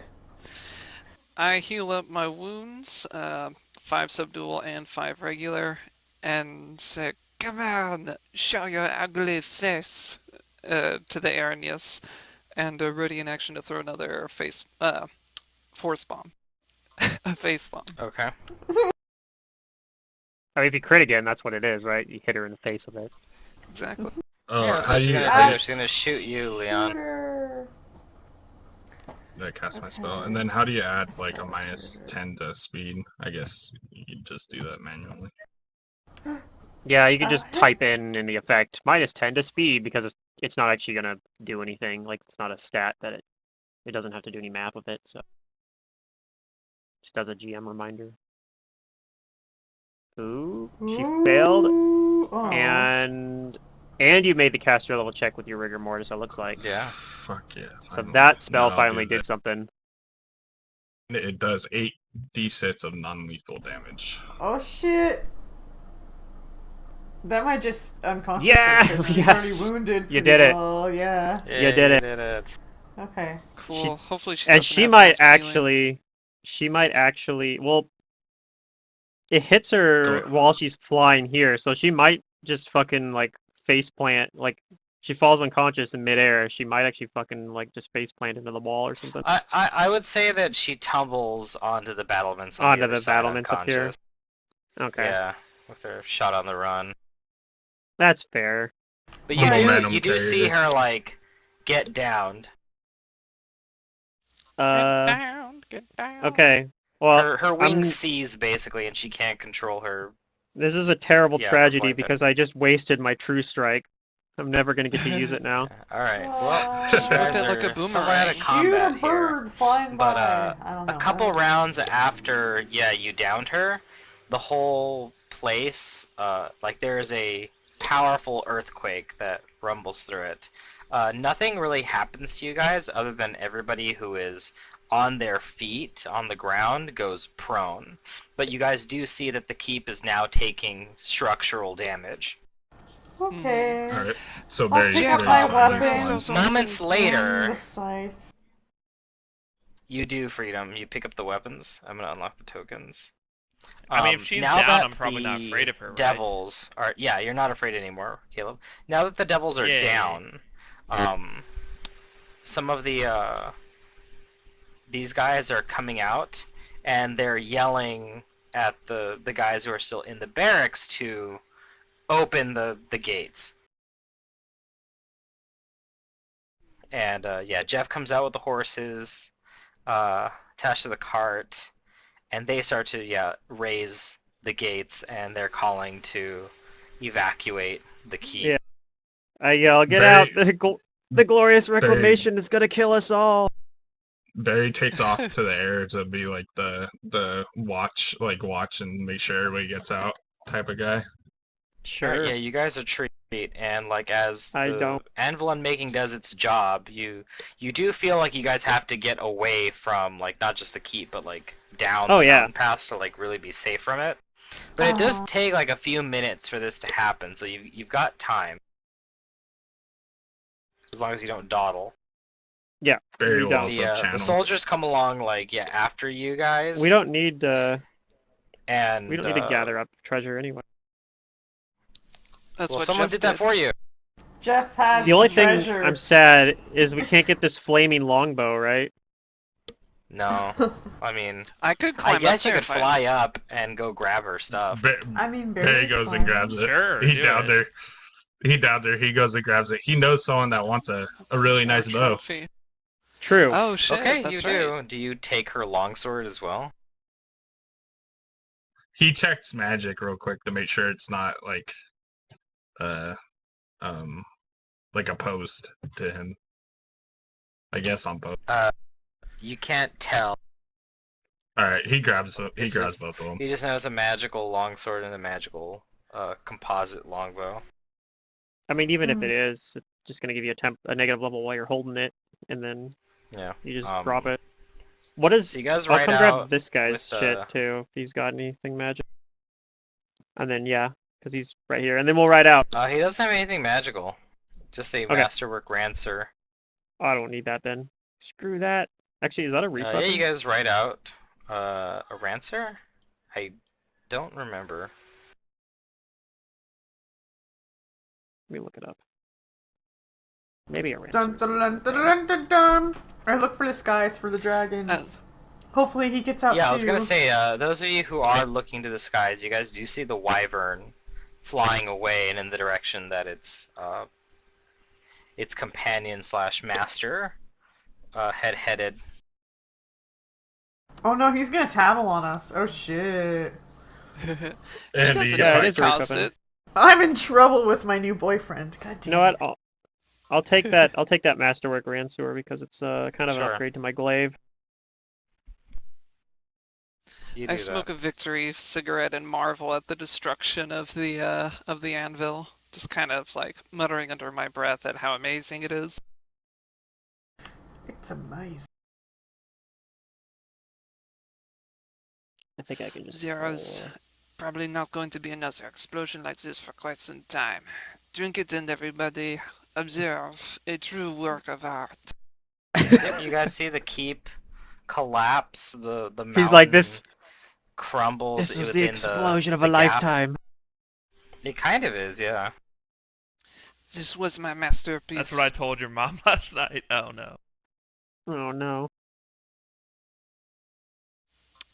I heal up my wounds, 5 subdual and 5 regular, and say, "Come on, show your ugly face," to the Aranyas, and ready in action to throw another force bomb. A face bomb. Okay. I mean, if you crit again, that's what it is, right? You hit her in the face with it. Exactly. Oh, Yeah, that's how what do she's you? gonna How do. do She's gonna shoot you, Shoot Leon. her. I cast my spell, Okay. and then how do you add That's like so a minus retarded. 10 to speed? I guess you just do that manually. Yeah, you can just type Hit. in the effect -10 to speed because it's not actually gonna do anything. Like it's not a stat that it doesn't have to do any math with it, so just as a GM reminder. Ooh, she failed, Ooh, oh. and And you made the caster level check with your rigor mortis, it looks like. Yeah. Fuck yeah. So Finally. that spell Now I'll finally do did something. it does 8d6 of non-lethal damage. Oh shit! That might just unconscious her Yeah! because she's Yes! already wounded You pretty did it. well. Yeah. You did it. did it. Okay. Cool. Hopefully she And doesn't she have might fast healing. actually, well, it hits her Go. while she's flying here, so she might just fucking like face plant, like she falls unconscious in midair. She might actually fucking like just face plant into the wall or something. I would say that she tumbles onto the battlements on Onto the other the side battlements up here. unconscious. Okay, Yeah, with her shot on the run. that's fair. But The you momentum do carried see her. her like get downed. Get down, get down. Okay. Well, Her wings seize basically, and she can't control her. this is a terrible Yeah, her tragedy flight because I just wasted my true strike. I'm never gonna get to use it now. All right. Well, Just you whip guys it like a are somewhat out of boomerang. Shoot a combat here. bird flying But by. I don't know. a couple rounds after, yeah, you downed her, the whole place, like there's a powerful earthquake that rumbles through it. Nothing really happens to you guys other than everybody who is on their feet on the ground goes prone. But you guys do see that the keep is now taking structural damage. Okay. All right. So I'll Barry, pick Yeah, up Barry's my fine, weapons. he's fine. So Moments something- later, And the scythe. you do freedom. You pick up the weapons. I'm gonna unlock the tokens. I mean, if she's now down, that I'm probably not the afraid of her, right? devils are, yeah, you're not afraid anymore, Caleb. Now that the devils are Yay. down, some of the these guys are coming out, and they're yelling at the guys who are still in the barracks to open the gates. And yeah, Jeff comes out with the horses attached to the cart, and they start to raise the gates, and they're calling to evacuate the keep. Yeah. I yell, "Get Barry- out! The glorious reclamation is gonna kill us all!" Barry takes off to the air to be like the watch and make sure everybody gets out type of guy. Sure. Alright, yeah, you guys are treat, and like as I the don't- Anvil Unmaking does its job, you do feel like you guys have to get away from like not just the keep, but like down Oh, the yeah. mountain pass to like really be safe from it. But it does Aw. take like a few minutes for this to happen, so you've got time. As long as you don't dawdle. Barry We will don't. also The channel. soldiers come along like after you guys. We don't need and we don't need to gather up treasure anyway. That's Well, what someone Jeff did that for you. Jeff has The only the thing treasure. I'm sad is we can't get this flaming longbow, right? No, I mean, I could climb I guess up you there could if I- fly up and go grab her stuff. I mean, Barry Barry's goes fine. and grabs it. Sure, He do down it. there. He down there. He goes and grabs it. He knows someone that wants a really nice Small bow. trophy. True. Oh shit, Okay, that's you right. do. Do you take her longsword as well? He checks magic real quick to make sure it's not like uh like opposed to him. I guess on both. You can't tell. All right, he grabs It's both just- of them. You just know it's a magical longsword and a magical composite longbow. I mean, even if Hmm. it is, it's just gonna give you a negative level while you're holding it, and then Yeah. you just Um, drop it. What is? So you guys I'll ride come grab out. this guy's with, shit too if he's got anything magic. And then yeah, because he's right here, and then we'll ride out. He doesn't have anything magical. Just a Okay. masterwork rancer. Oh, I don't need that then. Screw that. Actually, is that a reach Yeah, weapon? you guys ride out. A rancer? I don't remember. Let me look it up. Maybe a ransom. Dun, dun, dun, dun, dun, dun, dun. I look for disguise for the dragon. Hopefully he gets out Yeah, too. I was gonna say, those of you who are looking to the skies, you guys do see the wyvern flying away and in the direction that its companion slash master had headed. Oh no, he's gonna tattle on us. Oh shit. He And doesn't he- Yeah, it quite is a reach caused weapon. it. I'm in trouble with my new boyfriend. God damn You know what? it. I'll take that. I'll take that masterwork Ransor because it's kind of an Sure. upgrade to my glaive. You I do smoke a victory cigarette and marvel at the destruction of the anvil. Just kind of like muttering under my breath at how amazing it is. It's amazing. I think I can just There's roll. probably not going to be another explosion like this for quite some time. Drink it in, everybody. Observe a true work of art. Yep, you guys see the keep collapse. The He's like, mountain crumbles this was the within explosion of the a gap. lifetime. It kind of is, yeah. This was my masterpiece. That's what I told your mom last night. Oh no. Oh no.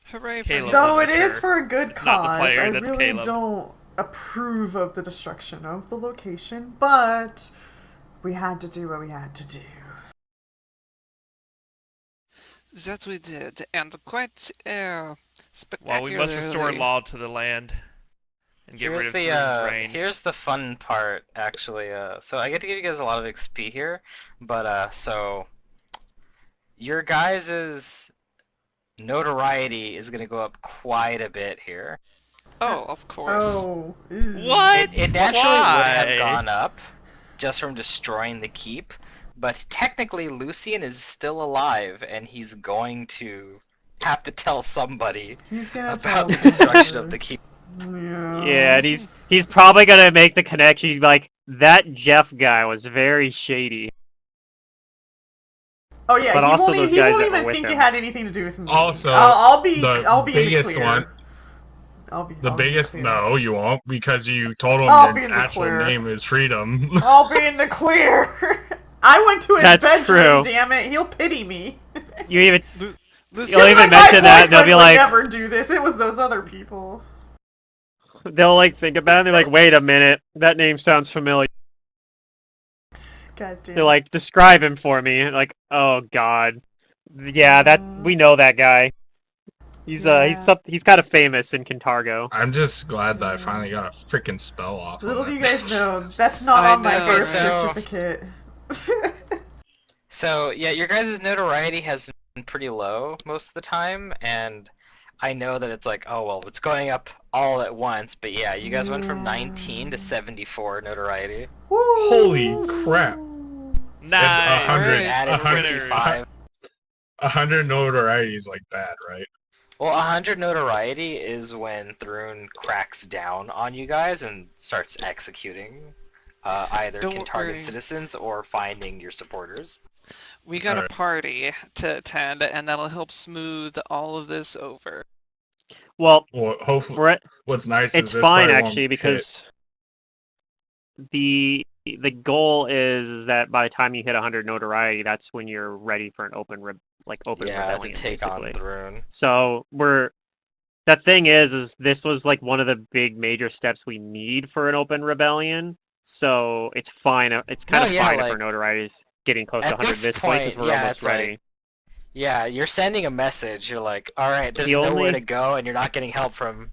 Hooray for Caleb him. Though was it the is sure. for a good It's not the cause, player, I that's really Caleb. don't approve of the destruction of the location, but we had to do what we had to do. That we did, and quite Well, spectacularly. we must restore law to the land and get rid Here's of the Thrune's reign. here's the fun part actually. So I get to give you guys a lot of XP here, but so your guys' notoriety is gonna go up quite a bit here. Oh, of course. Oh. Ew. What? It naturally would have Why? gone up just from destroying the keep, but technically Lucian is still alive and he's going to have to tell somebody He's gonna about tell the destruction of somebody. the keep. Yeah, and he's probably gonna make the connection. He's like, that Jeff guy was very shady. Oh yeah, But he also won't, those he guys won't that were even with think him. it had anything to do with me. Also, I'll be in the biggest clear. one. I'll be The in the biggest clear. no, you won't, because you told him I'll be your in the actual clear. name is Freedom. I'll be in the clear. I went to his That's bedroom, true. damn it. He'll pity me. You even Lucy, You'll Just even like mention my that, and they'll boyfriend be would like, never do this. It was those other people. they'll like think about it. And they're like, wait a minute, that name sounds familiar. God damn. They're like, describe him for me. And like, oh god, yeah, that we know that guy. He's Yeah. he's kind of famous in Kintargo. I'm just glad that I Yeah. finally got a freaking spell off. Little on do that you guys bitch. know, that's not I on my know, birth right? certificate. So yeah, your guys' notoriety has been pretty low most of the time, and I know that it's like, oh well, it's going up all at once, but yeah, you guys went from 19 to 74 notoriety. Woo! Holy crap! Nice. 100, Added 55. 100 notoriety is like bad, right? Well, 100 notoriety is when Thrune cracks down on you guys and starts executing either Don't target worry. citizens or finding your supporters. We got a Alright. party to attend, and that'll help smooth all of this over. Well, Well, hopefully, we're at, what's nice it's is this fine probably actually won't hit. because the goal is that by the time you hit 100 notoriety, that's when you're ready for an open Yeah, rebellion, to take on basically. Thrune. So that thing is this was like one of the big major steps we need for an open rebellion. So it's fine. It's kind No, of yeah, fine if like, our notoriety is getting close to at 100 this this point because point, we're yeah, almost it's like, ready. yeah, you're sending a message. You're like, all right, there's The nowhere only- to go, and you're not getting help from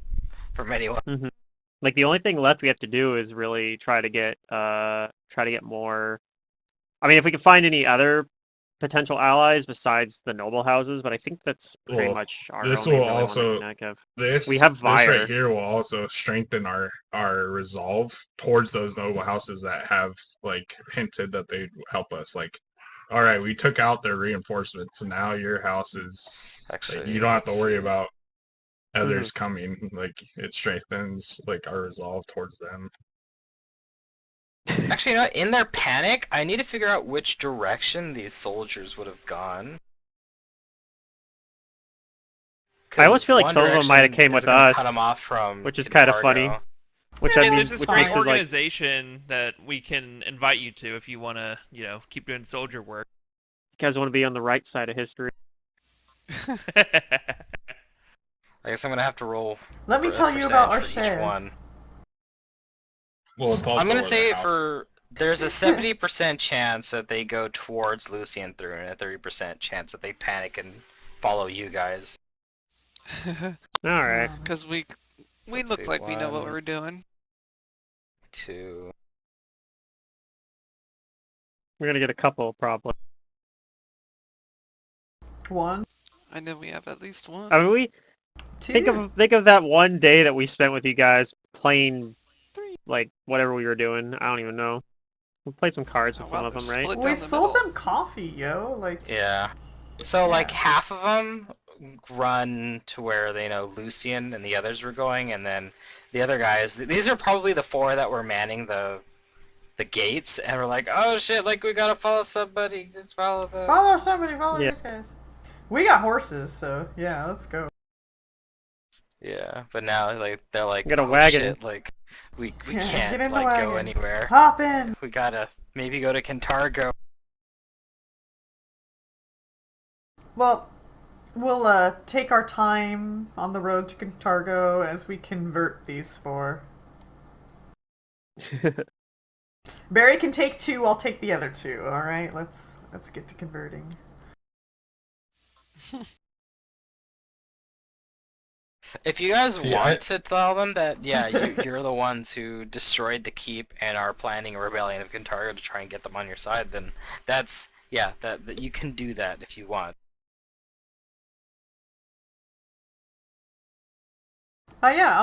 anyone. Like the only thing left we have to do is really try to get more. I mean, if we can find any other potential allies besides the noble houses, but I think that's pretty Well, much our this only will really also- one that can think of. This We have this Vire. right here will also strengthen our resolve towards those noble houses that have like hinted that they'd help us. Like, all right, we took out their reinforcements, and now your house is Actually, like, you don't have to let's worry see. about others coming. Like, it strengthens like our resolve towards them. Actually, you know what? In their panic, I need to figure out which direction these soldiers would have gone. I always feel like one some of them might have direction came is with gonna us, cut them off from which is kind of Kintargo. funny. Which Yeah, I I And mean, there's it's this which fine. big makes us like, organization that we can invite you to if you want to, keep doing soldier work. you guys want to be on the right side of history. I guess I'm gonna have to roll. Let me for a tell you about our percentage for each share. one. Well, it's also I'm gonna where say the house- there's a 70% chance that they go towards Lucian Thrune, and a 30% chance that they panic and follow you guys. All right. Because we Let's look see, like we know what 1, we're doing. 2. We're gonna get a couple probably. One, I know we have at least one. I mean, we two. think of that one day that we spent with you guys playing Three. like whatever we were doing. I don't even know. We played some cards with Oh, some well, of they're them, right? split We down the sold middle. them coffee, yo. Like, Yeah. So like Yeah. half of them run to where they know Lucian and the others were going, and then the other guys. These are probably the 4 that were manning the gates, and we're like, oh shit, like we gotta follow somebody. Just follow the. follow somebody, follow Yeah. these guys. We got horses, so yeah, let's go. Yeah, but now like they're like, Got a oh wagon. shit, like we Yeah, can't get in the like go wagon. anywhere. Hop in. We gotta maybe go to Cantargo. Well, we'll take our time on the road to Cantargo as we convert these 4. Barry can take 2. I'll take the other 2. All right, let's get to converting. If you guys See, want to tell them that, yeah, you're the ones who destroyed the keep and are planning a rebellion of Cantargo to try and get them on your side, then that's yeah, that you can do that if you want. Yeah,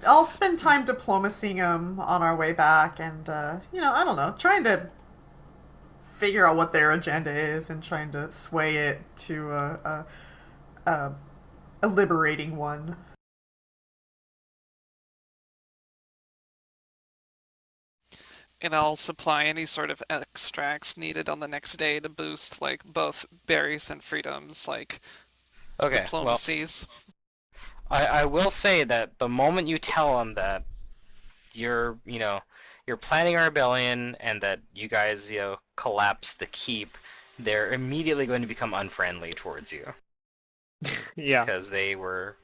I'll spend time diplomacying them on our way back, and I don't know, trying to figure out what their agenda is and trying to sway it to a liberating one. And I'll supply any sort of extracts needed on the next day to boost like both berries and freedoms, like Okay, well, diplomacies. I will say that the moment you tell them that you're planning a rebellion and that you guys, collapse the keep, they're immediately going to become unfriendly towards you Yeah. because they were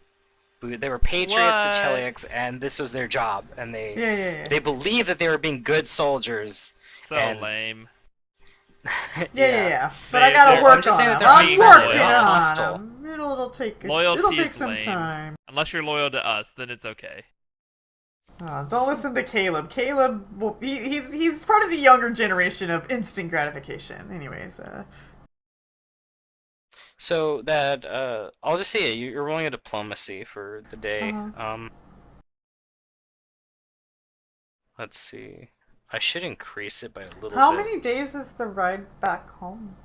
patriots to Cheliax, and this was their job, and Yeah. they believe that they were being good soldiers. So And- lame. Yeah. But I They- gotta they're- work I'm just on saying them. that they're I'm being working loyal, on hostile. them. It'll take Loyalty is some lame. time. Unless you're loyal to us, then it's okay. Don't listen to Caleb. Caleb, he's part of the younger generation of instant gratification. Anyways, So that I'll just say you're rolling a diplomacy for the day. Uh-huh. Let's see. I should increase it by a little how bit. many days is the ride back home?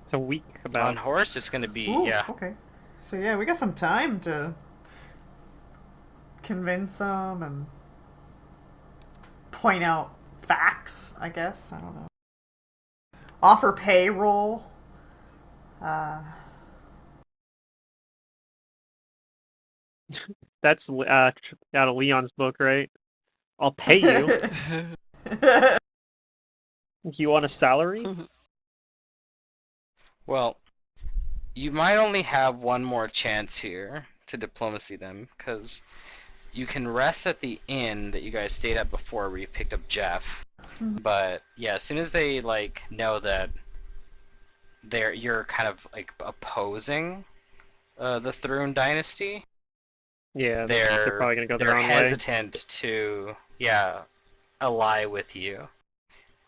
It's a week On about. horse, it's gonna be Ooh, yeah. okay. So yeah, we got some time to convince them and point out facts, I guess. I don't know. Offer payroll. That's out of Leon's book, right? I'll pay you. You want a salary? Well, you might only have one more chance here to diplomacy them, because you can rest at the inn that you guys stayed at before where you picked up Jeff. But yeah, as soon as they know that you're kind of opposing the Thrune dynasty, Yeah, they're probably gonna go their they're own way. hesitant to ally with you.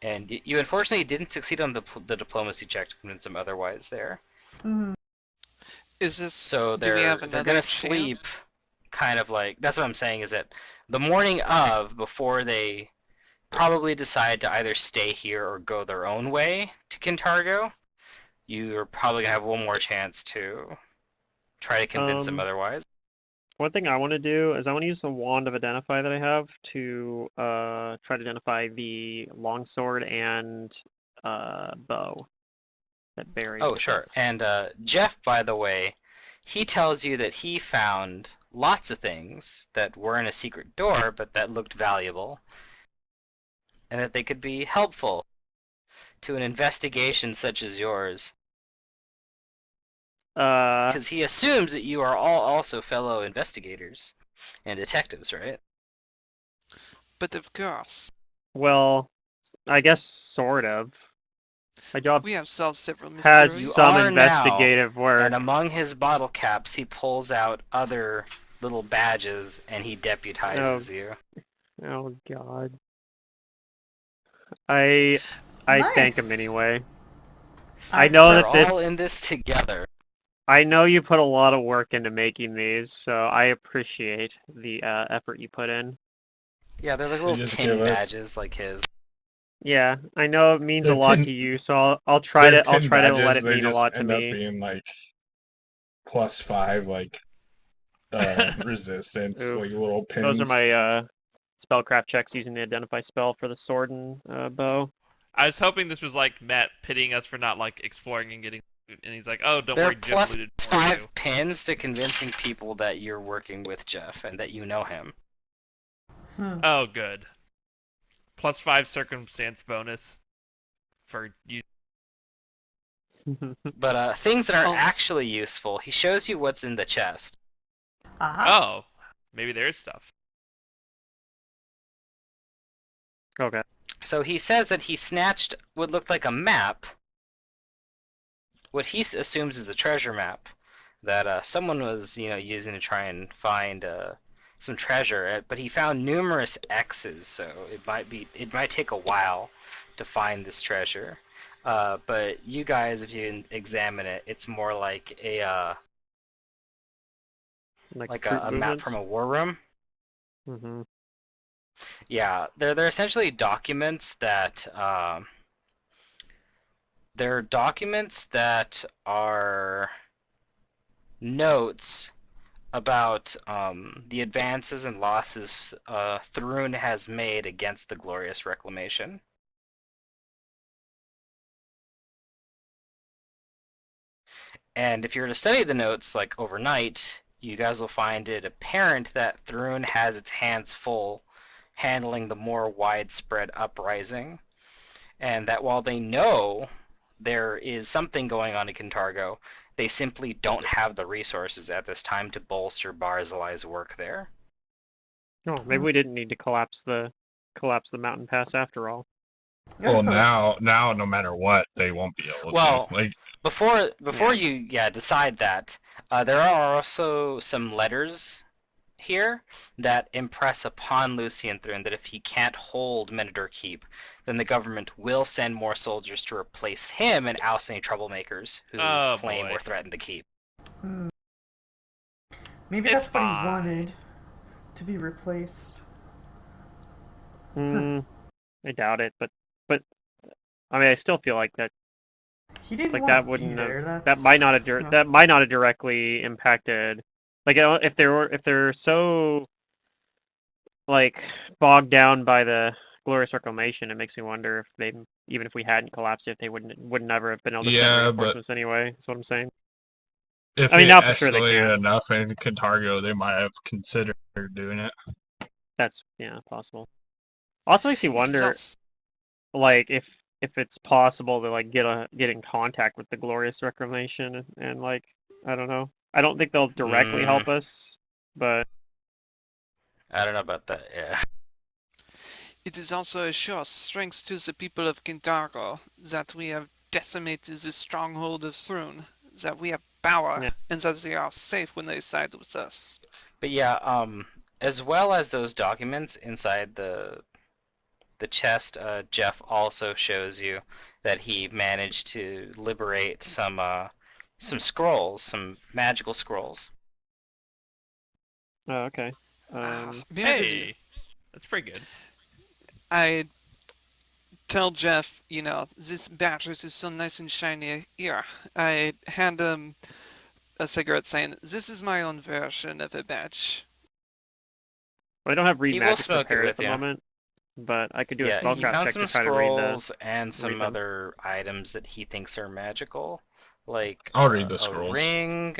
And you unfortunately didn't succeed on the diplomacy check to convince them otherwise there. Mhm. Is this? So Do we have they're another gonna chance? sleep, kind of that's what I'm saying is that the morning of, before they probably decide to either stay here or go their own way to Cantargo, you're probably gonna have one more chance to try to convince them otherwise. One thing I want to do is I want to use the wand of identify that I have to try to identify the longsword and bow that Barry. Oh, sure. And Jeff, by the way, he tells you that he found lots of things that were in a secret door, but that looked valuable, and that they could be helpful to an investigation such as yours. Because he assumes that you are all also fellow investigators and detectives, right? But of course, Well, I guess sort of. My job we have solved several has mysteries. You some are investigative work. And among his bottle caps, he pulls out other little badges and he deputizes you. Oh God. I thank him Nice. anyway. I know We're that this. all in this together. I know you put a lot of work into making these, so I appreciate the effort you put in. Yeah, they're like little just tin give us badges like his. Yeah, I know it means a They're lot tin- to you, so I'll try they're to tin let badges. it They mean a just lot to end up me. being like +5, like resistance, like Oof. little Those are pins. my spellcraft checks using the identify spell for the sword and bow. I was hoping this was like Matt pitting us for not like exploring and getting loot, and he's like, "Oh, don't They're worry, Jeff plus looted more 5 too." pins to convincing people that you're working with Jeff and that you know him. Hmm. Oh, good. +5 circumstance bonus for you. But things that are Oh, actually useful, he shows you what's in the chest. Aha. Oh, maybe there's stuff. Okay. So he says that he snatched what looked like a map, what he assumes is a treasure map, that someone was, using to try and find some treasure. But he found numerous X's, so it might take a while to find this treasure. But you guys, if you examine it, it's more like Like a troop map from movements. a war room. Mm-hmm. Yeah, they're essentially documents that they're documents that are notes about the advances and losses Thrun has made against the Glorious Reclamation. And if you were to study the notes like overnight, you guys will find it apparent that Thrun has its hands full handling the more widespread uprising, and that while they know there is something going on in Kintargo, they simply don't have the resources at this time to bolster Barzilai's work there. Oh, maybe we didn't need to collapse the mountain pass after all. Well, now, no matter what, they won't be able to. Well, Like, before Yeah. you decide that, there are also some letters here that impress upon Lucian Thrun that if he can't hold Menador Keep, then the government will send more soldiers to replace him and oust any troublemakers who Oh claim boy. or threaten the keep. Hmm. Maybe It's that's what he fine. wanted, to be replaced. Hmm. I doubt it, but I mean, I still feel like that He didn't like want that to be wouldn't have there. that That's might not have no. that might not have directly impacted. Like if they're so like bogged down by the Glorious Reclamation, it makes me wonder if they, even if we hadn't collapsed, if they would never have been able to send yeah, but reinforcements anyway. That's what I'm saying. if I mean, it now for sure they escalated can. enough in Cantargo, they might have considered doing it. That's possible. Also makes you it is wonder, also. like if it's possible to like get in contact with the Glorious Reclamation and like I don't know. I don't think they'll directly Mm, help us, but I don't know about that. Yeah. It is also a sure strength to the people of Kintargo that we have decimated the stronghold of Thrun, that we have power, yeah. and that they are safe when they side with us. But yeah, as well as those documents inside the chest, Jeff also shows you that he managed to liberate some scrolls, some magical scrolls. Oh, okay. Maybe Hey, that's pretty good. I tell Jeff, this badge is so nice and shiny. Here, I hand him a cigarette saying, this is my own version of a badge. Well, I don't have read He will magic smoke it prepared at with the you. moment, but I could do a Yeah, he spellcraft found check to some try to read scrolls and some them. other items that he thinks are magical, like I'll read the a scrolls. ring.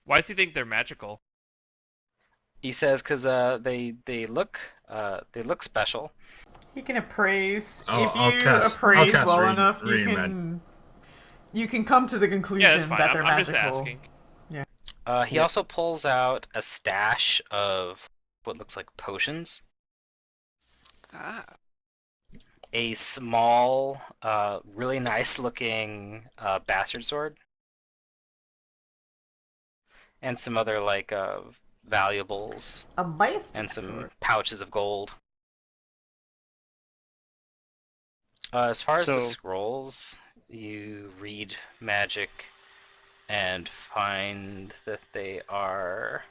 Why does he think they're magical? He says because they look special. He can appraise. If I'll you I'll appraise cast well enough, you read magic. can come to the Yeah, that's conclusion fine. that I'm, they're I'm just magical. asking. He Yeah. also pulls out a stash of what looks like potions. Ah, A small, really nice looking bastard sword, and some other like valuables A mice and some sword. pouches of gold. As far as the So scrolls, you read magic and find that they are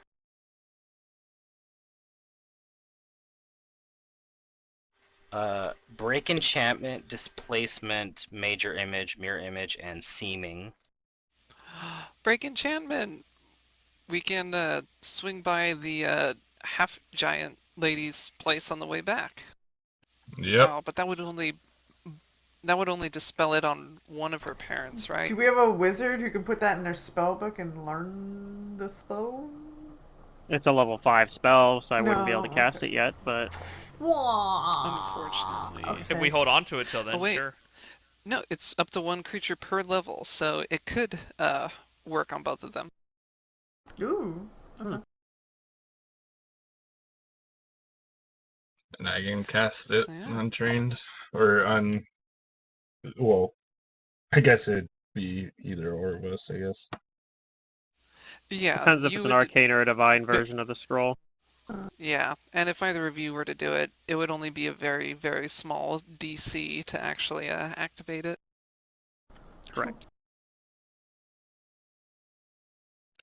Break enchantment, displacement, major image, mirror image, and seeming. Break enchantment. We can swing by the half giant lady's place on the way back. Yep. Oh, but that would only dispel it on one of her parents, right? Do we have a wizard who can put that in their spell book and learn the spell? It's a level 5 spell, so I wouldn't be able to No, cast okay. it yet, but Unfortunately. Okay. If we hold on to it till then, Oh, wait. sure. No, it's up to one creature per level, so it could work on both of them. Ooh. Hmm. And I can cast it So, yeah. untrained or un. Well, I guess it'd be either or of us. I guess. Yeah, depends if you it's an would. arcane or a divine version of the scroll. Yeah, and if either of you were to do it, it would only be a very, very small DC to actually activate it. Correct.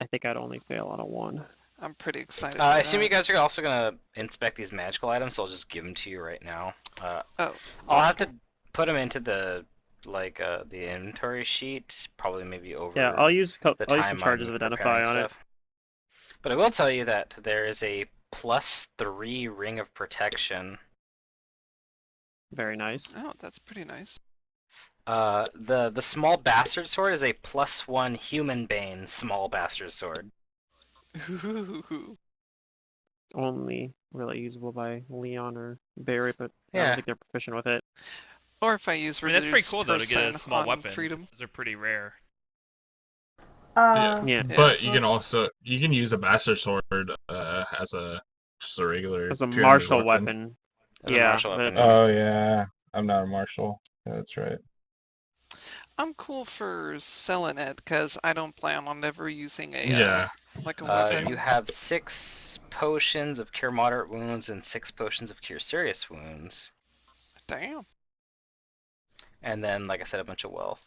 I think I'd only fail on a 1. I'm pretty excited. I for assume you that. guys are also gonna inspect these magical items, so I'll just give them to you right now. Oh, I'll have to put them into the the inventory sheet, probably maybe over Yeah, I'll use the some time charges I'm of preparing identify on it. stuff. But I will tell you that there is a +3 ring of protection. Very nice. oh, that's pretty nice. The small bastard sword is a +1 human bane small bastard sword. Ooh. Only really usable by Leon or Barry, but I Yeah. don't think they're proficient with it. Or if I use I mean, that's pretty reduce cool though to get a person small on weapon. freedom. Those are pretty rare. Uh, Yeah. But you well- can also use a bastard sword as a just a regular As a two-handed martial weapon. As a Yeah, martial but weapon. it's Yeah. Oh yeah, I'm not a martial. Yeah, that's right. I'm cool for selling it because I don't plan on ever using a Yeah. like a weapon. You have 6 potions of cure moderate wounds and 6 potions of cure serious wounds. Damn. And then, like I said, a bunch of wealth.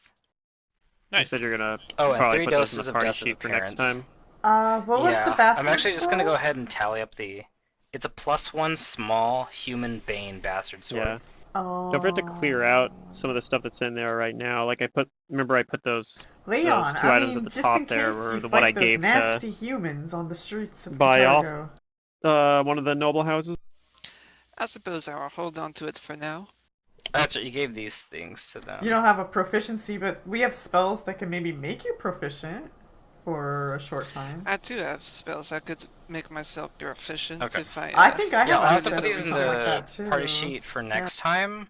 you Nice. said you're gonna Oh, and probably 3 put those in doses the of party Death of the sheet for next Parents. time. what was the Yeah, bastard I'm actually just gonna go sword? ahead and tally up the. It's a +1 small human bane bastard sword. Yeah. Oh. Don't forget to clear out some of the stuff that's in there right now. Like I put those Leon, 2 I items mean, at the just in top there case were you the what I fight those gave nasty humans on the streets of buy off. Catargo. One of the noble houses. I suppose I'll hold on to it for now. That's right, you gave these things to them. You don't have a proficiency, but we have spells that can maybe make you proficient for a short time. I do have spells that could make myself proficient Okay. if I. I think I Yeah, have I'll have to access put to these in something like the that too. party sheet for next time.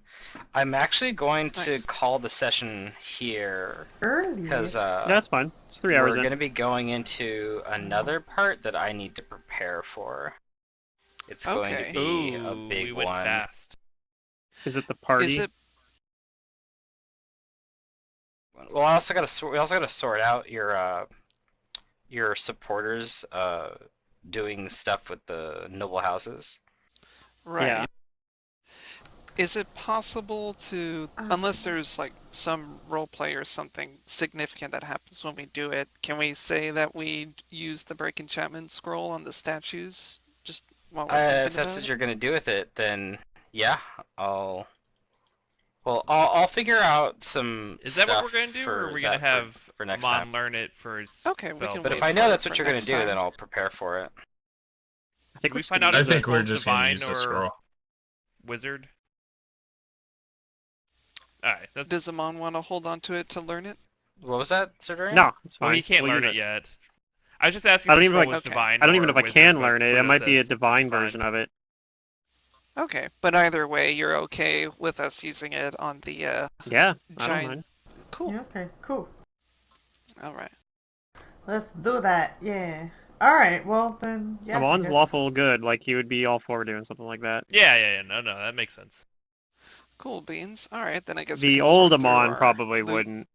I'm actually going to Nice. call the session here Early. because Yeah, that's fine. It's 3 hours we're in. going to be going into another part that I need to prepare for. It's going Okay. to be a Ooh, big we went one. fast. Is it the party? Is it? Well, I also got to we also got to sort out your supporters doing stuff with the noble houses. Right. Yeah. Is it possible to, unless there's like some roleplay or something significant that happens when we do it, can we say that we use the break enchantment scroll on the statues just while we're If thinking that's about what it? you're gonna do with it, then yeah, I'll. Well, I'll figure out some Is that stuff what we're gonna do, or are for we gonna that have for next Amon time. learn it for his Okay, we spell can But wait if I for know it that's for what you're gonna next do, time. then I'll prepare for it. I think Did we're we just find gonna out I if use the it. think we're scroll's just gonna divine use the or scroll. wizard? Alright, that's... Does Amon want to hold on to it to learn it? What was that, Sir Durian? No, it's fine. Well, he can't We'll learn use it yet. I was just asking I if don't the even scroll like- was Okay. divine I don't even or know if I wizard, can but learn it. It Pluto might be a says divine it's fine. version of it. Okay, but either way, you're okay with us using it on the Yeah, I don't giant. mind. Cool. Yeah, okay, cool. All right. Let's do that. Yeah. All right. Well then, yeah. I Amon's guess- lawful good. Like he would be all for doing something like that. Yeah, no, that makes sense. Cool beans. All right, then I guess we The can old sort through Amon our probably loot. wouldn't,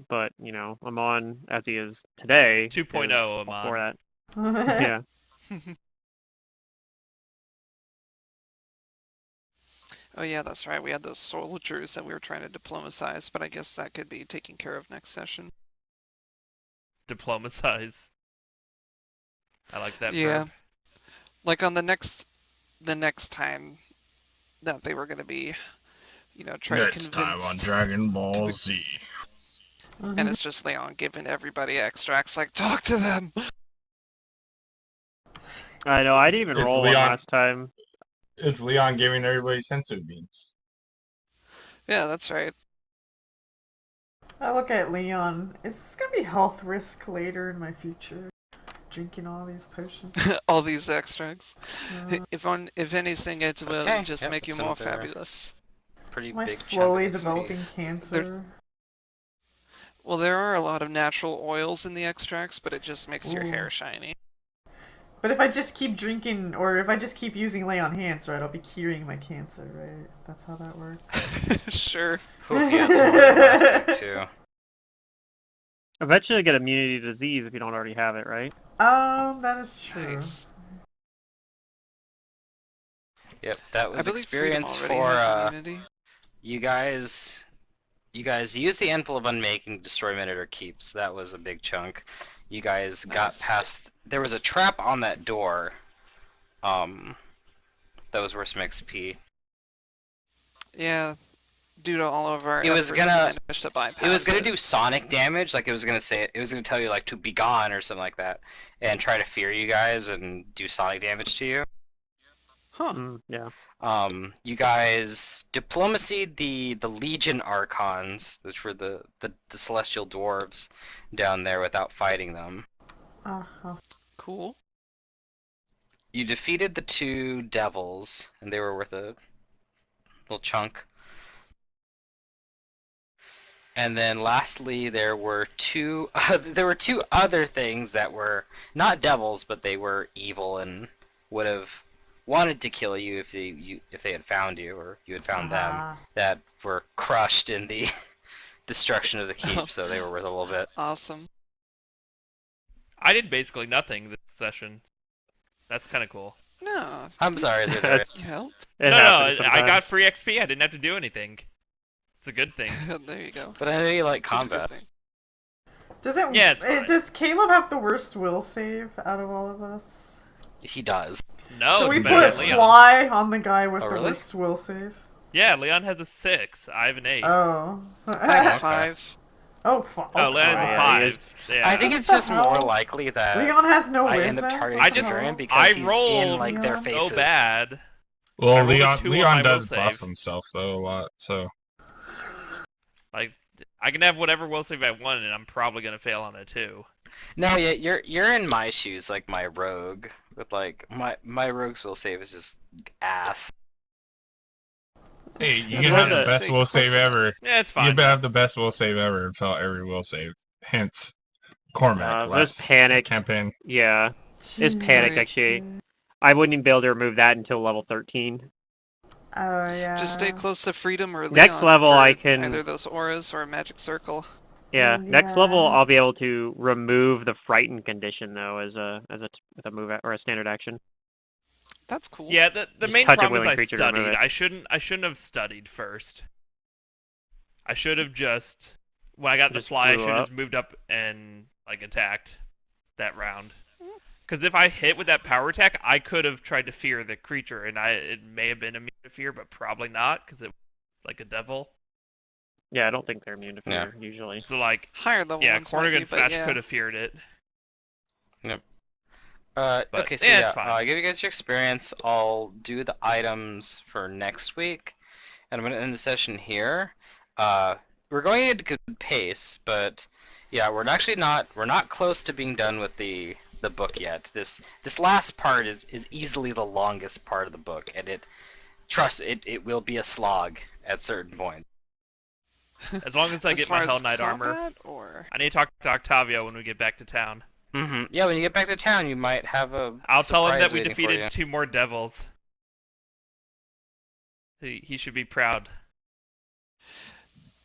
but Amon as he is today 2.0 is all Amon. for that. Yeah. Oh yeah, that's right. We had those soldiers that we were trying to diplomatize, but I guess that could be taken care of next session. Diplomatize. I like that Yeah. verb. Like on the next time that they were going to be, try to Next time on convince. Dragon Ball Z. And it's just Leon giving everybody extracts, like, talk to them! I know, I didn't even It's roll one Leon. last time. It's Leon giving everybody sensu beans. Yeah, that's right. I look at Leon. Is this gonna be health risk later in my future? Drinking all these potions. All these extracts. Uh, If anything, it will Okay, just yep, make you it's more another fabulous. pretty am I big chunk slowly of XP. developing cancer? Well, there are a lot of natural oils in the extracts, but it just makes your Ooh. hair shiny. But if I just keep drinking, or if I just keep using lay on hands, right, I'll be curing my cancer, right? That's how that works. Sure. Ooh, he had some more than last week too. Eventually get immunity to disease if you don't already have it, right? That is true. Nice. Yep, that I was believe Freedom experience already for has immunity. you guys. You guys used the Enfill of Unmaking to destroy Minotaur Keeps. That was a big chunk. You guys got Nice. past. There was a trap on that door. That was worth some XP. Yeah, due to all of our It was efforts, gonna- we managed to bypass It was gonna it. do sonic damage, like it was gonna say it was gonna tell you like to be gone or something like that, and try to fear you guys and do sonic damage to you. Huh. Yeah. You guys diplomacied the Legion Archons, which were the celestial dwarves down there without fighting them. Uh-huh. Cool. You defeated the two devils, and they were worth a little chunk. And then lastly, there were two other things that were not devils, but they were evil and would have wanted to kill you if they had found you or you had found them. Uh-huh. That were crushed in the destruction of the keep, so they were worth a little bit. Awesome. I did basically nothing this session. That's kind of cool. No. I'm sorry, Zerdarius. That's- You helped. It no, happens I got sometimes. free XP. I didn't have to do anything. It's a good thing. There you go. But I know you like This is a good combat. thing. Does it? Yeah, it's fine. Does Caleb have the worst will save out of all of us? He does. No, So we it's better put than Leon. Fly on the guy with Oh, the really? worst will save. Yeah, Leon has a 6. I have an 8. Oh. I have Okay. 5. Oh, Oh, Leon has a yeah, 5. Yeah. I think it's What the just more hell? likely that Leon has no I wisdom. end up targeting I What the just- hell? Zerdarian because I he's in rolled like their Leon. faces. So bad. I Well, rolled a 2 on Leon my will does buff save. himself though a lot, so Like, I can have whatever will save I want, and I'm probably gonna fail on it too. No, yeah, you're in my shoes, like my rogue. With like my rogue's will save is just ass. hey, you As can long have the as- best will save ever. Yeah, it's You fine. better have the best will save ever and fail every will save. Hence, Cormac This last panicked. campaign. Yeah. It's panicked, Jesus. actually. I wouldn't even be able to remove that until level 13. Oh yeah. Just stay close to Freedom or Next Leon level, for I can- either those auras or a magic circle. Yeah. Next level, Yeah. I'll be able to remove the frightened condition though, with a move or a standard action. That's cool. Yeah, the Just main touch a problem is willing I creature to remove studied. it. I shouldn't have studied first. I should have just when I got the Just fly, I flew should have up. just moved up and like attacked that round. Because if I hit with that power attack, I could have tried to fear the creature, and it may have been immune to fear, but probably not because it was like a devil. Yeah, I don't think they're immune to Yeah. fear usually. So like, Higher level yeah, ones might be, Cornigan but Smash yeah. could have feared it. But, Okay, so yeah, yeah, it's fine. I give you guys your experience. I'll do the items for next week, and I'm gonna end the session here. We're going at a good pace, but yeah, we're not close to being done with the book yet. This last part is easily the longest part of the book, and it will be a slog at certain points. As long as I As get far my as Hell Knight armor. combat, or I need to talk to Octavio when we get back to town. Yeah, when you get back to town, you might have a I'll tell him surprise that we waiting for you. defeated 2 more devils. He should be proud.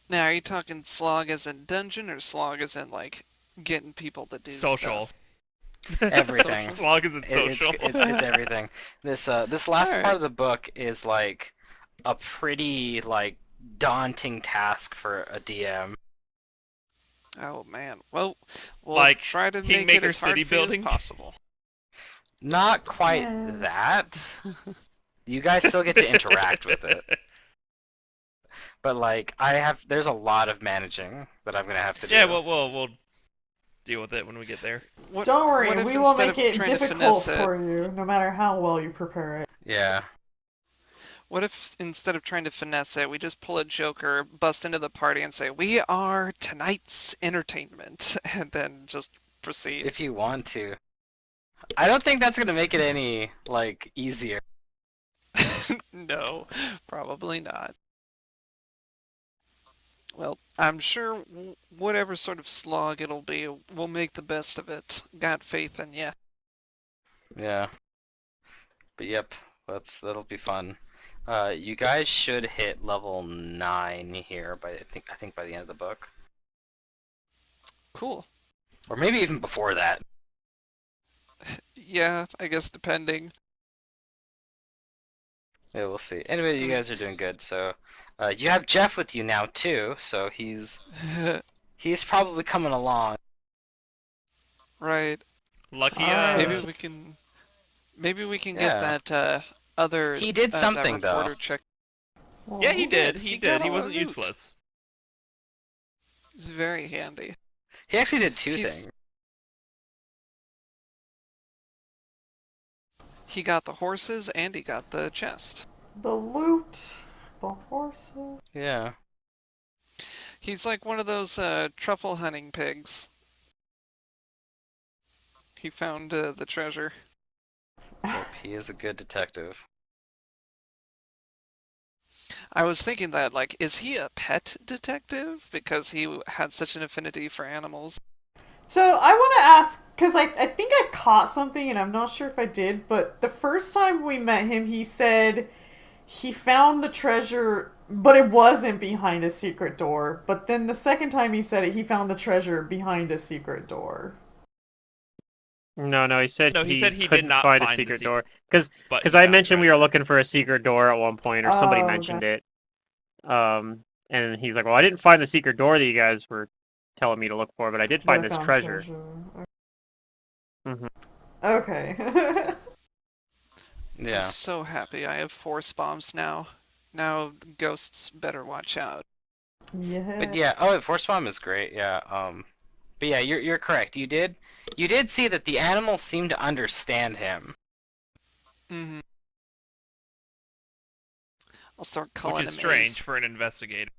now are you talking slog as in dungeon or slog as in like getting people to do Social. stuff? Everything. As long as it's It's social. it's everything. This last Alright. part of the book is like a pretty like daunting task for a DM. Oh man. Well, we'll Like try to make it Kingmaker as hard city for you as building? possible. Not quite Yeah. that, You guys still get to interact with it. But like there's a lot of managing that I'm gonna have to do. Yeah, we'll deal with it when we get there. Don't worry, what if we will instead make of it trying to difficult finesse it, for you, no matter how well you prepare it. Yeah. what if instead of trying to finesse it, we just pull a Joker, bust into the party, and say, "We are tonight's entertainment," and then just proceed? If you want to. I don't think that's gonna make it any like easier. No, probably not. Well, I'm sure whatever sort of slog it'll be, we'll make the best of it. Got faith in ya. Yeah. But yep, that'll be fun. You guys should hit level 9 here by I think by the end of the book. Cool. Or maybe even before that. Yeah, I guess depending. Yeah, we'll see. Anyway, you guys are doing good. So, you have Jeff with you now too. So he's probably coming along. Right. Lucky Alright. us. Maybe we can Yeah. get that other He did that something though. reporter check. Well, Yeah, he did. He He got did. He all the wasn't loot. useless. It's very handy. He actually did two He's- things. He got the horses and he got the chest. the loot, the horses. Yeah. He's like one of those truffle hunting pigs. He found the treasure. Yep, he is a good detective. I was thinking that, like, is he a pet detective? Because he had such an affinity for animals. So I want to ask, because I think I caught something, and I'm not sure if I did, but the first time we met him, he said he found the treasure, but it wasn't behind a secret door. But then the second time he said it, he found the treasure behind a secret door. No, he said No, he said he did couldn't not find a find the secret secret- door because But I he found mentioned we were treasure. looking for a secret door at one point, or somebody Oh, mentioned it. And he's like, "Well, I didn't find the secret door that you guys were telling me to look for, but I did But I find this found treasure." treasure. hmm Okay. I'm Yeah. so happy I have force bombs now. Now ghosts better watch out. Yeah. But yeah, oh, Force Bomb is great. Yeah. But yeah, you're correct. You did see that the animals seem to understand him. Mm-hmm. I'll start Which calling is him strange Ace. for an investigator.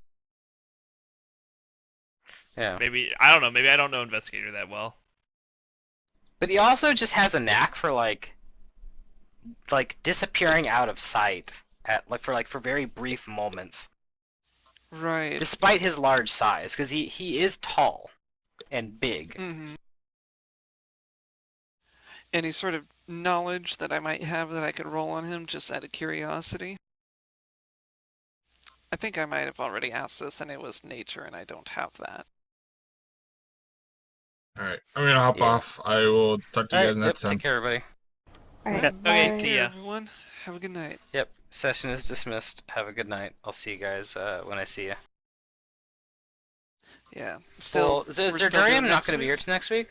Yeah. Maybe I don't know. Maybe I don't know investigator that well. But he also just has a knack for like disappearing out of sight for very brief moments, Right. despite his large size, because he is tall and big. Mm-hmm. Any sort of knowledge that I might have that I could roll on him just out of curiosity? I think I might have already asked this and it was nature and I don't have that. All right, I'm gonna hop Yeah. off. I will talk to All you right. guys Yep. next time. Take care, everybody. Alright, Okay. bye. Okay, Take see care, ya. everyone. Have a good night. Yep. Session is dismissed. Have a good night. I'll see you guys when I see you. Yeah. Still, Well, is we're still Durium doing not next going to be week? here next week?